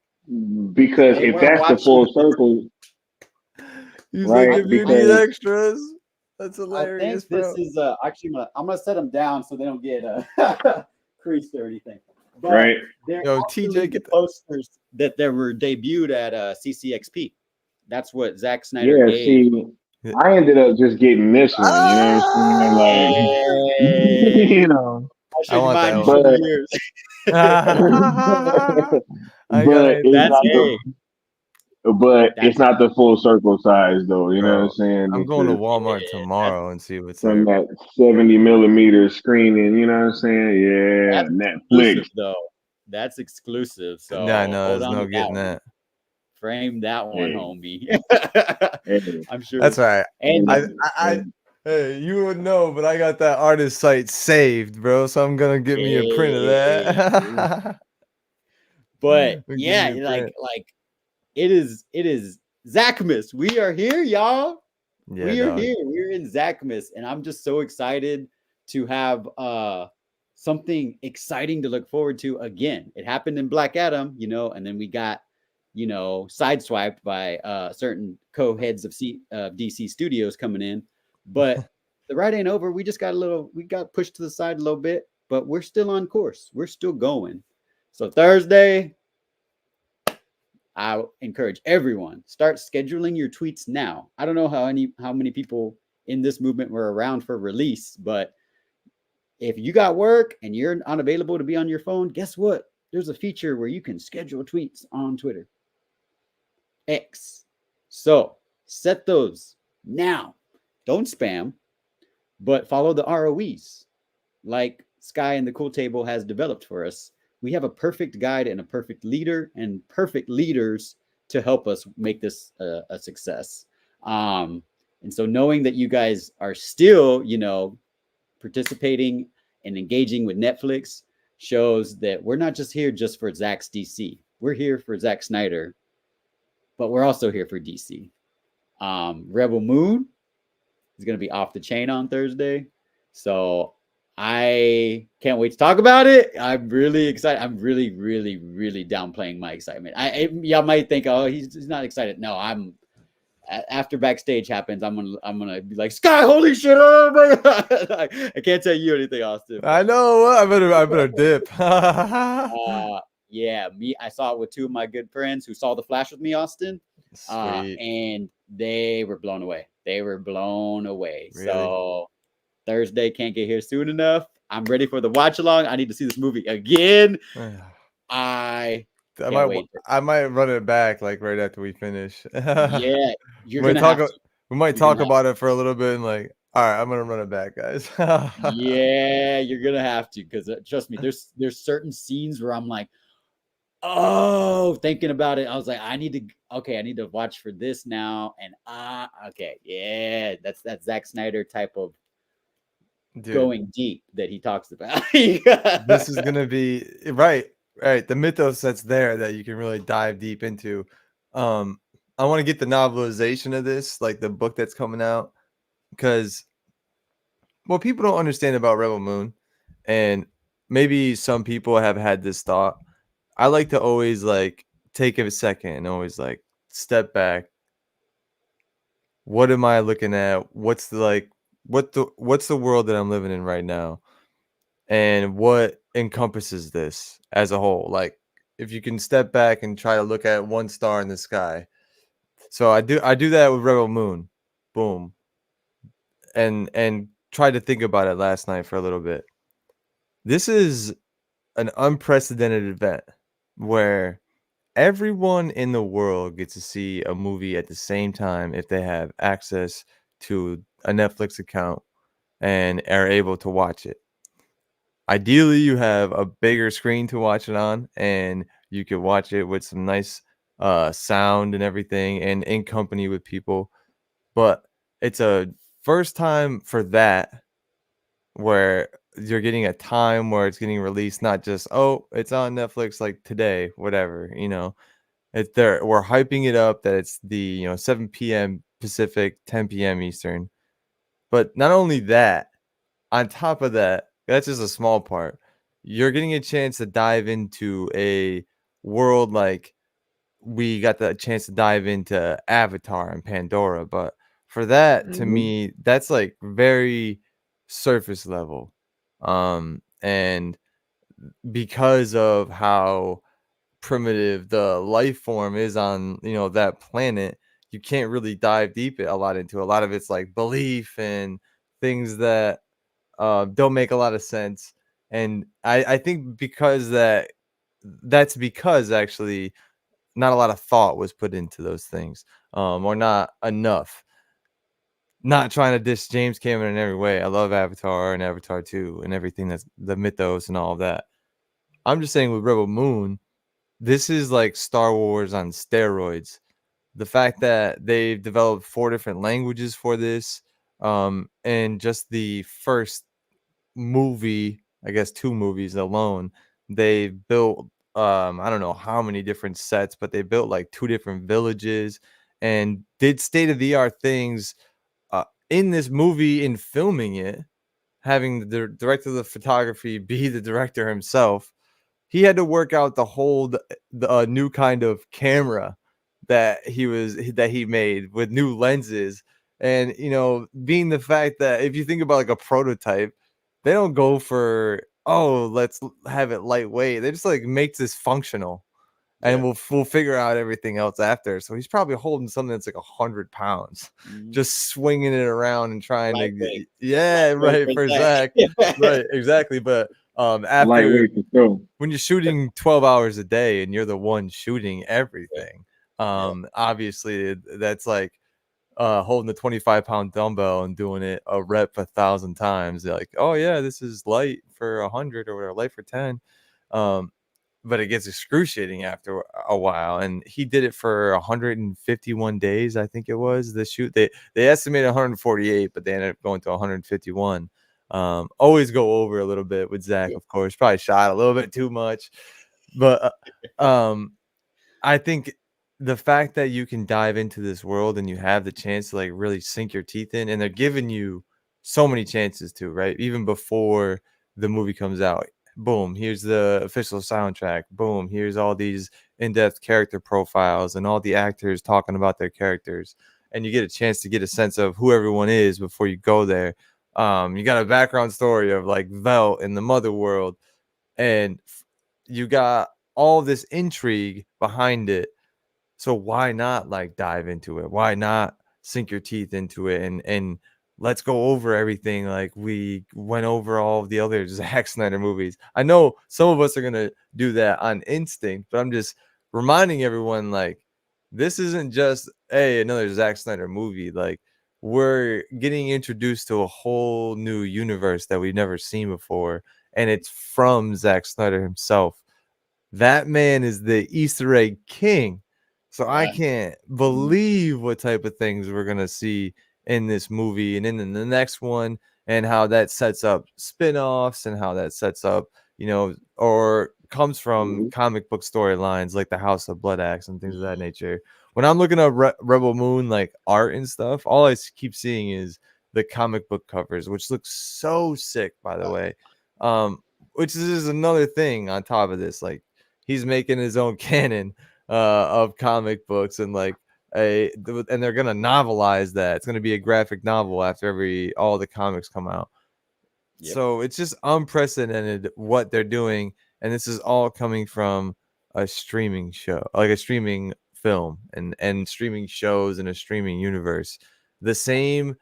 Because if that's the full circle, right? If you need extras, that's hilarious. I think this is actually I'm gonna set them down so they don't get creased or anything. But right? Yo, TJ, get the posters that were debuted at CCXP. That's what Zack Snyder gave. See, I ended up just getting this one. You know what I'm saying? Like, you know, I want that one. But it's not the full circle size though. You know what I'm saying? I'm going to Walmart tomorrow and see what's from there. that 70mm screening. You know what I'm saying? Yeah, that's Netflix though. That's exclusive. So no, there's no getting that. Frame that one, homie. I'm sure that's right. And hey, you would know, but I got that artist site saved, bro. So I'm gonna get me a print of that. But yeah, like it is Zackmas. We are here, y'all. Yeah, we are here. We're in Zackmas, and I'm just so excited to have something exciting to look forward to again. It happened in Black Adam, you know, and then we got, you know, sideswiped by certain co-heads of DC Studios coming in. But the ride ain't over. We got pushed to the side a little bit, but we're still on course. We're still going. So Thursday, I encourage everyone, start scheduling your tweets now. I don't know how many people in this movement were around for release, but if you got work and you're unavailable to be on your phone, guess what? There's a feature where you can schedule tweets on Twitter. X. So set those now. Don't spam, but follow the ROEs like Sky and the Cool Table has developed for us. We have a perfect guide and a perfect leader and perfect leaders to help us make this a success. And so knowing that you guys are still, you know, participating and engaging with Netflix shows that we're not just here just for Zack's DC. We're here for Zack Snyder, but we're also here for DC. Rebel Moon is going to be off the chain on Thursday. So I can't wait to talk about it. I'm really excited. I'm really, really, really downplaying my excitement. Y'all might think, oh, he's not excited. No, I'm. After backstage happens, I'm gonna be like, Sky, holy shit! Oh my God. I can't tell you anything, Austin. I know. I better dip. Yeah, I saw it with two of my good friends who saw The Flash with me, Austin. And they were blown away. Really? So Thursday can't get here soon enough. I'm ready for the watch along. I need to see this movie again. I can't wait. I might run it back like right after we finish. Yeah, you're we gonna have to. might You're talk gonna about it for a little bit and like, all right, I'm gonna run it back, guys. Yeah, you're gonna have to because trust me, there's certain scenes where I'm like, oh, thinking about it, I was like, I need to watch for this now, and okay, yeah, that's that Zack Snyder type of Dude, going deep that he talks about. this is gonna be right. The mythos that's there that you can really dive deep into. I want to get the novelization of this, like the book that's coming out, because what people don't understand about Rebel Moon, and maybe some people have had this thought. I like to always like take a second and always like step back. What am I looking at? What's the world that I'm living in right now? And what encompasses this as a whole? Like if you can step back and try to look at one star in the sky. So I do that with Rebel Moon. Boom. And try to think about it last night for a little bit. This is an unprecedented event where everyone in the world gets to see a movie at the same time if they have access to a Netflix account and are able to watch it. Ideally, you have a bigger screen to watch it on, and you could watch it with some nice sound and everything, and in company with people. But it's a first time for that where you're getting a time where it's getting released, not just it's on Netflix like today, whatever. It's there. We're hyping it up that it's the 7 p.m. Pacific, 10 p.m. Eastern. But not only that, on top of that, that's just a small part. You're getting a chance to dive into a world like we got the chance to dive into Avatar and Pandora. But for that, to me, that's like very surface level. And because of how primitive the life form is on that planet, you can't really dive deep a lot into. A lot of it's like belief and things that don't make a lot of sense. And I think that's because actually not a lot of thought was put into those things, or not enough. Not trying to diss James Cameron in every way. I love Avatar and Avatar 2 and everything that's the mythos and all of that. I'm just saying with Rebel Moon, this is like Star Wars on steroids. The fact that they've developed 4 different languages for this, and just the first movie, I guess 2 movies alone, they built I don't know how many different sets, but they built like 2 different villages and did state of the art things in this movie in filming it, having the director of the photography be the director himself. He had to work out the whole the new kind of camera that he made with new lenses. And being the fact that if you think about like a prototype, they don't go for let's have it lightweight. They just like make this functional, and we'll figure out everything else after. So he's probably holding something that's like 100 pounds, just swinging it around and trying to right for Zack. Right, exactly. But after Lightweight for sure. when you're shooting 12 hours a day and you're the one shooting everything, obviously that's like holding a 25-pound dumbbell and doing it a rep 1,000 times. They're like, oh yeah, this is light for 100 or whatever, light for 10. But it gets excruciating after a while. And he did it for 151 days, I think it was the shoot. They estimated 148, but they ended up going to 151. Always go over a little bit with Zack, of course. Probably shot a little bit too much, but I think the fact that you can dive into this world and you have the chance to like really sink your teeth in, and they're giving you so many chances to, right? Even before the movie comes out, boom, here's the official soundtrack. Boom, here's all these in-depth character profiles and all the actors talking about their characters, and you get a chance to get a sense of who everyone is before you go there. You got a background story of like Velt in the Mother World, and you got all this intrigue behind it. So why not like dive into it? Why not sink your teeth into it and let's go over everything like we went over all of the other Zack Snyder movies. I know some of us are gonna do that on instinct, but I'm just reminding everyone like this isn't just another Zack Snyder movie. Like we're getting introduced to a whole new universe that we've never seen before, and it's from Zack Snyder himself. That man is the Easter egg king. So I Yeah. can't believe what type of things we're gonna see in this movie and in the next one, and how that sets up spin-offs and how that sets up, or comes from Mhm. comic book storylines like the House of Blood Axe and things of that nature. When I'm looking at Rebel Moon like art and stuff, all I keep seeing is the comic book covers, which looks so sick, by the way. Which is another thing on top of this, like he's making his own canon of comic books, and like and they're gonna novelize that. It's gonna be a graphic novel after all the comics come out. Yep. So it's just unprecedented what they're doing, and this is all coming from a streaming show, like a streaming film, and streaming shows in a streaming universe. The same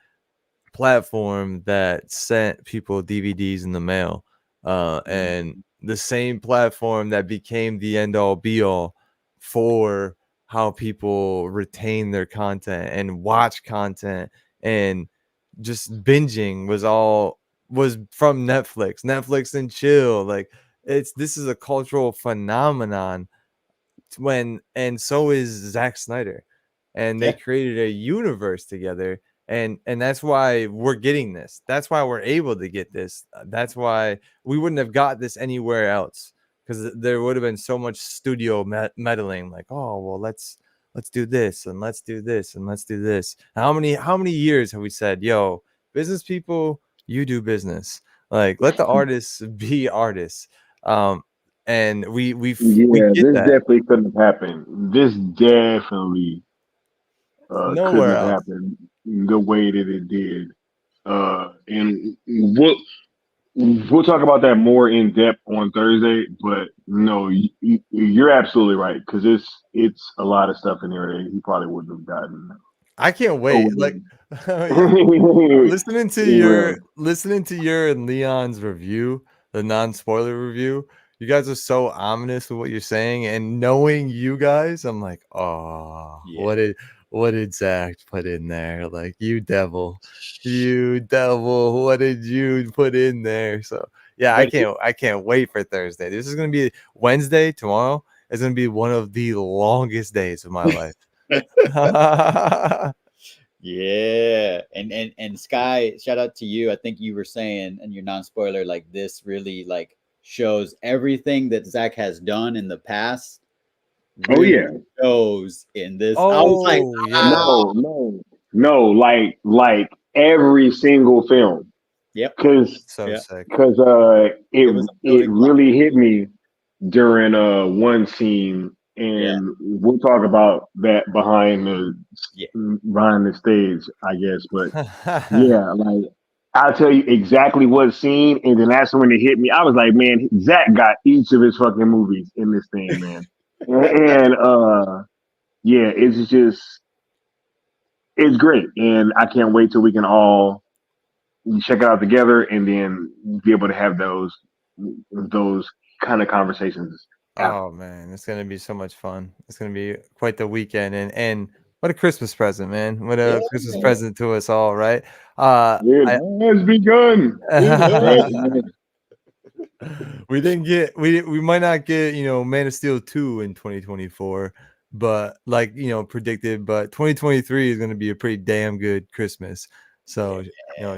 platform that sent people DVDs in the mail, and the same platform that became the end all be all for how people retain their content and watch content, and just binging was from Netflix and chill. Like this is a cultural phenomenon and so is Zack Snyder, and they Yeah. created a universe together, and that's why we're getting this. That's why we're able to get this. That's why we wouldn't have got this anywhere else, because there would have been so much studio meddling. Like, oh well, let's do this and let's do this and let's do this. How many years have we said, yo, business people, you do business. Like, let the artists be artists. And we Yeah, get this that definitely couldn't have happened. This definitely couldn't nowhere have else. happened the way that it did. And we'll talk about that more in depth on Thursday. But no, you're absolutely right, because it's a lot of stuff in there that he probably wouldn't have gotten. I can't Oh, wait. Like well. listening to your and Leon's review, the non-spoiler review. You guys are so ominous with what you're saying, and knowing you guys, I'm like, oh, Yeah. what did Zach put in there? Like, you devil, what did you put in there? So yeah, But I can't wait for Thursday. This is gonna be Wednesday tomorrow. Is gonna be one of the longest days of my life. yeah, and Sky, shout out to you. I think you were saying in your non-spoiler, like this really like shows everything that Zach has done in the past Oh really yeah. shows in this. I was like, Oh yeah. wow. No, like every single film, Yep. because So Yeah. sick. it It was a it building block. really hit me during one scene, Yeah. and we'll talk about that Yeah. behind the stage, I guess. But yeah, like I'll tell you exactly what scene, and then that's when it hit me. I was like, man, Zach got each of his fucking movies in this thing, man, and yeah, it's great, and I can't wait till we can all check it out together, and then be able to have those kind of conversations after. Oh man, it's gonna be so much fun. It's gonna be quite the weekend, and what a Christmas present, man. What Yeah. a Christmas present to us all, right? It I has begun. It has begun. we didn't get we might not get, Man of Steel 2 in 2024, but like, predicted, but 2023 is going to be a pretty damn good Christmas. So,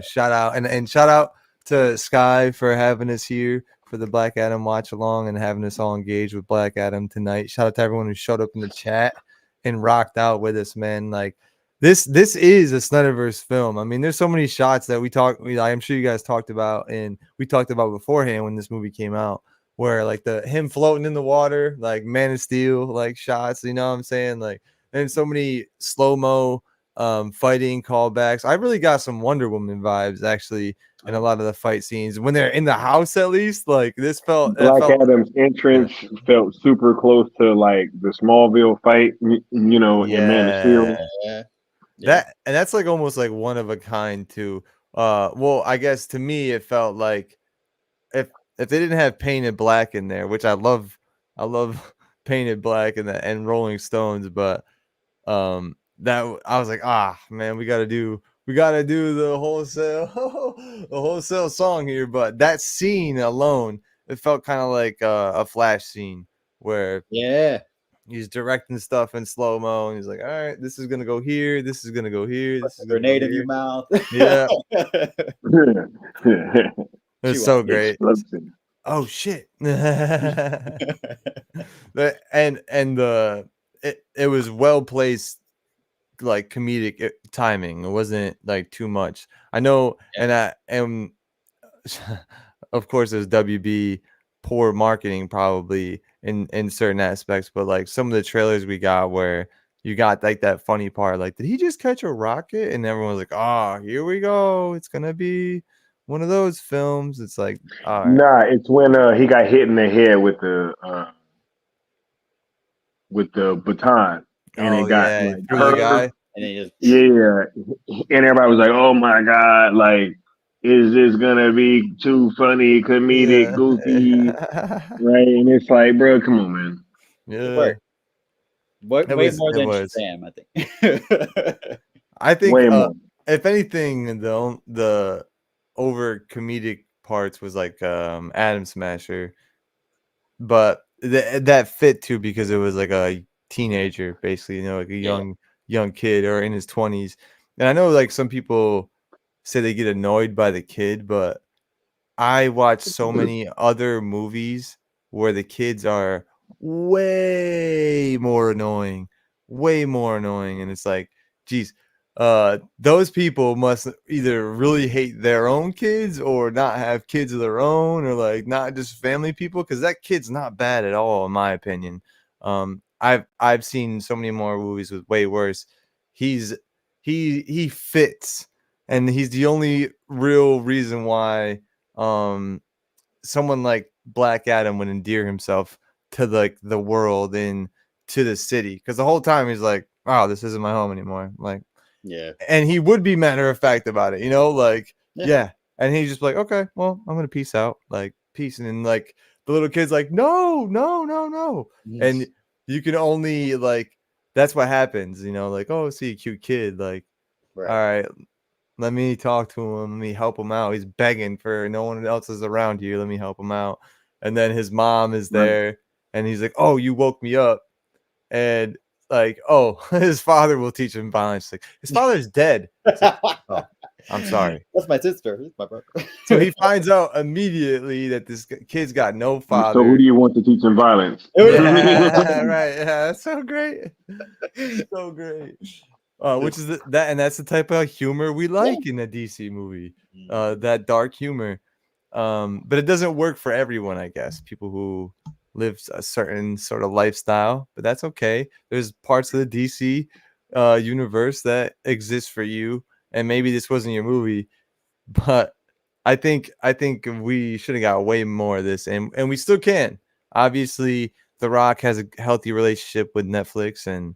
shout out and shout out to Sky for having us here for the Black Adam watch along and having us all engaged with Black Adam tonight. Shout out to everyone who showed up in the chat and rocked out with us, man. Like this is a Snyderverse film. I mean, there's so many shots that I'm sure you guys talked about, and we talked about beforehand when this movie came out, where like him floating in the water, like Man of Steel, like shots. You know what I'm saying? Like, and so many slow-mo fighting callbacks. I really got some Wonder Woman vibes actually in a lot of the fight scenes when they're in the house. At least, like this Black felt Adam's yeah. entrance felt super close to like the Smallville fight, in Man of Yeah. Steel. Yeah. Yeah. And that's like almost like one of a kind too. Well, I guess to me it felt like if they didn't have Painted Black in there, which I love Painted Black and Rolling Stones, but I was like, ah man, we gotta do the wholesale the wholesale song here. But that scene alone, it felt kind of like a Flash scene where Yeah. he's directing stuff in slow-mo and he's like, all right, this is gonna go here, this is gonna go here, Put this a is gonna go grenade in your here. mouth. Yeah, it's Chew on so it. great. Explosion. Oh shit. It was well placed, like comedic timing. It wasn't like too much. I know, Yeah. and of course there's WB poor marketing probably in certain aspects, but like some of the trailers we got where you got like that funny part, like did he just catch a rocket? And everyone was like, oh, here we go. It's gonna be one of those films. It's like, all right. Nah, it's when he got hit in the head with the baton, and it Oh got yeah, like through the curved. guy. And then you just Yeah, and everybody was like, "Oh my god! Like, is this gonna be too funny, comedic, Yeah. goofy?" Right? And it's like, bro, come on, man. it Yeah. worked. Way more It than was. Shazam, I think. I think Way more. if anything, the over comedic parts was like Adam Smasher, but that fit too because it was like a teenager, basically, like a Yeah. young kid or in his 20s. And I know like some people say they get annoyed by the kid, but I watch so many other movies where the kids are way more annoying, and it's like, geez, those people must either really hate their own kids or not have kids of their own, or like not just family people, because that kid's not bad at all, in my opinion. I've seen so many more movies with way worse. He's he fits, and he's the only real reason why someone like Black Adam would endear himself to like the world and to the city, because the whole time he's like, "Oh, this isn't my home anymore." Like, Yeah. and he would be matter of fact about it, like, Yeah. yeah. And he's just like, "Okay, well, I'm gonna peace out, like peace." And then like the little kid's like, "No, no, no, no," and you can only like that's what happens, like, oh, see a cute kid, like, all Right. right, let me talk to him. Let me help him out. He's begging for no one else is around here. Let me help him out. And then his mom is Right. there, and he's like, "Oh, you woke me up." And like, "Oh, his father will teach him violence." Like, his father's dead. It's like, "Oh, I'm sorry." That's my sister. That's my brother. So he finds out immediately that this kid's got no So who father. do you want to teach him violence? Yeah, right. Yeah, that's so great. So great. Which is that's the type of humor we like in a DC movie. That dark humor. But it doesn't work for everyone, I guess. People who live a certain sort of lifestyle, but that's okay. There's parts of the DC universe that exist for you, and maybe this wasn't your movie, but I think we should have got way more of this, and we still can. Obviously, The Rock has a healthy relationship with Netflix, and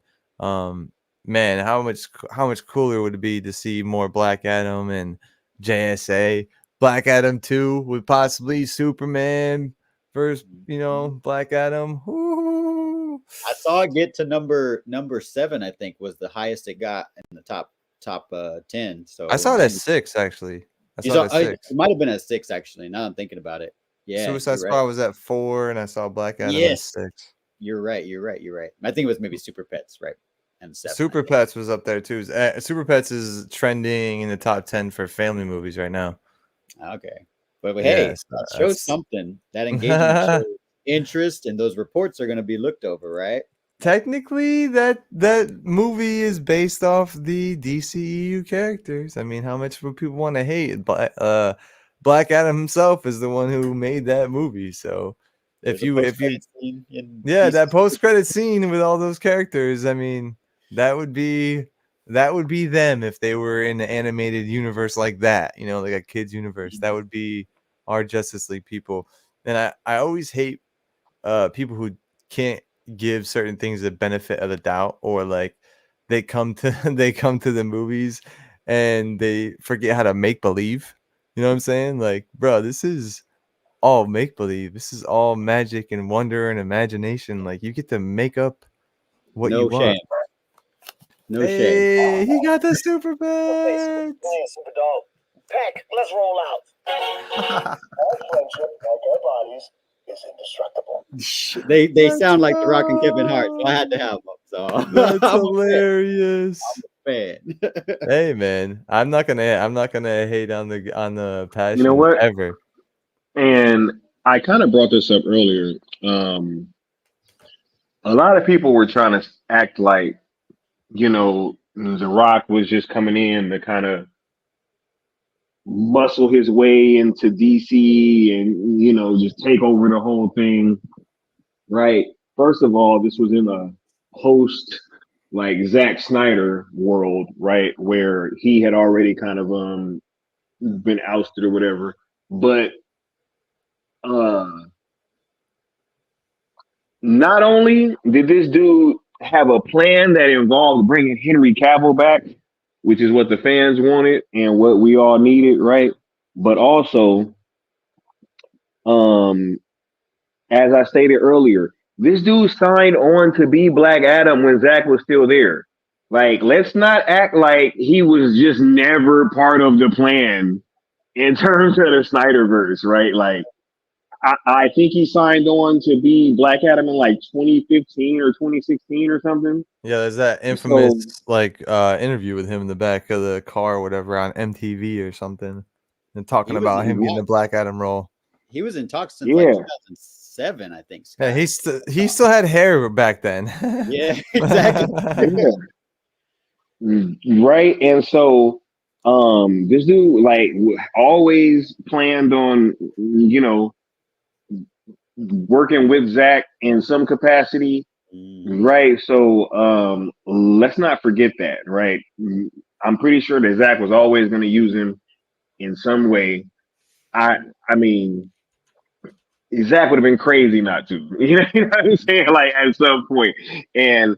man, how much cooler would it be to see more Black Adam and JSA, Black Adam 2 with possibly Superman versus Black Adam. Ooh. I saw it get to number 7. I think was the highest it got in the top 10. I So saw it at 6 actually. I you saw it saw at it 6. might have been at 6 actually. Now I'm thinking about it. Yeah, Suicide you're right. Squad was at 4, and I saw Black Adam at Yes, 6. you're right. I think it was maybe Super Pets, right? And 7. Super Pets was up there too. Super Pets is trending in the top 10 for family movies right now. Okay, but hey, Yes, that shows something. That engagement shows interest, and those reports are going to be looked over, right? technically that movie is based off the DCEU characters. I mean, how much would people want to hate? But Black Adam himself is the one who made that movie. So There's a if you post-credit scene in yeah, DC. that post-credit scene with all those characters, I mean, that would be them if they were in an animated universe like that, like a kids universe. That would be our Justice League people. And I always hate people who can't give certain things the benefit of the doubt, or like they come to the movies and they forget how to make believe. You know what I'm saying? Like, bro, this is all make believe. This is all magic and wonder and imagination. Like, you get to make up what you No shame. want. No shame. Hey, he got the super pet. Super dog. Pack, let's roll out. Our friendship, like our bodies, is indestructible. They Let's sound like The Rock and Kevin Hart, so I had to go. have them. So That's I'm hilarious. a fan. Hey man, I'm not gonna hate on the You know passion what? ever. And I kind of brought this up earlier. A lot of people were trying to act like, The Rock was just coming in to kind of muscle his way into DC and, just take over the whole thing. Right. First of all, this was in a post like Zack Snyder world, right? Where he had already kind of been ousted or whatever. But uh not only did this dude have a plan that involved bringing Henry Cavill back, which is what the fans wanted and what we all needed, right? But also, um, as I stated earlier, this dude signed on to be Black Adam when Zack was still there. Like, let's not act like he was just never part of the plan in terms of the Snyderverse, right? Like, I think he signed on to be Black Adam in like 2015 or 2016 or something. Yeah, there's that infamous So interview with him in the back of the car or whatever on MTV or something, and talking He was about in him getting the talks. Black Adam role. He was in talks since like yeah, 2007, I think. Yeah, Scott. he still had hair back then. Yeah, exactly. yeah, right. And so, this dude like always planned on, working with Zack in some capacity, Mhm. right? So, let's not forget that, right? I'm pretty sure that Zack was always going to use him in some way. I, I mean, Zack would have been crazy not to. You know what I'm saying? Like at some point, and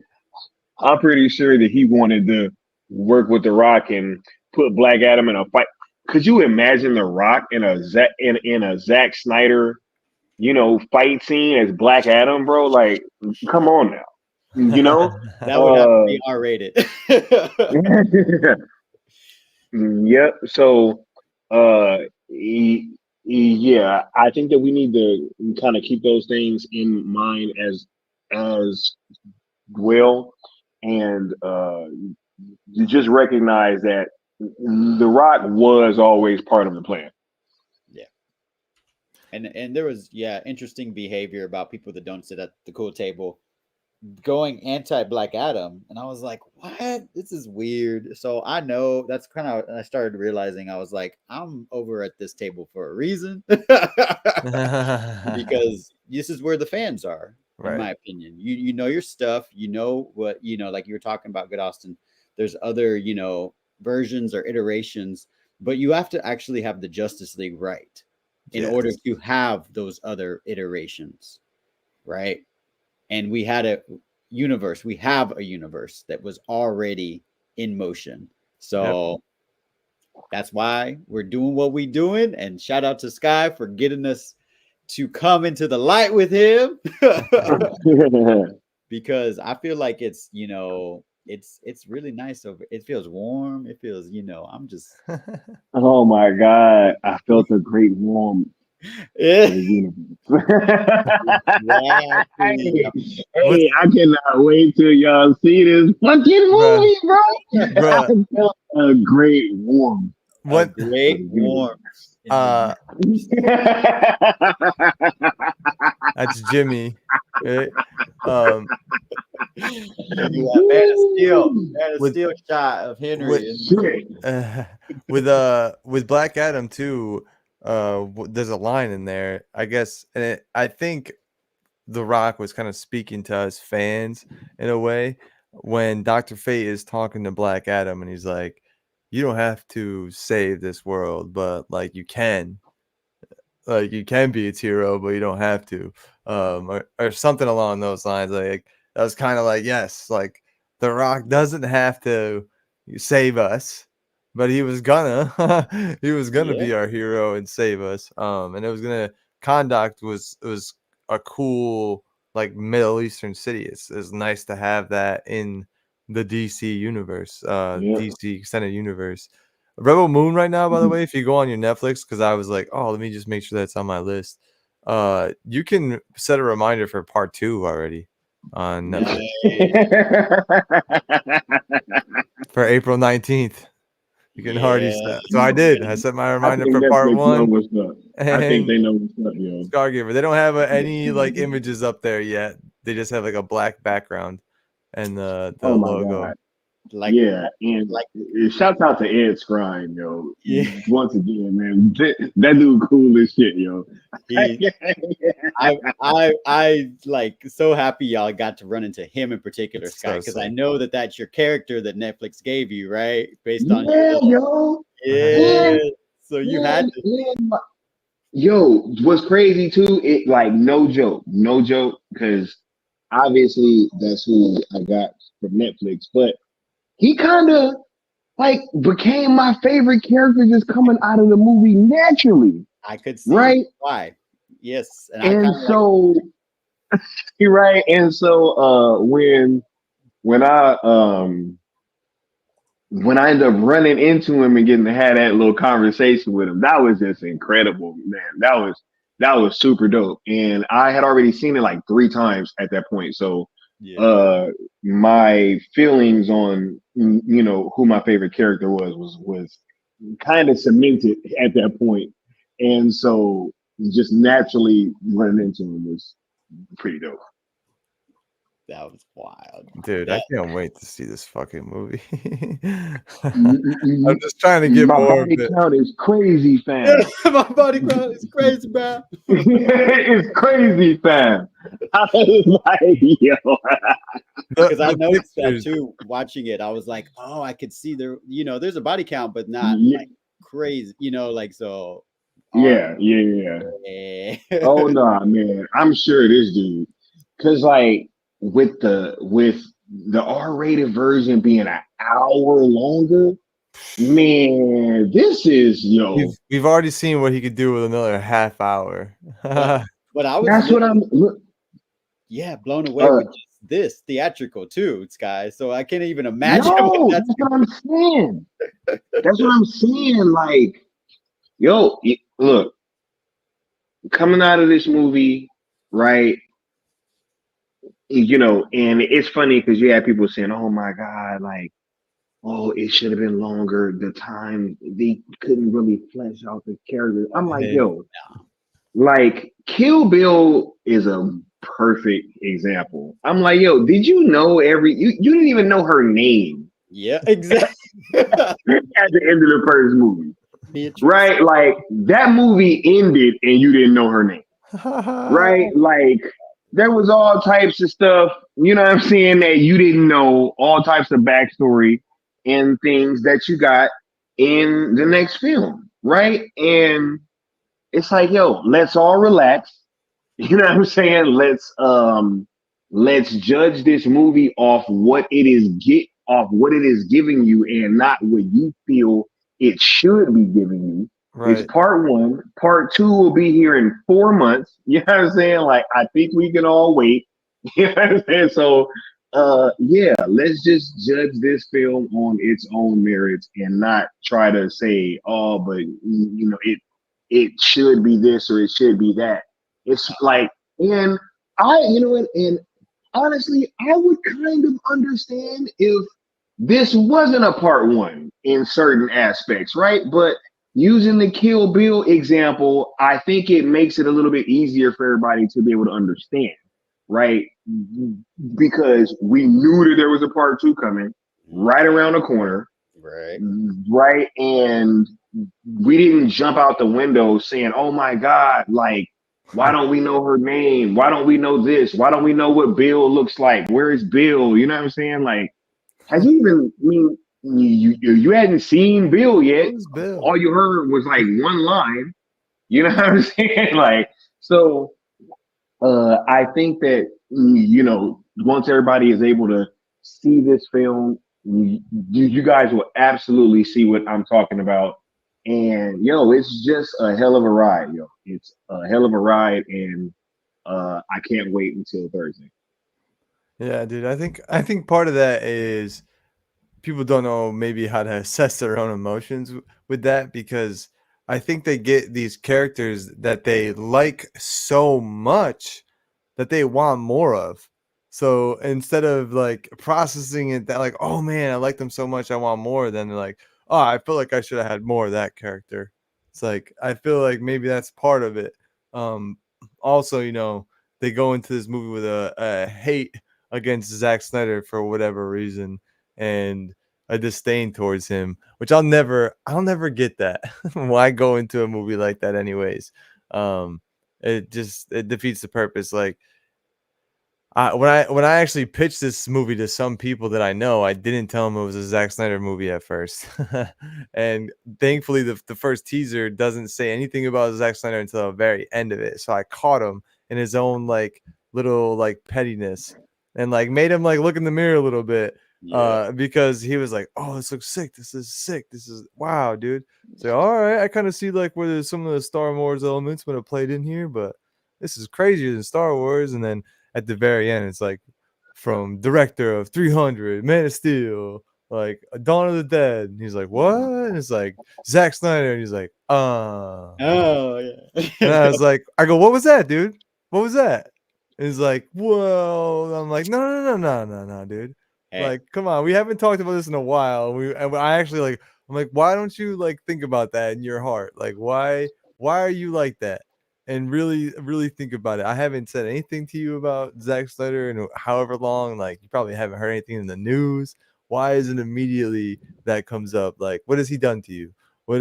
I'm pretty sure that he wanted to work with The Rock and put Black Adam in a fight. Could you imagine The Rock in a Zack Snyder, fight scene as Black Adam, bro? Like, come on now, you know? That would have to be R-rated. Yep. So, yeah, I think that we need to kind of keep those things in mind as well, and you just recognize that The Rock was always part of the plan. Yeah. And there was interesting behavior about people that don't sit at the cool table going anti-Black Adam, and I was like, what? This is weird. So I know that's kind of, I started realizing, I was like, I'm over at this table for a reason. Because this is where the fans are, in my Right. opinion. You know your stuff, you know what, like you were talking about, Good Austin. There's other, versions or iterations, but you have to actually have the Justice League right in order Yes. to have those other iterations, right? And we have a universe that was already in motion. So that's why we're doing what we're doing. And shout out to Sky for getting us to come into the light with him. Because I feel like it's, it's really nice over. It feels warm. It feels, I'm just Oh my God, I felt a great warmth yeah. in the universe. Exactly. What, Hey, I cannot wait till y'all see this fucking bruh, movie, bro. I bruh, felt a great warmth A what, great in the warmth. In the uh, universe. that's Jimmy. Right? You got Man of With Steel shot of with Henry. Shit. with Black Adam too. There's a line in there, I guess, and I think The Rock was kind of speaking to us fans in a way when Dr. Fate is talking to Black Adam, and he's like, "You don't have to save this world, but like you can." Like you can be its hero, but you don't have to, or something along those lines. Like that was kind of like, yes, like The Rock doesn't have to save us, but he was gonna be our hero and save us. And it was gonna Conduct was a cool like Middle Eastern city. It's nice to have that in the DC universe, DC extended universe. Rebel Moon right now, by the way, if you go on your Netflix, because I was like, oh, let me just make sure that's on my list. You can set a reminder for part 2 already on Netflix for April 19th. You can already set. So I did. I set my reminder for part Netflix know 1. what's up. I think they know what's up, yo. Scargiver. They don't have any like images up there yet. They just have like a black background and the Oh my logo. God. Like, Yeah, and like, shouts out to Ed Skrein, yo. Yeah. Once again, man, that dude cool as shit, yo. I like so happy y'all got to run into him in particular, It's Sky, so because sick. I know that's your character that Netflix gave you, right? Based on yo. yeah. And- So you had to. Yo, what's crazy too? It like no joke, because obviously that's who I got from Netflix, but he kind of like became my favorite character just coming out of the movie naturally, I could see right? why. Yes, and I And kind of so, you're right. And so, when I end up running into him and getting to have that little conversation with him, that was just incredible, man. That was super dope. And I had already seen it like 3 times at that point. So my feelings on who my favorite character was kind of cemented at that point. And so just naturally running into him was pretty dope. that was wild. Dude, I can't wait to see this fucking movie. I'm just trying to get my more of body it. count is crazy, fam. My body count is crazy, man. It's crazy, fam. I was like, yo. Because I noticed that too. Watching it, I was like, oh, I could see there. There's a body count, but not like crazy. Like so. Yeah. Oh no, man. I'm sure this dude, because like with the R-rated version being an hour longer, man, this is We've already seen what he could do with another half hour. But I was that's what I'm blown away with just this theatrical too, Sky. So I can't even imagine. No, that's what I'm saying. That's what I'm saying. Like, yo, look, coming out of this movie, right? And it's funny because you had people saying, "Oh my God, like, oh, it should have been longer. The time they couldn't really flesh out the character." I'm like, yo, like Kill Bill is a perfect example. I'm like, yo, did you know you didn't even know her name? Yeah, exactly. At the end of the first movie. Beatrice. Right? Like that movie ended and you didn't know her name. Right? Like there was all types of stuff, you know what I'm saying, that you didn't know, all types of backstory and things that you got in the next film. Right? And it's like, yo, let's all relax. You know what I'm saying? Let's judge this movie off what it is giving you and not what you feel it should be giving you. Right. It's part 1. Part 2 will be here in 4 months. You know what I'm saying? Like, I think we can all wait. You know what I'm saying? So let's just judge this film on its own merits and not try to say, oh, but it should be this or it should be that. It's like, and and honestly, I would kind of understand if this wasn't a part 1 in certain aspects, right? But using the Kill Bill example, I think it makes it a little bit easier for everybody to be able to understand, right? Because we knew that there was a part 2 coming right around the corner, right? And we didn't jump out the window saying, oh my God, like, why don't we know her name? Why don't we know this? Why don't we know what Bill looks like? Where is Bill? You know what I'm saying? Like, has you even, you hadn't seen Bill yet. Bill? All you heard was like one line. You know what I'm saying? Like, so I think that, once everybody is able to see this film, you guys will absolutely see what I'm talking about. And yo, it's just a hell of a ride, yo. It's a hell of a ride, and I can't wait until Thursday. Yeah, dude. I think part of that is people don't know maybe how to assess their own emotions with that, because I think they get these characters that they like so much that they want more of. So instead of like processing it that like, oh man, I like them so much, I want more, then they're like, oh, I feel like I should have had more of that character. It's like I feel like maybe that's part of it. Um Also, they go into this movie with a hate against Zack Snyder for whatever reason, and a disdain towards him, which I'll never get that. Why go into a movie like that anyways? It defeats the purpose. Like when I actually pitched this movie to some people that I know, I didn't tell them it was a Zack Snyder movie at first. And thankfully the first teaser doesn't say anything about Zack Snyder until the very end of it. So I caught him in his own like little like pettiness, and like made him like look in the mirror a little bit. Yeah. Because he was like, oh, this looks sick. This is sick. This is wow, dude. So all right, I kind of see like where there's some of the Star Wars elements would have played in here, but this is crazier than Star Wars. And then at the very end, it's like from director of 300, Man of Steel, like Dawn of the Dead. And he's like, what? And it's like Zack Snyder. And he's like, Oh yeah. And I was like, I go, what was that, dude? What was that? And he's like, well, I'm like, no, dude. Hey, Like, come on, we haven't talked about this in a while. And I actually like, I'm like, why don't you like think about that in your heart? Like, why are you like that? And really, really think about it. I haven't said anything to you about Zack Snyder in however long. Like, you probably haven't heard anything in the news. Why isn't immediately that comes up? Like, what has he done to you? What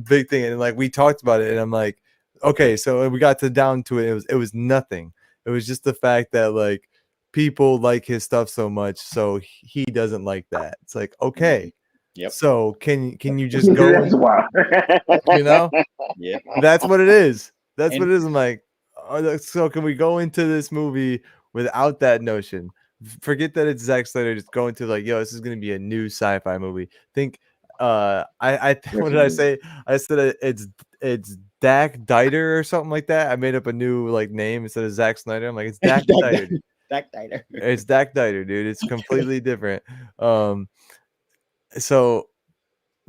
big thing? And like we talked about it, and I'm like, okay, so we got down to it. It was nothing. It was just the fact that like people like his stuff so much, so he doesn't like that. It's like, okay, yep. so can you just go? That's wild. Yep. That's what it is. That's And- what it is. I'm like, so can we go into this movie without that notion? Forget that it's Zack Snyder. Just go into like, yo, this is gonna be a new sci-fi movie. Think, what did I say? I said it's Dak Diter or something like that. I made up a new like name instead of Zack Snyder. I'm like, it's Dak Diter. Zack Snyder. It's Dak Diter, dude. It's completely different. So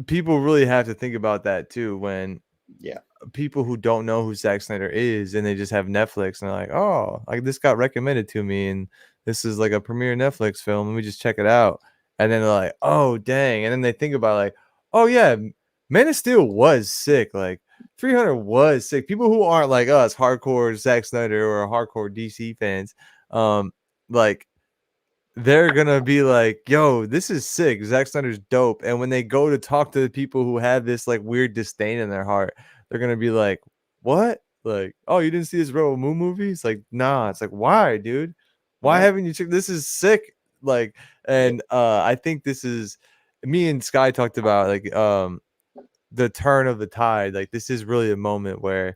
people really have to think about that too when Yeah. people who don't know who Zack Snyder is and they just have Netflix and they're like, oh, like this got recommended to me and this is like a premiere Netflix film. Let me just check it out. And then they're like, oh, dang. And then they think about like, oh, yeah, Man of Steel was sick. Like 300 was sick. People who aren't like us, hardcore Zack Snyder or hardcore DC fans, like they're gonna be like, yo, this is sick. Zack Snyder's dope. And when they go to talk to the people who have this like weird disdain in their heart, they're gonna be like, what? Like, oh, you didn't see this Rebel Moon movie? It's like, nah. It's like, why, dude? Why haven't you checked? This is sick. Like, and I think this is me and Sky talked about like the turn of the tide. Like, this is really a moment where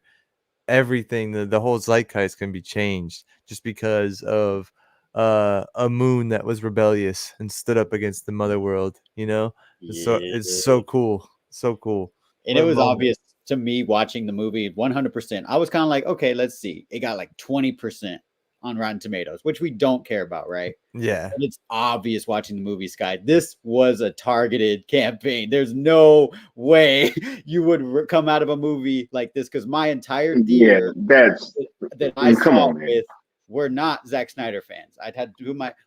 everything, the whole zeitgeist can be changed just because of a moon that was rebellious and stood up against the mother world, So it's so cool. So cool. And What it a was moment. obvious to me watching the movie 100%. I was kind of like, okay, let's see. It got like 20% on Rotten Tomatoes, which we don't care about, right? Yeah. But it's obvious watching the movie, Sky. This was a targeted campaign. There's no way you would come out of a movie like this because my entire theater that I come saw on, man. with were not Zack Snyder fans. I'd had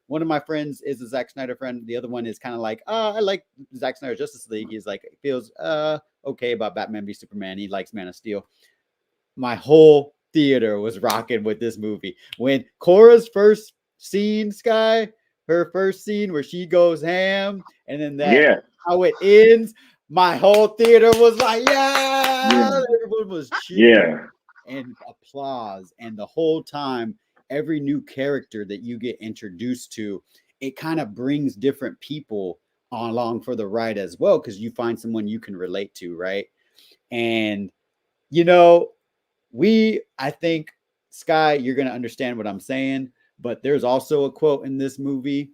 one of my friends is a Zack Snyder friend. The other one is kind of like, I like Zack Snyder Justice League. He's like, feels okay about Batman v Superman. He likes Man of Steel. My whole theater was rocking with this movie. When Cora's first scene, Sky, her first scene where she goes ham, and then how it ends, my whole theater was like, yeah. Everyone was cheering and applause. And the whole time, every new character that you get introduced to, it kind of brings different people along for the ride as well, because you find someone you can relate to, right? And I think, Sky, you're going to understand what I'm saying, But there's also a quote in this movie.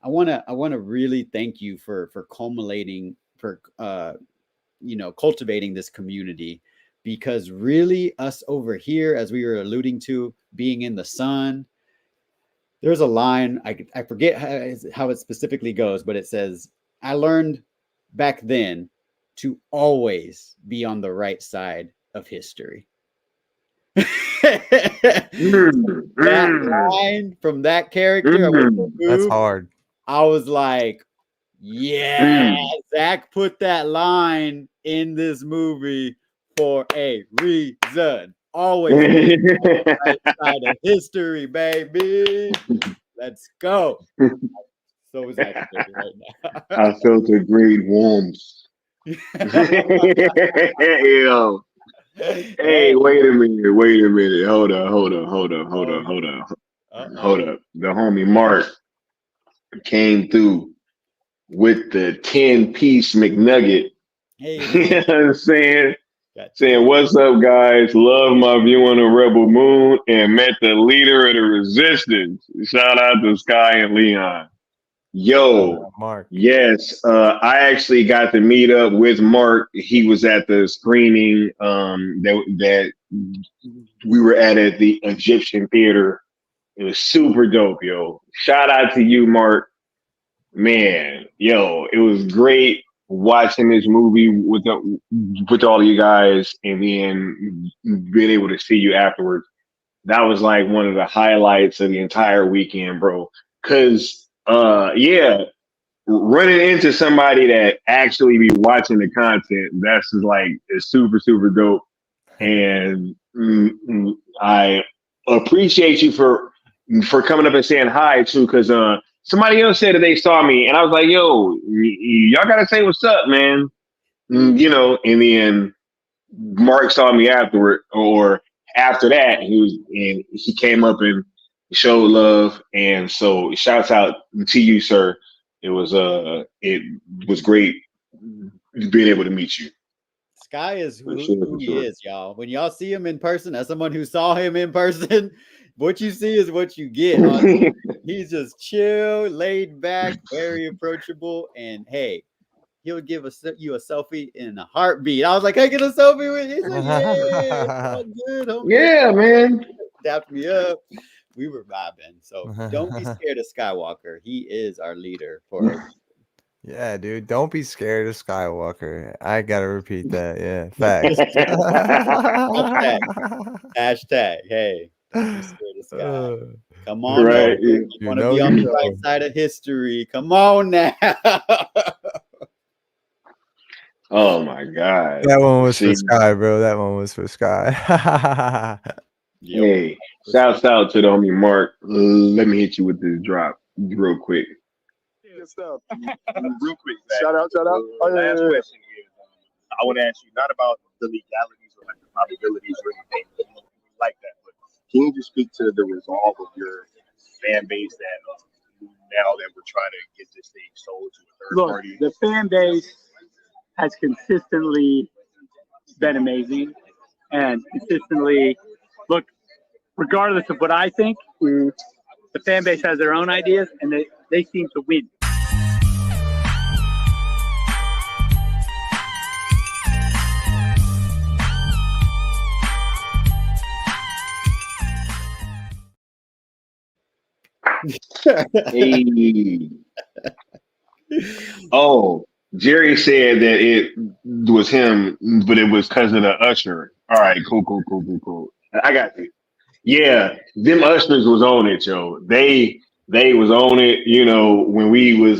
I wanna really thank you for culminating, for cultivating this community, because really us over here, as we were alluding to, being in the sun, there's a line, I forget how it specifically goes, but it says, I learned back then to always be on the right side of history. That line from that character, That's hard. I was like, yeah, Zack put that line in this movie for a reason. Always right side of history, baby. Let's go. So is that right now. I felt a great warmth. Yo. Hey, wait a minute. Hold up. The homie Mark came through with the 10-piece McNugget. Hey, you know what I'm saying? Saying, what's up, guys? Love my view on the Rebel Moon and met the leader of the resistance. Shout out to Sky and Leon. Yo, Mark. Yes, I actually got to meet up with Mark. He was at the screening that we were at the Egyptian Theater. It was super dope, yo. Shout out to you, Mark. Man, yo, it was great watching this movie with all of you guys, and then being able to see you afterwards. That was like one of the highlights of the entire weekend, bro. Cause running into somebody that actually be watching the content, that's just like, it's super, super dope. And I appreciate you for coming up and saying hi too, because somebody else said that they saw me, and I was like, yo, y'all gotta say what's up, man. And then Mark saw me afterward, or after that, he came up and showed love, and so shouts out to you, sir. It was great being able to meet you. Sky is who he is, y'all. When y'all see him in person, as someone who saw him in person, what you see is what you get. He's just chill, laid back, very approachable, and hey, he'll give you a selfie in a heartbeat. I was like, "I get a selfie with you." He's like, "Yeah, all good, homie." Yeah, man. Dapped me up. We were vibing. So don't be scared of Skywalker. He is our leader for. Yeah, dude, don't be scared of Skywalker. I gotta repeat that. Yeah, facts. Hashtag. Hey, don't be scared of Sky. Come on, right? You want to be on the right side of history? Come on now. Oh my God. That one was for Sky, bro. That one was for Sky. Hey, shouts out to the homie Mark. Let me hit you with this drop real quick. Good stuff. Real quick, Zack. Shout out. Last question is, I want to ask you not about the legalities or like the probabilities or anything like that, but can you just speak to the resolve of your fan base that now that we're trying to get this thing sold to a third party? The fan base has consistently been amazing, and consistently, look, regardless of what I think, the fan base has their own ideas, and they seem to win. Hey. Oh, Jerry said that it was him, but it was because of the usher. All right, cool. I got you. Yeah, them ushers was on it, yo. They was on it. When we was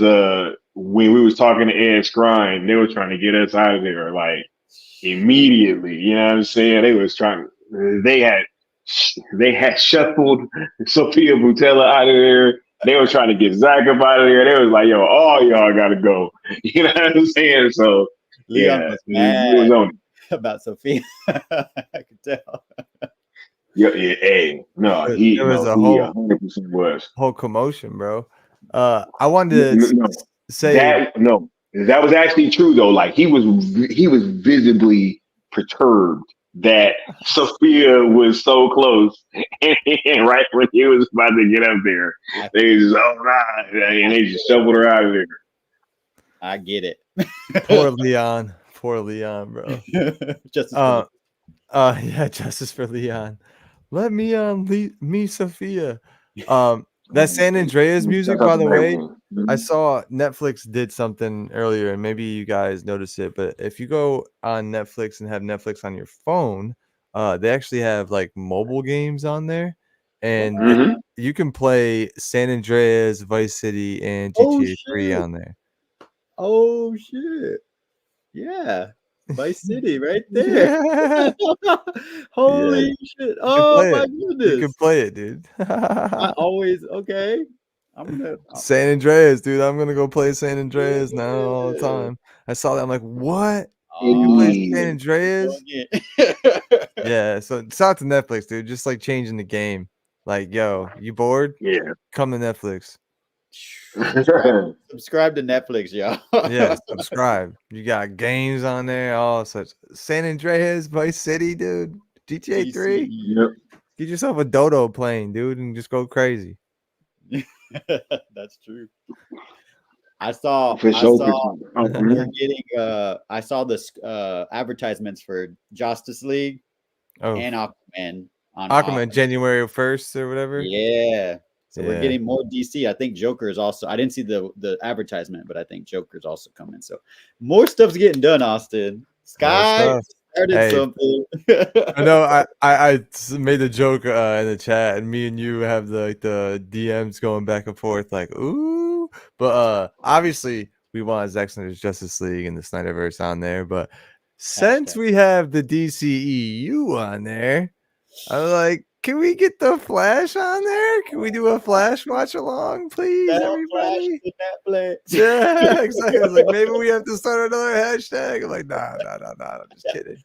talking to Ed Skrine, they were trying to get us out of there like immediately. You know what I'm saying? They was trying. They had shuffled Sophia Boutella out of there. They were trying to get Zack up out of there. They was like, yo, all y'all gotta go. You know what I'm saying? So Leon was mad was on it. about Sophia. I could tell. Yeah, hey, no, There was a he whole 100% was. whole commotion, bro. I wanted to say that was actually true though. Like he was visibly perturbed that Sophia was so close, and right when he was about to get up there, they just and they just shoveled her out of there. I get it. Poor Leon, bro. Justice for Yeah, justice for Leon. Let me on me Sophia. That San Andreas music, by the way, I saw Netflix did something earlier, and maybe you guys noticed it. But if you go on Netflix and have Netflix on your phone, they actually have like mobile games on there, and you can play San Andreas, Vice City, and GTA 3 on there. Oh shit! Yeah, Vice City, right there. Yeah. Holy shit! Oh my goodness! You can play it, dude. I always okay. I'm gonna San Andreas, dude. I'm gonna go play San Andreas now all the time. I saw that. I'm like, what? You can play San Andreas? Yeah. So shout out to Netflix, dude. Just like changing the game. Like, yo, you bored? Yeah. Come to Netflix. subscribe to Netflix, y'all. Yeah, subscribe. You got games on there, all such. San Andreas, Vice City, dude. GTA 3. Yep. Get yourself a dodo plane, dude, and just go crazy. That's true. I saw they're getting I saw this advertisements for Justice League and Aquaman on Aquaman January 1st or whatever. Yeah. So we're getting more DC. I think Joker is also. I didn't see the advertisement, but I think Joker's also coming. So more stuff's getting done, Austin. Sky started something. I know. I made the joke in the chat, and me and you have the DMs going back and forth, like ooh. But obviously, we want Zack Snyder's Justice League and the Snyderverse on there. But since we have the DCEU on there, I'm like, can we get the Flash on there? Can we do a Flash watch along, please, everybody? Yeah, exactly. Like maybe we have to start another hashtag. I'm like, nah.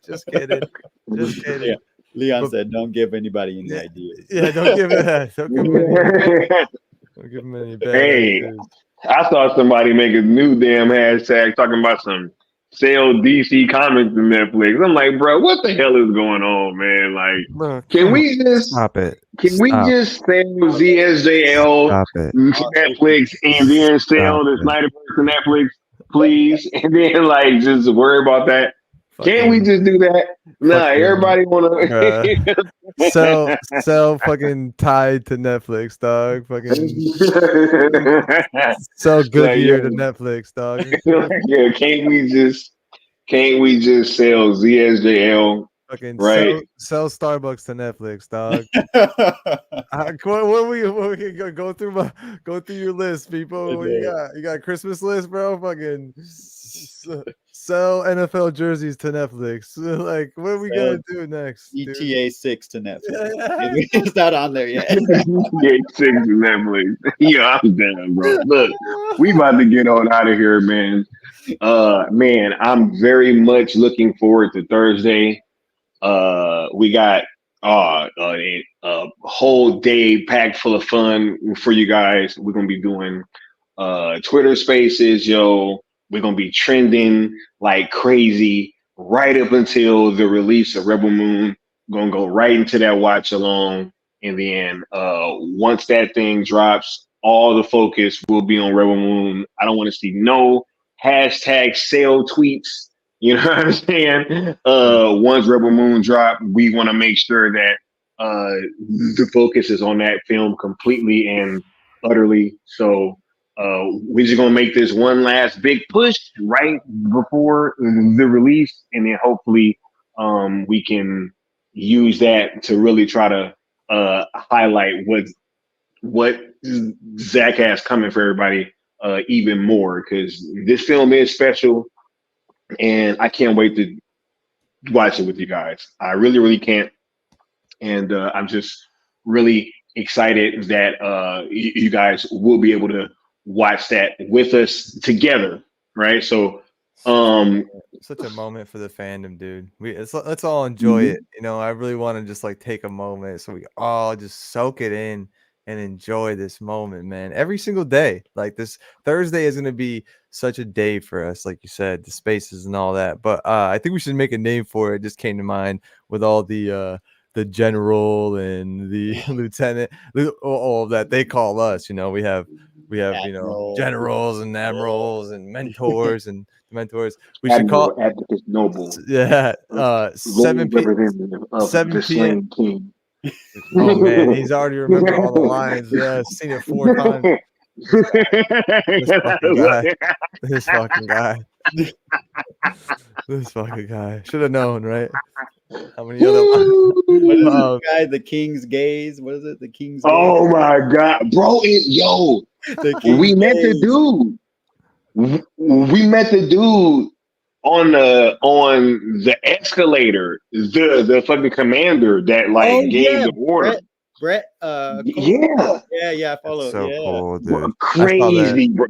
Just kidding. Yeah. Leon said, "Don't give anybody any ideas." Yeah, don't give him any bad ideas. I saw somebody make a new damn hashtag talking about some sell DC comics to Netflix. I'm like, bro, what the hell is going on, man? Like, bro, can we just stop it? Just sell ZSJL to Netflix and then sell the Snyderverse to Netflix, please? And then like just worry about that. Can't we just do that? Nah, everybody wanna sell fucking tied to Netflix, dog. Fucking sell Goodyear to Netflix, dog. Yeah, can't we just sell ZSJL? Fucking right. Sell Starbucks to Netflix, dog. What we go through your list, people. What you got? You got a Christmas list, bro? Fucking sell NFL jerseys to Netflix. Like, what are we gonna do next? GTA 6 to Netflix. It's not on there yet. GTA 6 to Netflix. Yeah, I'm down, bro. Look, we about to get on out of here, man. Man, I'm very much looking forward to Thursday. We got a whole day packed full of fun for you guys. We're gonna be doing Twitter Spaces, yo. We're gonna be trending like crazy right up until the release of Rebel Moon. Gonna go right into that watch along, and then once that thing drops, all the focus will be on Rebel Moon. I don't want to see no hashtag sale tweets. You know what I'm saying? Once Rebel Moon drop, we want to make sure that the focus is on that film completely and utterly. So we're just gonna make this one last big push right before the release, and then hopefully we can use that to really try to highlight what Zack has coming for everybody even more, because this film is special. And I can't wait to watch it with you guys. I really, really can't. And I'm just really excited that you guys will be able to watch that with us together, right? So, such a moment for the fandom, dude. Let's all enjoy it. You know, I really want to just like take a moment so we all just soak it in and enjoy this moment, man. Every single day. Like this Thursday is going to be such a day for us, like you said, the spaces and all that. But I think we should make a name for it. It just came to mind with all the general and the lieutenant, all of that they call us. You know, we have Admiral. generals and admirals and mentors and mentors. We should call Admiral Atticus Noble, 7 p.m. representative of 7 the p.m. Slain King. Oh man, he's already remembered all the lines. Yeah, seen it 4 times. This fucking guy. This fucking guy. This fucking guy. Should have known, right? How many other What is this guy? The King's Gaze? What is it? The King's Gaze? Oh my God, bro! The King's We met the Gaze. dude. We met the dude on the escalator. The fucking commander that gave the order. Brett. Yeah, Yeah. I follow. so Yeah. cool, dude. Crazy, bro.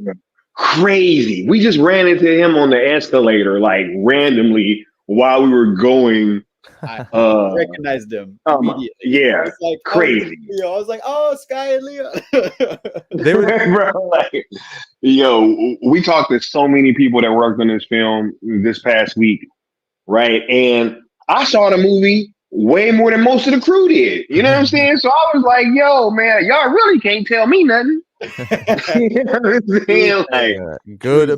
Crazy. We just ran into him on the escalator randomly while we were going. I recognized him immediately. Yeah, I was like, crazy. I was like, oh, Sky and Leo. They were bro, we talked to so many people that worked on this film this past week, right? And I saw the movie way more than most of the crew did. You know what I'm saying? So I was like, yo, man, y'all really can't tell me nothing. You know what I'm saying? Good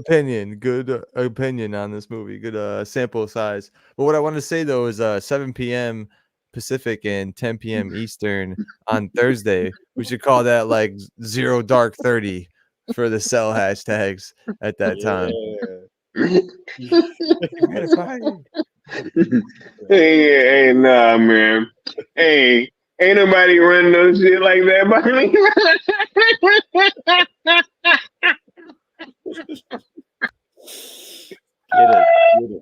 opinion on this movie. Good sample size. But what I want to say though is 7 p.m. Pacific and 10 p.m. Eastern on Thursday. We should call that 0 dark 30 for the cell hashtags at that time. Hey, nah, man. Hey, ain't nobody running no shit like that by me. Get it.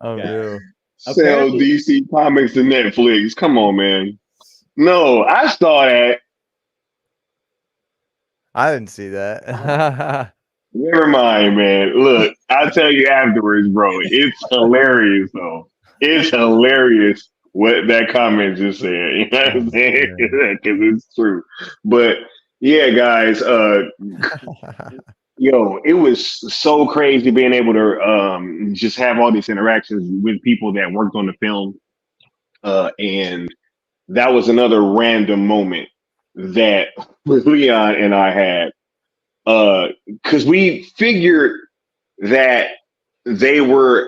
Oh, real. Sell DC Comics to Netflix. Come on, man. No, I saw that. I didn't see that. Never mind, man. Look, I'll tell you afterwards, bro. It's hilarious, though. It's hilarious what that comment just said. You know what I'm saying? Because it's true. But yeah, guys, it was so crazy being able to just have all these interactions with people that worked on the film. And that was another random moment that Leon and I had. Because we figured that they were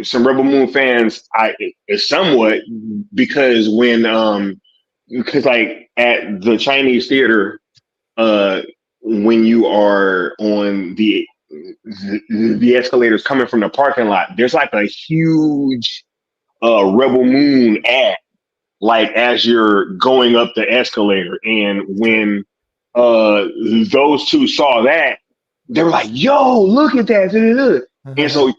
some Rebel Moon fans, somewhat, because because at the Chinese theater, when you are on the escalators coming from the parking lot, there's a huge Rebel Moon ad, as you're going up the escalator, and when those two saw that, they were like, yo, look at that. And so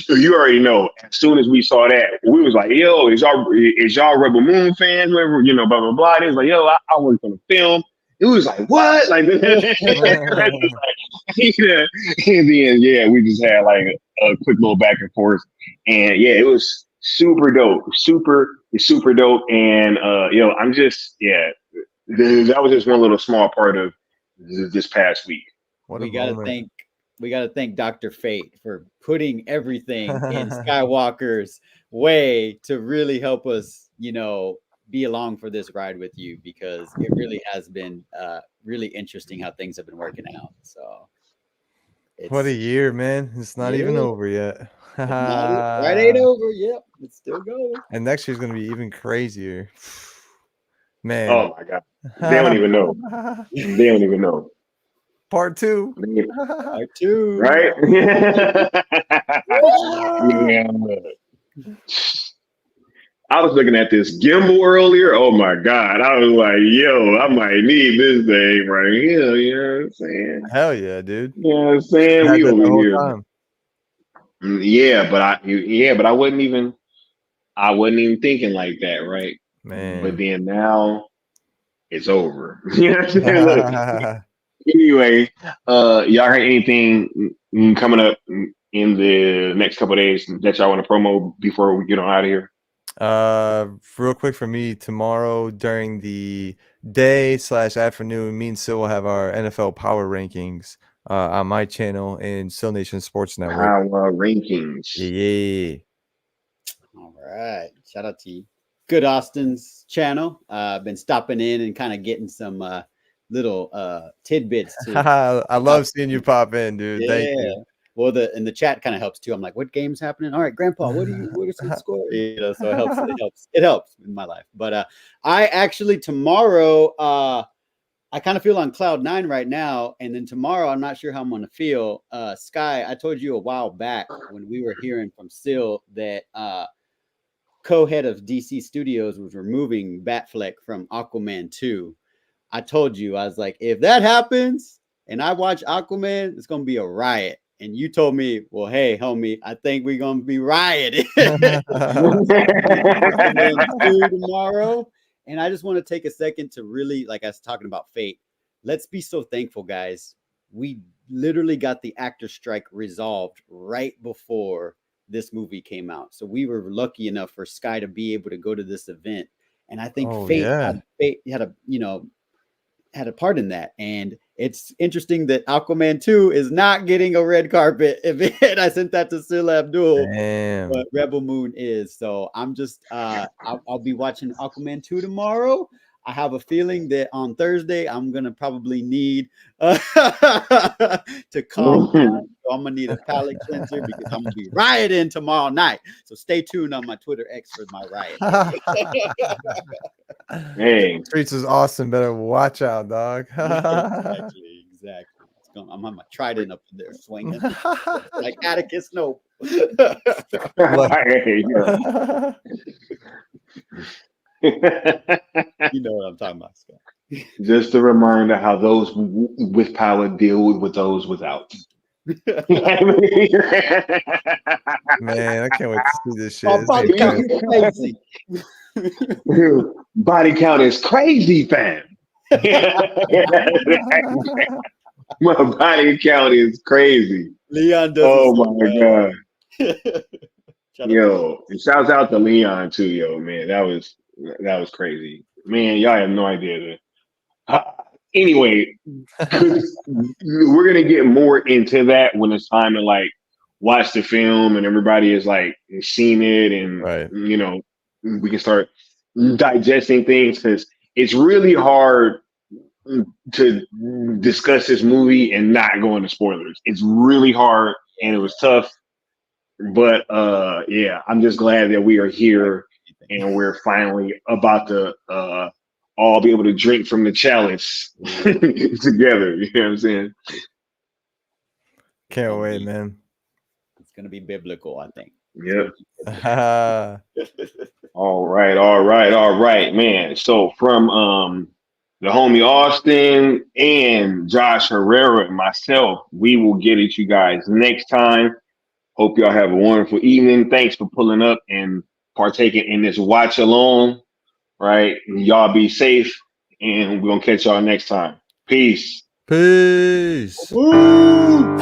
you already know, as soon as we saw that, we was like, yo, is y'all Rebel Moon fans? Whatever, blah, blah, blah. It was like, yo, I worked on the film. It was like, what? And then, we just had a quick little back and forth. And yeah, it was super dope. Super dope. And, I'm just, that was just one little small part of this past week. We gotta thank Dr. Fate for putting everything in Skywalker's way to really help us, be along for this ride with you, because it really has been really interesting how things have been working out. So what a year, man. It's not even over yet. Right ain't over. Yep, it's still going. And next year's gonna be even crazier. Man. Oh my God. They don't even know. They don't even know. Part 2. Part 2. Right? Yeah. I was looking at this gimbal earlier. Oh my God. I was like, yo, I might need this thing right here. You know what I'm saying? Hell yeah, dude. You know what I'm saying? We over here. Time. Yeah, but I wasn't even thinking like that, right? Man. But then now it's over. You know what I'm saying? Anyway, y'all heard anything coming up in the next couple of days that y'all want to promo before we get on out of here? Real quick for me, tomorrow during the day/afternoon, me and Sil will have our NFL power rankings on my channel and Sil Nation Sports Network. Power rankings. Yeah. All right. Shout out to you. Good Austin's channel. I've been stopping in and kind of getting some little tidbits too. I love seeing you pop in, dude. Yeah. Thank you. Well, the chat kind of helps too. I'm like, what game's happening? All right, Grandpa, what is the score? You know, so it helps in my life. But I actually tomorrow I kind of feel on cloud 9 right now, and then tomorrow I'm not sure how I'm gonna feel. Sky, I told you a while back when we were hearing from Sil that co-head of DC Studios was removing Batfleck from Aquaman 2. I told you, I was like, if that happens and I watch Aquaman, it's gonna be a riot. And you told me, well, hey, homie, I think we're gonna be rioting tomorrow. And I just want to take a second to really, like I was talking about fate. Let's be so thankful, guys. We literally got the actor strike resolved right before this movie came out. So we were lucky enough for Sky to be able to go to this event. And I think fate had a part in that. And it's interesting that Aquaman 2 is not getting a red carpet event. I sent that to Sil Abdul. Damn. But Rebel Moon is. So I'm just I'll be watching Aquaman 2 tomorrow. I have a feeling that on Thursday I'm gonna probably need to calm down. So I'm gonna need a palate cleanser because I'm gonna be rioting tomorrow night. So stay tuned on my Twitter X for my riot. Hey, Streets is awesome. Better watch out, dog. Exactly. I'm on my trident up there swinging like Atticus. No. hey, You know what I'm talking about, Scott. just a reminder how those with power deal with those without. Man, I can't wait to see this shit. My body count is crazy. Body count is crazy, fam. My body count is crazy. Leon does. Oh my god. Shut Yo, and shouts out to Leon too, yo, man. That was crazy. Man, y'all have no idea. Anyway, we're gonna get more into that when it's time to like watch the film and everybody is like seen it and you know, we can start digesting things because it's really hard to discuss this movie and not go into spoilers. It's really hard and it was tough. But yeah, I'm just glad that we are here and we're finally about to all be able to drink from the chalice together. You know what I'm saying? Can't wait, man. It's gonna be biblical, I think. Yep. All right, man. So from the homie Austin and Josh Herrera and myself, we will get at you guys next time. Hope y'all have a wonderful evening. Thanks for pulling up and partaking in this watch along. Right? Y'all be safe, and we're gonna catch y'all next time. Peace. Peace. Woo!